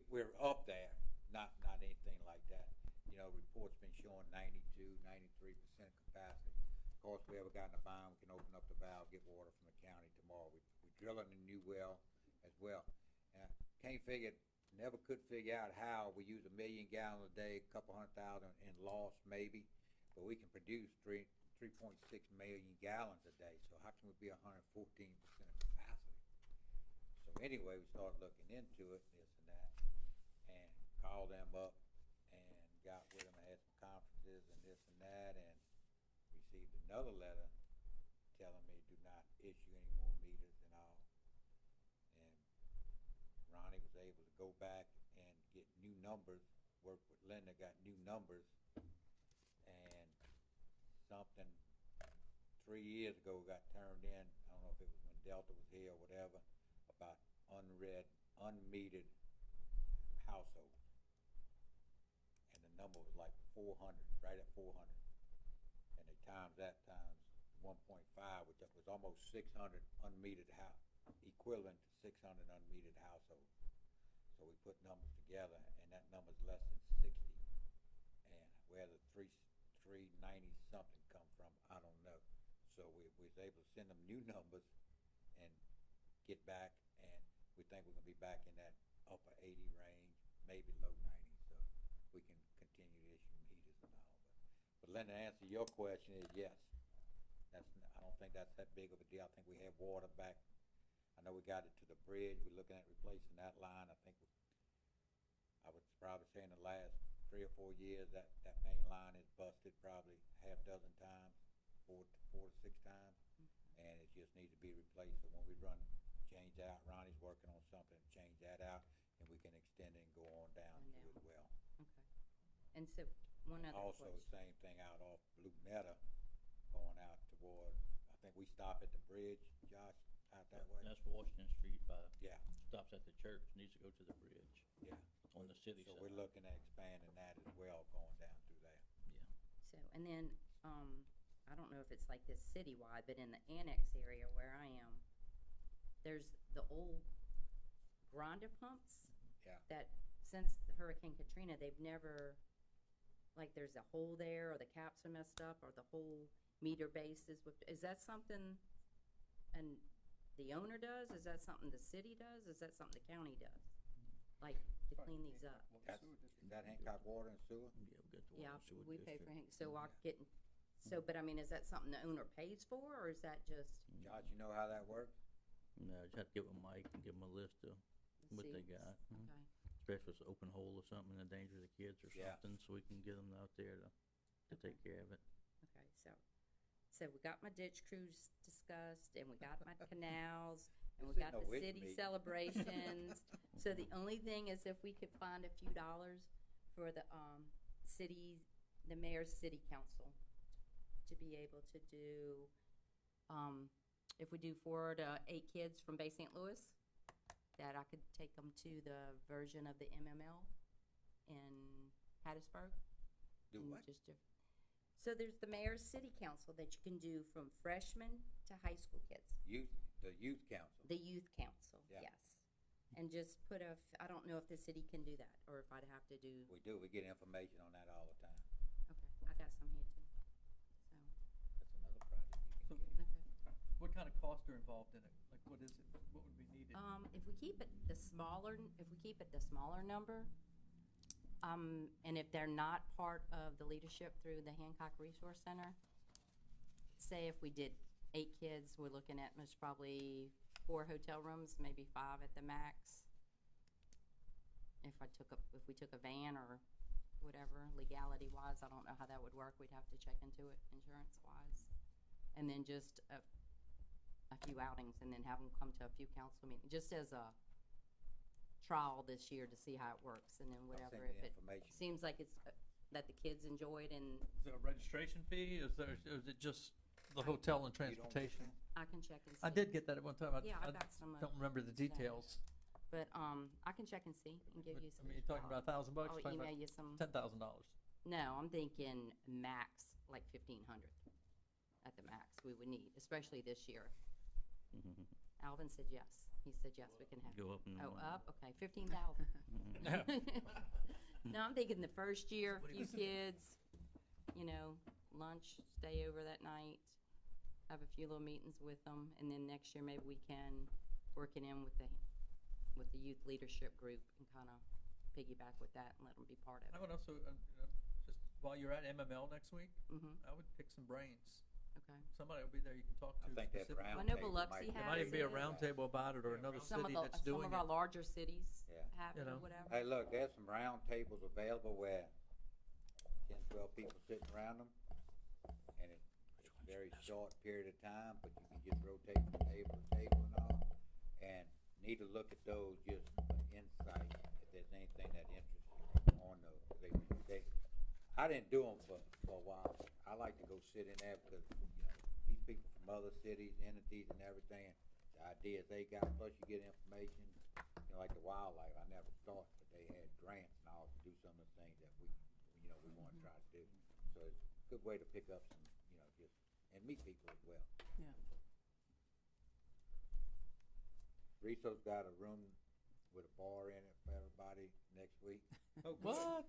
were up there, not anything like that. You know, reports been showing 92, 93% capacity. Of course, if we ever got in a bind, we can open up the valve, get water from the county tomorrow. We're drilling a new well as well. Never could figure out how we use 1 million gallons a day, a couple 100,000 in loss maybe, but we can produce 3.6 million gallons a day. So how can we be 114% of capacity? So anyway, we started looking into it, this and that, and called them up and got with them and had some conferences and this and that, and received another letter telling me do not issue any more meters and all. And Ronnie was able to go back and get new numbers, work with Linda, got new numbers, and something 3 years ago got turned in, I don't know if it was when Delta was here or whatever, about unmetered households. And the number was like 400, right at 400. And they times that times 1.5, which was almost 600 unmetered equivalent to 600 unmetered households. So we put numbers together, and that number's less than 60. And where the 390 something come from, I don't know. So we was able to send them new numbers and get back, and we think we're gonna be back in that upper 80 range, maybe low 90, so we can continue to issue meters and all. But Linda, to answer your question is yes. I don't think that's that big of a deal. I think we have water back. I know we got it to the bridge. We're looking at replacing that line. I would probably say in the last 3 or 4 years that main line is busted probably half dozen times, four to six times, and it just needs to be replaced. So when we change out, Ronnie's working on something to change that out, and we can extend it and go on down On to down. as well. Okay. And so, one other Also, question. same thing out off Blue Meadow, going out toward, I think we stop at the bridge, Josh, out that way? That's Washington Street by, Yeah, stops at the church, needs to go to the bridge yeah. on the city So side. we're looking at expanding that as well, going down through there. Yeah. So, and then, I don't know if it's like this citywide, but in the annex area where I am, there's the old grinder pumps. Yeah. That since Hurricane Katrina, they've never, like, there's a hole there, or the caps are messed up, or the whole meter base is that something, and the owner does? Is that something the city does? Is that something the county does? Like, to clean these up? That's, is that Hancock Water and Sewer? Yeah, we got the Yeah, water and sewer we pay district. for, so I get, so, but I mean, is that something the owner pays for, or is that just? Josh, you know how that works? No, just have to give them Mike and give them a list of what they see? got. Okay, Especially if it's an open hole or something, in the danger of the kids or Yeah. something, so we can get them out there to take care of it. okay, so we got my ditch crews discussed, and we got my canals, and we This got ain't no the wit city meeting. celebrations. So the only thing is if we could find a few dollars for the, the mayor's city council to be able to do, if we do 4 to 8 kids from Bay St. Louis, that I could take them to the version of the MML in Hattiesburg. Do and what? So there's the mayor's city council that you can do from freshmen to high school kids. The youth council. The youth council, Yeah. yes. And just put I don't know if the city can do that, or if I'd have to do, We do, we get information on that all the time. okay, I got some here too. That's another project you can So, get. okay. What kind of costs are involved in it? Like, what is it? What would be needed? If we keep it the smaller number, and if they're not part of the leadership through the Hancock Resource Center, say if we did 8 kids, we're looking at most probably 4 hotel rooms, maybe 5 at the max. If we took a van or whatever, legality wise, I don't know how that would work. We'd have to check into it insurance wise. And then just a few outings, and then have them come to a few council meetings, just as a trial this year to see how it works, and then I'll whatever, send you if the it information. seems like it's, that the kids enjoyed, and Is there a registration fee? Is it just the hotel and You don't- transportation? I can check and see. I did get that at one time. Yeah, I I've got some, don't remember the details. but, I can check and see and give But, you I some. mean, you're talking about $1,000, I'll talking email about you some, $10,000. no, I'm thinking max, like 1,500 at the max we would need, especially this year. Mhm. Alvin said yes. He said yes, we can have. Go up and. Oh, up, okay, 15,000. Mhm. No, I'm thinking the first year, a few kids, you know, lunch, stay over that night, have a few little meetings with them, and then next year maybe we can work it in with the youth leadership group and kind of piggyback with that and let them be part I of would also, just while you're at MML next week, it. Mm-hmm, I would pick some brains. okay. Somebody will be there you can talk to. I think that specifically. round I know table Biloxi might- There has might even be a it. roundtable about it, or Yeah, another Some of city the, that's some doing of it. our larger cities Yeah. have it You or know. whatever. Hey, look, there's some round tables available where 10, 12 people sitting around them, and it's a very short period of time, but you can just rotate from table to table and all. And need to look at those just for insight, if there's anything that interests you on those. I didn't do them for a while. I like to go sit in there because, these people from other cities, entities and everything, the ideas they got, plus you get information, like the wildlife, I never thought that they had grants and all to do some of the things that we wanna try to do. So it's a good way to pick up some, just, and meet people as well. Yeah. Riso's got a room with a bar in it for everybody next week. Oh, What?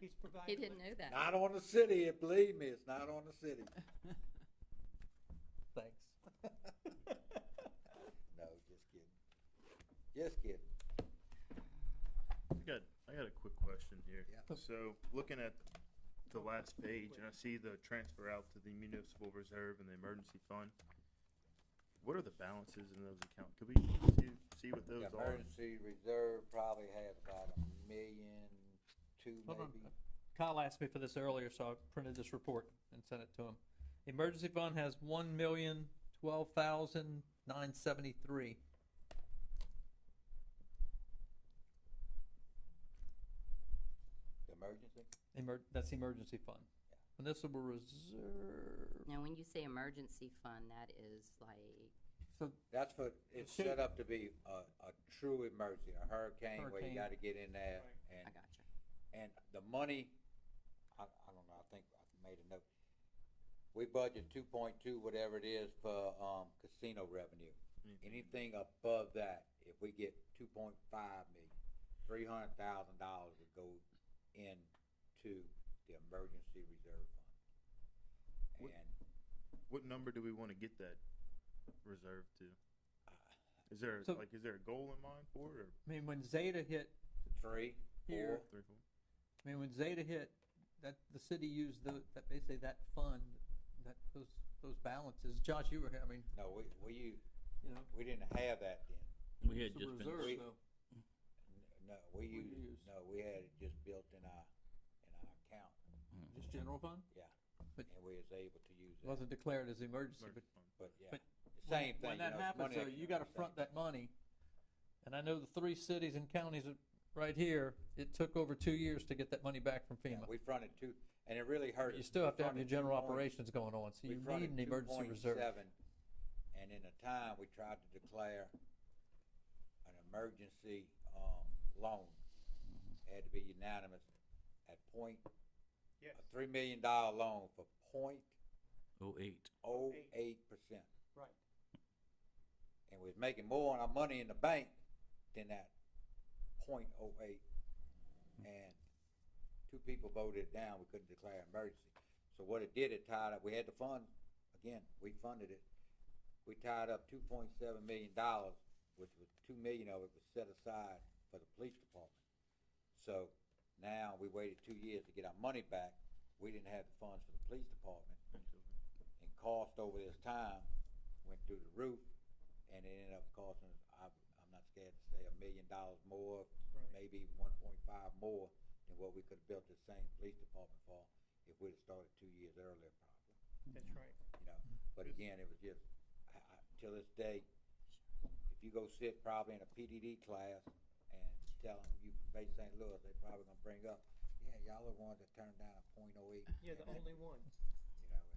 He's providing. He didn't know that. Not on the city, believe me, it's not on the city. Thanks. No, just kidding. Just kidding. I got a quick question here. Yeah. So, looking at the last page, and I see the transfer out to the municipal reserve and the emergency fund. What are the balances in those accounts? Could we see what those The are? emergency reserve probably has about $1.2 million, Hold on. maybe. Kyle asked me for this earlier, so I printed this report and sent it to him. Emergency fund has 1,012,973. emergency? That's the emergency fund. Municipal reserve, Now, when you say emergency fund, that is like, so That's for, it's Should- set up to be a true emergency, a hurricane where you Hurricane. gotta get in there I and, gotcha. and the money, I don't know, I think I made a note. We budget 2.2, whatever it is for, casino revenue. Anything above that, if we get 2.5 million, $300,000 would go into the emergency reserve fund. What- And, What number do we wanna get that reserve to? uh, Is there, So- like, is there a goal in mind for it, or I mean, when Zeta hit, 3, 4, Here. 3, 4? I mean, when Zeta hit, that, the city used that, basically that fund, those balances, Josh, you were here, I mean, no, we you know. we didn't have that then. We had it's a just been, reserve, We- though. No, we What do you used, use? no, we had it just built in our account, Just general fund? yeah. But- And we was able to use It that, wasn't declared as emergency, but Emergency fund. but yeah, but the same thing, when that happens, though, you gotta front that money. And I know the 3 cities and counties right here, it took over 2 years to get that money back from Yeah, FEMA. we fronted two, and it really hurt But you us. still We have to have your fronted general 2 point- operations going on, so we you fronted need an emergency reserve. 2.7, and in the time, we tried to declare an emergency, loan. Had to be unanimous at Yes. a $3 million loan for 08. 0.08%. Right. And we was making more on our money in the bank than that 0.08. And 2 people voted it down, we couldn't declare an emergency. So what it did, it tied up, we had the fund, again, we funded it. We tied up $2.7 million, which was 2 million of it was set aside for the police department. So now we waited 2 years to get our money back. We didn't have the funds for the police department. And cost over this time went through the roof, and it ended up costing us, I'm not scared to say, $1 million more, Right. maybe 1.5 more than what we could've built the same police department for if we'd have started 2 years earlier probably, That's right. you know. But again, it was just, till this day, if you go sit probably in a PDD class and tell them you from Bay St. Louis, they probably gonna bring up, yeah, y'all are the ones that turned down a .08. Yeah, the only one.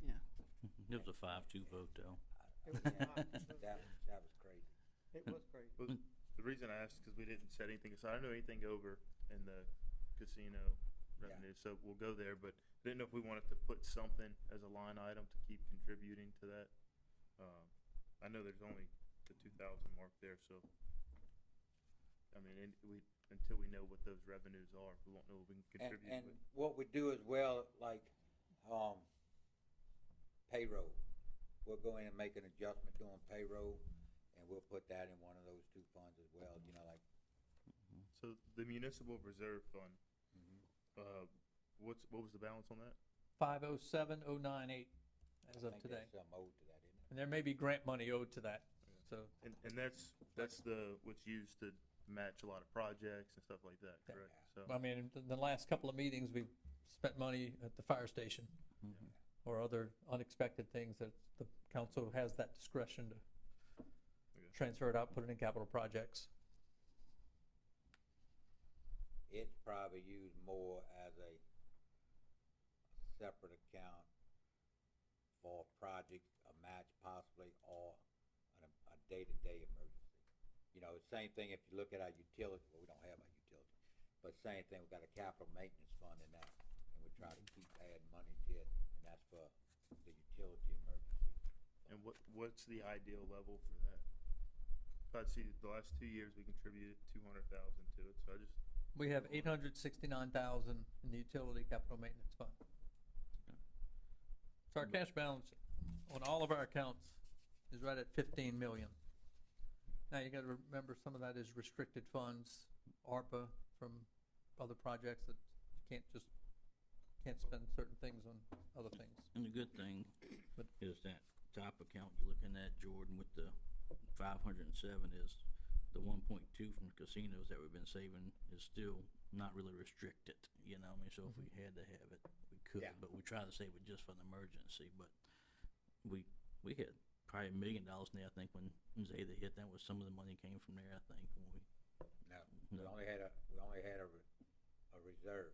You know, and It was a 5-2 vote, though. It was yeah, not. It was- that was crazy. It was crazy. Well, the reason I asked is because we didn't set anything aside. I don't know anything over in the casino revenue, so we'll go there, but didn't know if we wanted to put something as a line item to keep contributing to that. I know there's only the 2,000 mark there, so, I mean, until we know what those revenues are, we won't know if we can contribute. And but- what we do as well, like, payroll, we'll go in and make an adjustment doing payroll, and we'll put that in one of those 2 funds as well, you know, like, So the municipal reserve fund, what was the balance on that? 507098 as I of think today. there's some owed to that, isn't it? And there may be grant money owed to that, so. And that's what's used to match a lot of projects and stuff like that, Yeah. correct? So, I mean, in the last couple of meetings, we've spent money at the fire station or other unexpected things that the council has that discretion to Okay. transfer it out, put it in capital projects. It's probably used more as a separate account for projects, a match possibly, or a day-to-day emergency. You know, same thing if you look at our utility, well, we don't have our utility, but same thing, we've got a capital maintenance fund in that, and we try to keep adding money to it, and that's for the utility emergency. and what's the ideal level for that? I'd see the last 2 years we contributed 200,000 to it, so I just, We have 869,000 in the utility capital maintenance fund. So our cash balance on all of our accounts is right at 15 million. Now you gotta remember some of that is restricted funds, ARPA from other projects that you can't spend certain things on other things. And the good thing But- is that top account you're looking at, Jordan, with the 507 is the 1.2 from the casinos that we've been saving is still not really restricted, you know, I mean, so if we had to have it, we could, Yeah. but we try to save it just for an emergency, but we had probably $1 million in there, I think, when Zeta hit, that was some of the money came from there, I think, when we, No, we only had a reserve,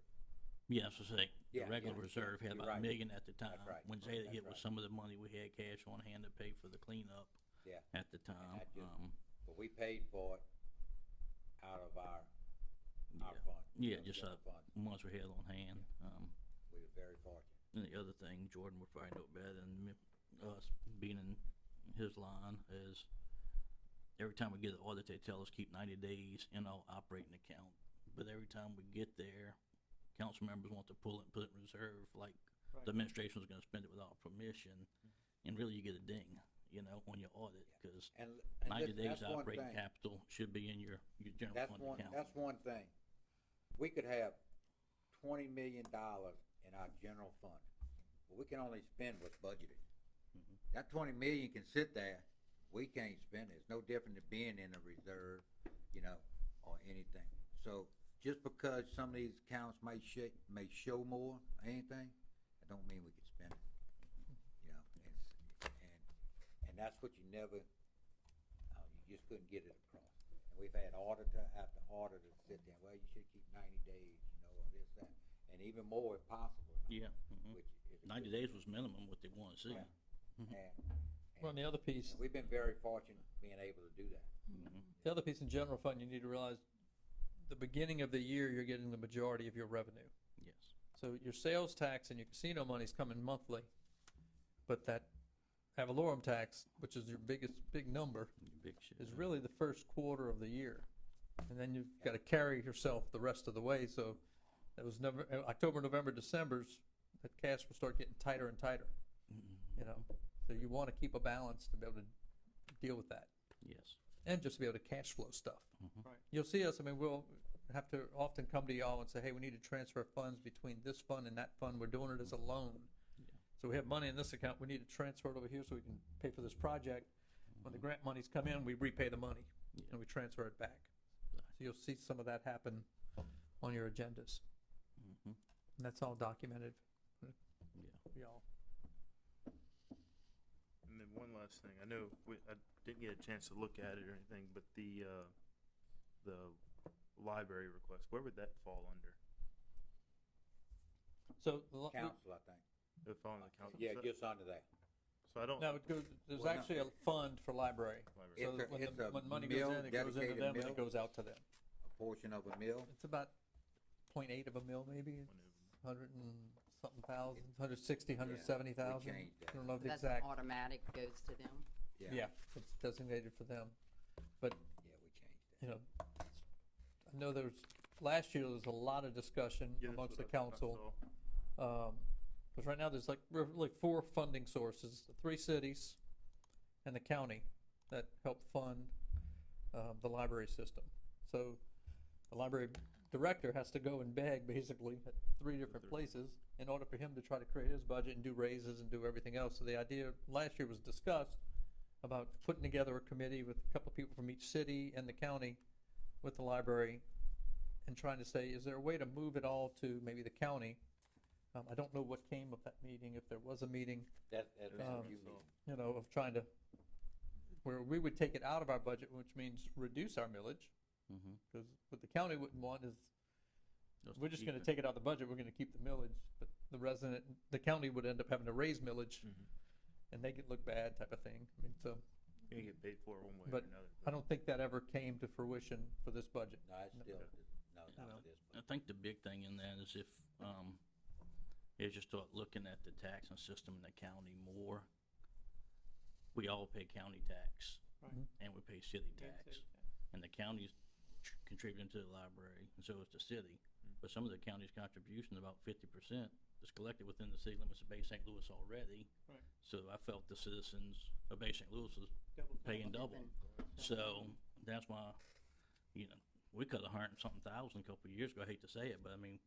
Yeah, so say, the Yeah, regular yeah, reserve had you're about a right. million at the time. right. When Zeta That's hit with right. some of the money we had cash on hand to pay for the cleanup Yeah, at the time. that just- but we paid for it out of our Yeah. fund. Yeah, our just, general fund. ones we had on hand. We was very fortunate. And the other thing, Jordan would probably know better than us, being in his line, is every time we get an audit, they tell us keep 90 days in our operating account. But every time we get there, council members want to pull it and put it in reserve, like Right. the administration was gonna spend it without permission. And really, you get a ding, you know, on your audit, cause And 90 listen, days that's one operating thing. capital should be in your general That's fund one, account. that's one thing. We could have $20 million in our general fund, but we can only spend what's budgeted. Mhm. That 20 million can sit there, we can't spend it. It's no different than being in a reserve, you know, or anything. So just because some of these accounts may show more or anything, that don't mean we can spend it. You know, and that's what you never, you just couldn't get it across. And we've had auditor after auditor sit there, well, you should keep 90 days, you know, or this, that, and even more if possible. Yeah, mhm. Which is a 90 good days thing. was minimum what they wanna see. Yeah. Mhm. Well, and the other piece, And we've been very fortunate being able to do that. Mhm. the other piece in general fund, you need to realize, the beginning of the year, you're getting the majority of your revenue. Yes. So your sales tax and your casino money's coming monthly, but that ad valorem tax, which is your big number, Big shit. is really the first quarter of the year. And then you've gotta carry yourself the rest of the way, so that was October, November, December's, that cash will start getting tighter and tighter, Mhm. you know? So you wanna keep a balance to be able to deal with that, Yes. and just to be able to cash flow stuff. Mhm. You'll see us, I mean, we'll have to often come to y'all and say, hey, we need to transfer funds between this fund and that fund, we're doing it as a loan. Yeah. So we have money in this account, we need to transfer it over here so we can pay for this project. When the grant monies come in, we repay the money, Yeah. and we transfer it back. Right. So you'll see some of that happen on your agendas, Mhm. and that's all documented Yeah. for y'all. And then one last thing, I know I didn't get a chance to look at it or anything, but the library request, where would that fall under? So, Council, I think. It fall under the council? Yeah, So- just under that. So I don't. now, it goes, there's Well, no. actually a fund for library. Library. So It's a- when it's a when money mill, goes in, it goes into dedicated them, and mill. it goes out to them. A portion of a mill. It's about 0.8 of a mil, maybe, One of them. 100 and something thousand, 160, Yeah, 170,000. we changed that. I don't know the That's exact, automatic, goes to them. yeah, it's designated for them. Yeah, we changed that. You know, I know last year there was a lot of discussion Yeah, that's amongst the what I council. saw. Because right now there's like really 4 funding sources, the 3 cities and the county that help fund the library system. So the library director has to go and beg basically at 3 different places in order for him to try to create his budget and do raises and do everything else. So the idea last year was discussed about putting together a committee with a couple of people from each city and the county with the library and trying to say, is there a way to move it all to maybe the county? I don't know what came of that meeting, if there was a meeting, That's That's a what I few saw. meetings. you know, of trying to, where we would take it out of our budget, which means reduce our millage, Mhm. because what the county wouldn't want is, we're just gonna keep it. take it out of the budget, we're gonna keep the millage, but the county would end up having to raise millage, Mhm. and they could look bad type of thing. I mean, so, You get paid for it one way or But another. I don't think that ever came to fruition for this budget. No, it's still, no, You not know, for this. I think the big thing in that is if, is you start looking at the taxing system in the county more, we all pay county tax. Right. And we pay city tax. And the county's contributing to the library, and so is the city. But some of the county's contribution, about 50%, is collected within the city limits of Bay St. Louis already. Right. So I felt the citizens of Bay St. Louis was paying double. So that's why, you know, we cut 100 and something thousand a couple of years ago. I hate to say it, but I mean,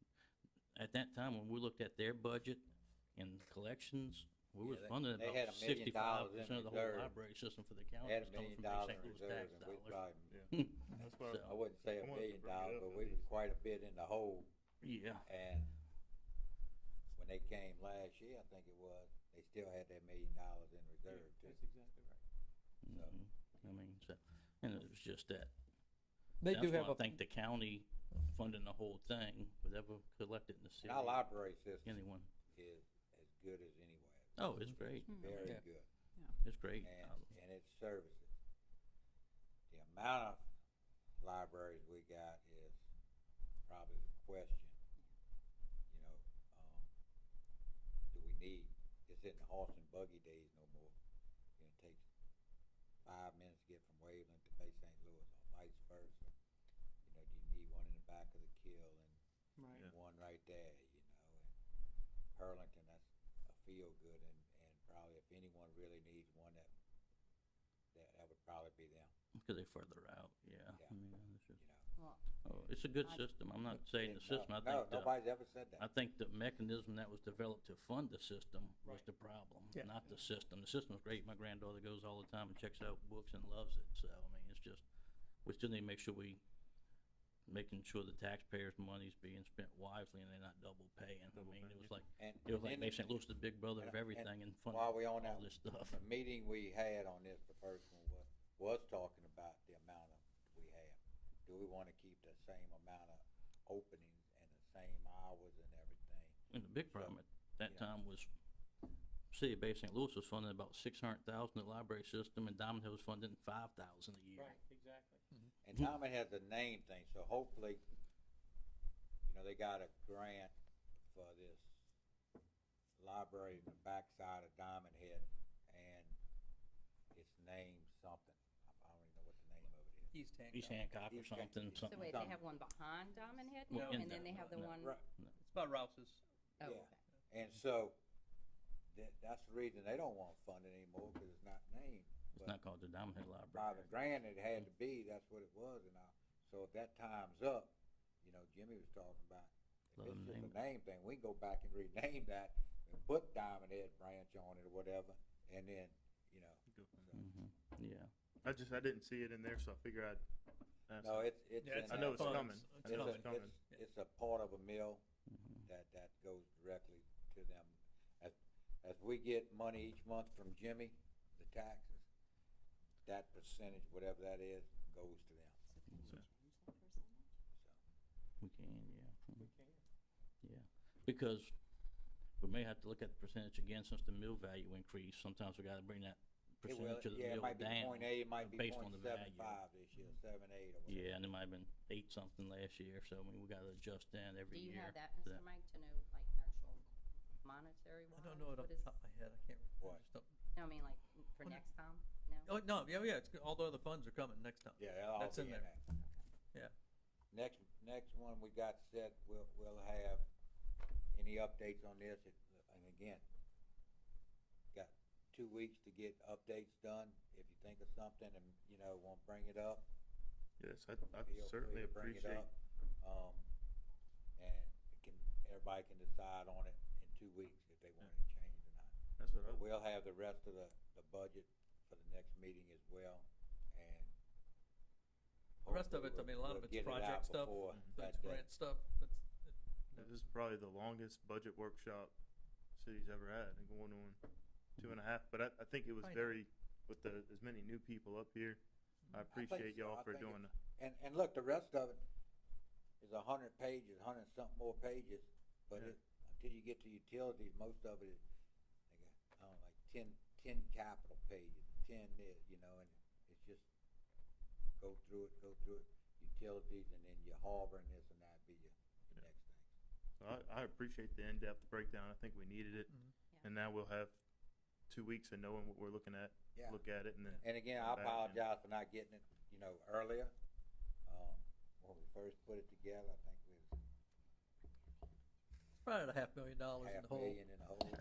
at that time when we looked at their budget and collections, we was Yeah, funding they about had $1 million 65% of the whole reserve. library system for the county. Had was $1 coming million from Bay St. Louis reserve, tax and we dollars. probably, Yeah, that's why. So- I wouldn't say I $1 wanted to million bring it up but at we was least. quite a bit in the hole. Yeah. And when they came last year, I think it was, they still had that $1 million in reserve too. That's exactly right. Mhm. I mean, so, and it was just that, They do have That's why a, I think the county funding the whole thing, whatever collected in the city. And our library system Anyone. is as good as anywhere. Oh, it's great. Very Yeah. good. It's great. And its services. The amount of libraries we got is probably the question. You know, do we need, this isn't the horse and buggy days no more. You know, it takes 5 minutes to get from Waveland to Bay St. Louis or vice versa. You know, do you need one in the back of the kill and Yeah. one right there, you know, and Pearlington, that's a feel good, and probably if anyone really needs one, that would probably be them, Because they're further out, yeah. Yeah. I mean, it's you just, know. Well, oh, it's a good I- system. I'm not saying the No, system. I no, think the, nobody's ever said I that. think the mechanism that was developed to fund the system was Right. the problem, Yeah. not the system. The system's great. My granddaughter goes all the time and checks out books and loves it. So, I mean, it's just, we still need to make sure making sure the taxpayers' money's being spent wisely and they're not double paying. I Double mean, paying, it was yeah. like, And it was like and Bay then St. Louis, the big brother of and- everything and funding while we all on that, this stuff. the meeting we had on this, the first one was talking about the amount of we have. Do we wanna keep the same amount of openings and the same hours and everything? And the big So, problem at that you know. time was City of Bay St. Louis was funding about 600,000 the library system, and Diamond Hill was funding 5,000 a year. Right, exactly. And Diamond has a name thing, so hopefully, you know, they got a grant for this library in the backside of Diamond Head, and it's named something. I don't even know what the name of it is. East Hancock. East Hancock or East Hancock. something, So something. wait, they have one behind Diamond Head Well, now, in and then they have the Diamond, one, Right, It's by Rouse's. oh, yeah. okay. And so, that's the reason they don't wanna fund it anymore, cause it's not named. It's But not called the Diamond Head by Library. the grant it had to be, that's what it was, and so if that time's up, you know, Jimmy was talking about, Let if it's them just name a name thing, we can go back and rename that and put Diamond Head Branch on it or whatever, and then, you know. Go from so- Mm-hmm, yeah. I didn't see it in there, so I figure I'd ask. No, it's Yeah, in it's I that know it's fund. coming. I know it's coming. It's a part of a mill Mhm. that goes directly to them. As we get money each month from Jimmy, the taxes, that percentage, whatever that is, goes to them. So can you change that percentage? We can, yeah. Mhm. We can. Yeah, because we may have to look at the percentage again since the mill value increased. Sometimes we gotta bring that It will, percentage of the yeah, it mill might be down. 0.8, it might be based on the value. 0.75 this year, 7.8 or whatever. Yeah, and it might have been 8 something last year, so I mean, we gotta adjust that every Do year. you have that, to Mr. Mike, to know, like, actual monetary wise? I don't know it off the top of my head, I can't. I What? just don't- No, I mean, like, for Well, next time, no? Oh, no, yeah, it's, all the other funds are coming next time. Yeah, they'll all That's be in in there. there. Yeah. Next one we got set, we'll have any updates on this, and again, got 2 weeks to get updates done. If you think of something and, you know, wanna bring it up, Yes, I feel free certainly to bring it appreciate. up. And everybody can decide on it in 2 weeks if they want it changed or not. That's what I, But we'll have the rest of the budget for the next meeting as well, and. The rest of it, I mean, a lot of hopefully it's we'll get it out project stuff, before Mhm. that's that day. grant stuff, this is probably the longest budget workshop city's ever had, and going on 2.5. But I think it was Right. very, with as many new people up here, I appreciate so. y'all I for think doing. And look, the rest of it is 100 pages, 100 something more pages, but Yeah. until you get to utilities, most of it is, they got, I don't know, like 10 capital pages, 10 this, you know, and it's just go through it, utilities, and then your harbor and this and that be your Yeah. next thing. So I appreciate the in-depth breakdown. I think we needed it, Mhm. Yeah. and now we'll have 2 weeks of knowing what we're looking at. Yeah. Look at it, and then And again, I Come back and- apologize for not getting it, you know, earlier. When we first put it together, I think we was probably at $500,000 in the hole. $500,000 in the hole. And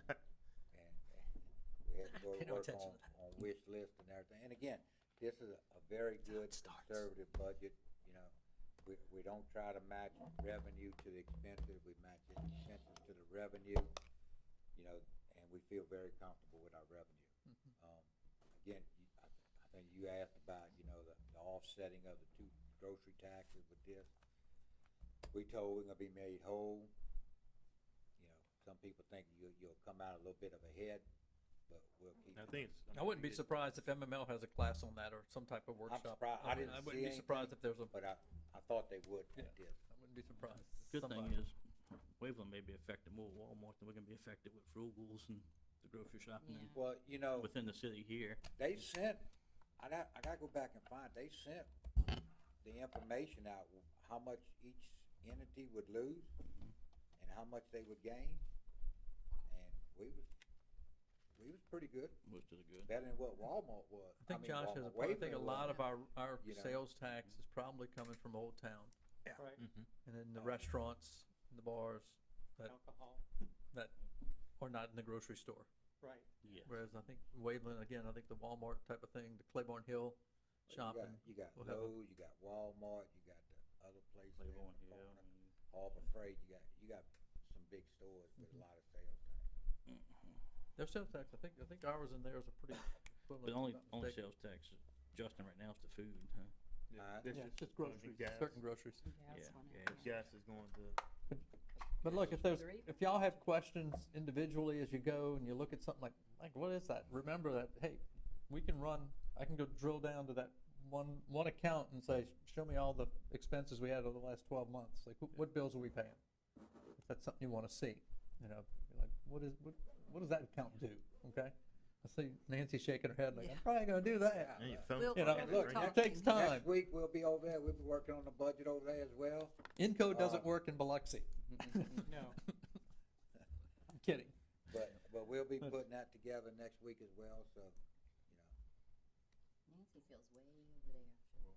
we had to go Pay to no work attention on, to that. on wish list and everything. And again, this is a very good starts. conservative budget, you know. We don't try to match revenue to the expenses, we match the expenses to the revenue, you know, and we feel very comfortable with our revenue. Mhm. Again, I think you asked about, you know, the offsetting of the 2 grocery taxes with this. We told we're gonna be made whole. You know, some people think you'll come out a little bit of a head but we'll keep. I think it's. I wouldn't be surprised if MML has a class on that or some type of workshop. surprised. I mean, didn't I wouldn't see be surprised anything, if there's a, But I thought they would Yeah. at this. I wouldn't be surprised. Good thing Somebody- is, Waveland may be affected more Walmart than we're gonna be affected with Frugals and the grocery shopping Yeah. Well, you know, within the city here. they sent, I gotta go back and find, they sent the information out, how much each entity would lose and how much they would gain. And we was pretty good, Which is good. better than what Walmart was. I think mean, Josh has Walmart, a point. I think a Waveland lot was. of our you know. sales tax is probably coming from Old Town. Right, And then the restaurants, the bars that alcohol, are not in the grocery store. right. Yes. Whereas I think Waveland, again, I think the Walmart type of thing, the Claiborne Hill shopping. You got will have a- Lowe's, you got Walmart, you got the other places in Claiborne the Hill. corner, and- Harbor Freight, you got some big stores with a lot of sales tax. Their sales tax, I think ours in there is a pretty equivalent. But only, if I'm not only mistaken. sales tax, Justin, right now is the food, huh? This Yeah, is it's just gonna be groceries, gas. certain groceries. Gas Yeah, went yeah, up. it's- Gas is going to. But look, if there's, Three. if y'all have questions individually as you go and you look at something like, what is that? Remember that, hey, I can go drill down to that one account and say, show me all the expenses we had over the last 12 months. Like, what bills are we paying? If that's something you wanna see, you know, like, what does that account do, okay? I see Nancy shaking her head like, I'm probably gonna do that. And your phone. We'll- You know, And look, look, it takes time. Next week, we'll be over there, we'll be working on the budget over there as well. Encode doesn't Uh, work in Biloxi. No. I'm kidding. But we'll be putting that together next week as well, so, Nancy feels way over there. She's way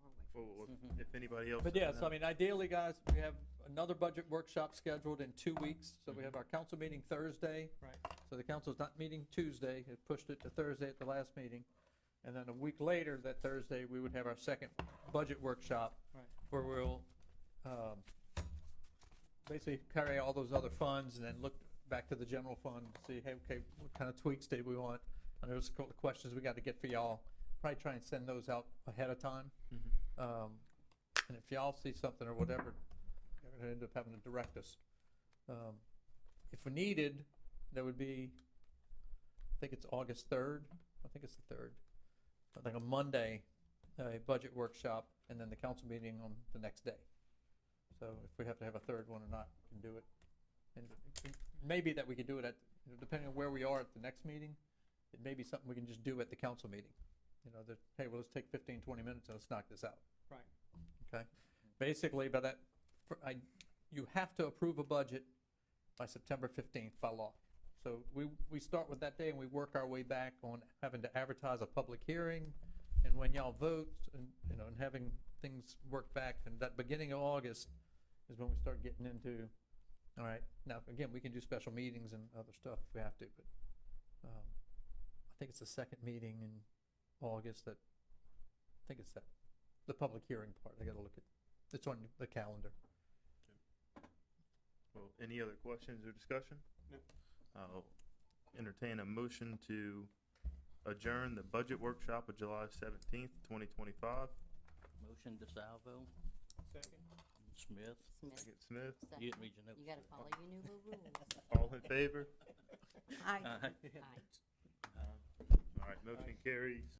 far away from Well, us. if anybody else. But doesn't yes, know. I mean, ideally, guys, we have another budget workshop scheduled in 2 weeks. So we have our council meeting Thursday. Right. So the council's not meeting Tuesday, it pushed it to Thursday at the last meeting. And then a week later, that Thursday, we would have our second budget workshop. Right. Where we'll, basically carry all those other funds and then look back to the general fund, see, hey, okay, what kind of tweaks did we want? And there's a couple of questions we got to get for y'all. Probably try and send those out ahead of time. Mhm. And if y'all see something or whatever, you're gonna end up having to direct us. If we needed, there would be, I think it's August 3rd, I think it's the 3rd. I think on Monday, a budget workshop, and then the council meeting on the next day. So if we have to have a third one or not, we can do it. And it may be that we could do it at, depending on where we are at the next meeting, it may be something we can just do at the council meeting. You know, that, hey, well, let's take 15, 20 minutes and let's knock this out. Right. Okay? Basically, by that, you have to approve a budget by September 15th by law. So we start with that day and we work our way back on having to advertise a public hearing and when y'all vote and, you know, and having things work back. And that beginning of August is when we start getting into, all right, now, again, we can do special meetings and other stuff if we have to, but I think it's the second meeting in August that, I think it's that, the public hearing part. I gotta look at, it's on the calendar. Well, any other questions or discussion? No. I'll entertain a motion to adjourn the budget workshop of July 17th, 2025. Motion DeSalvo, Second. Smith, Smith, Second Smith, you second. didn't read your notes. You gotta did follow your new rules. all in favor? Aye. Aye. Aye. All right, motion carries.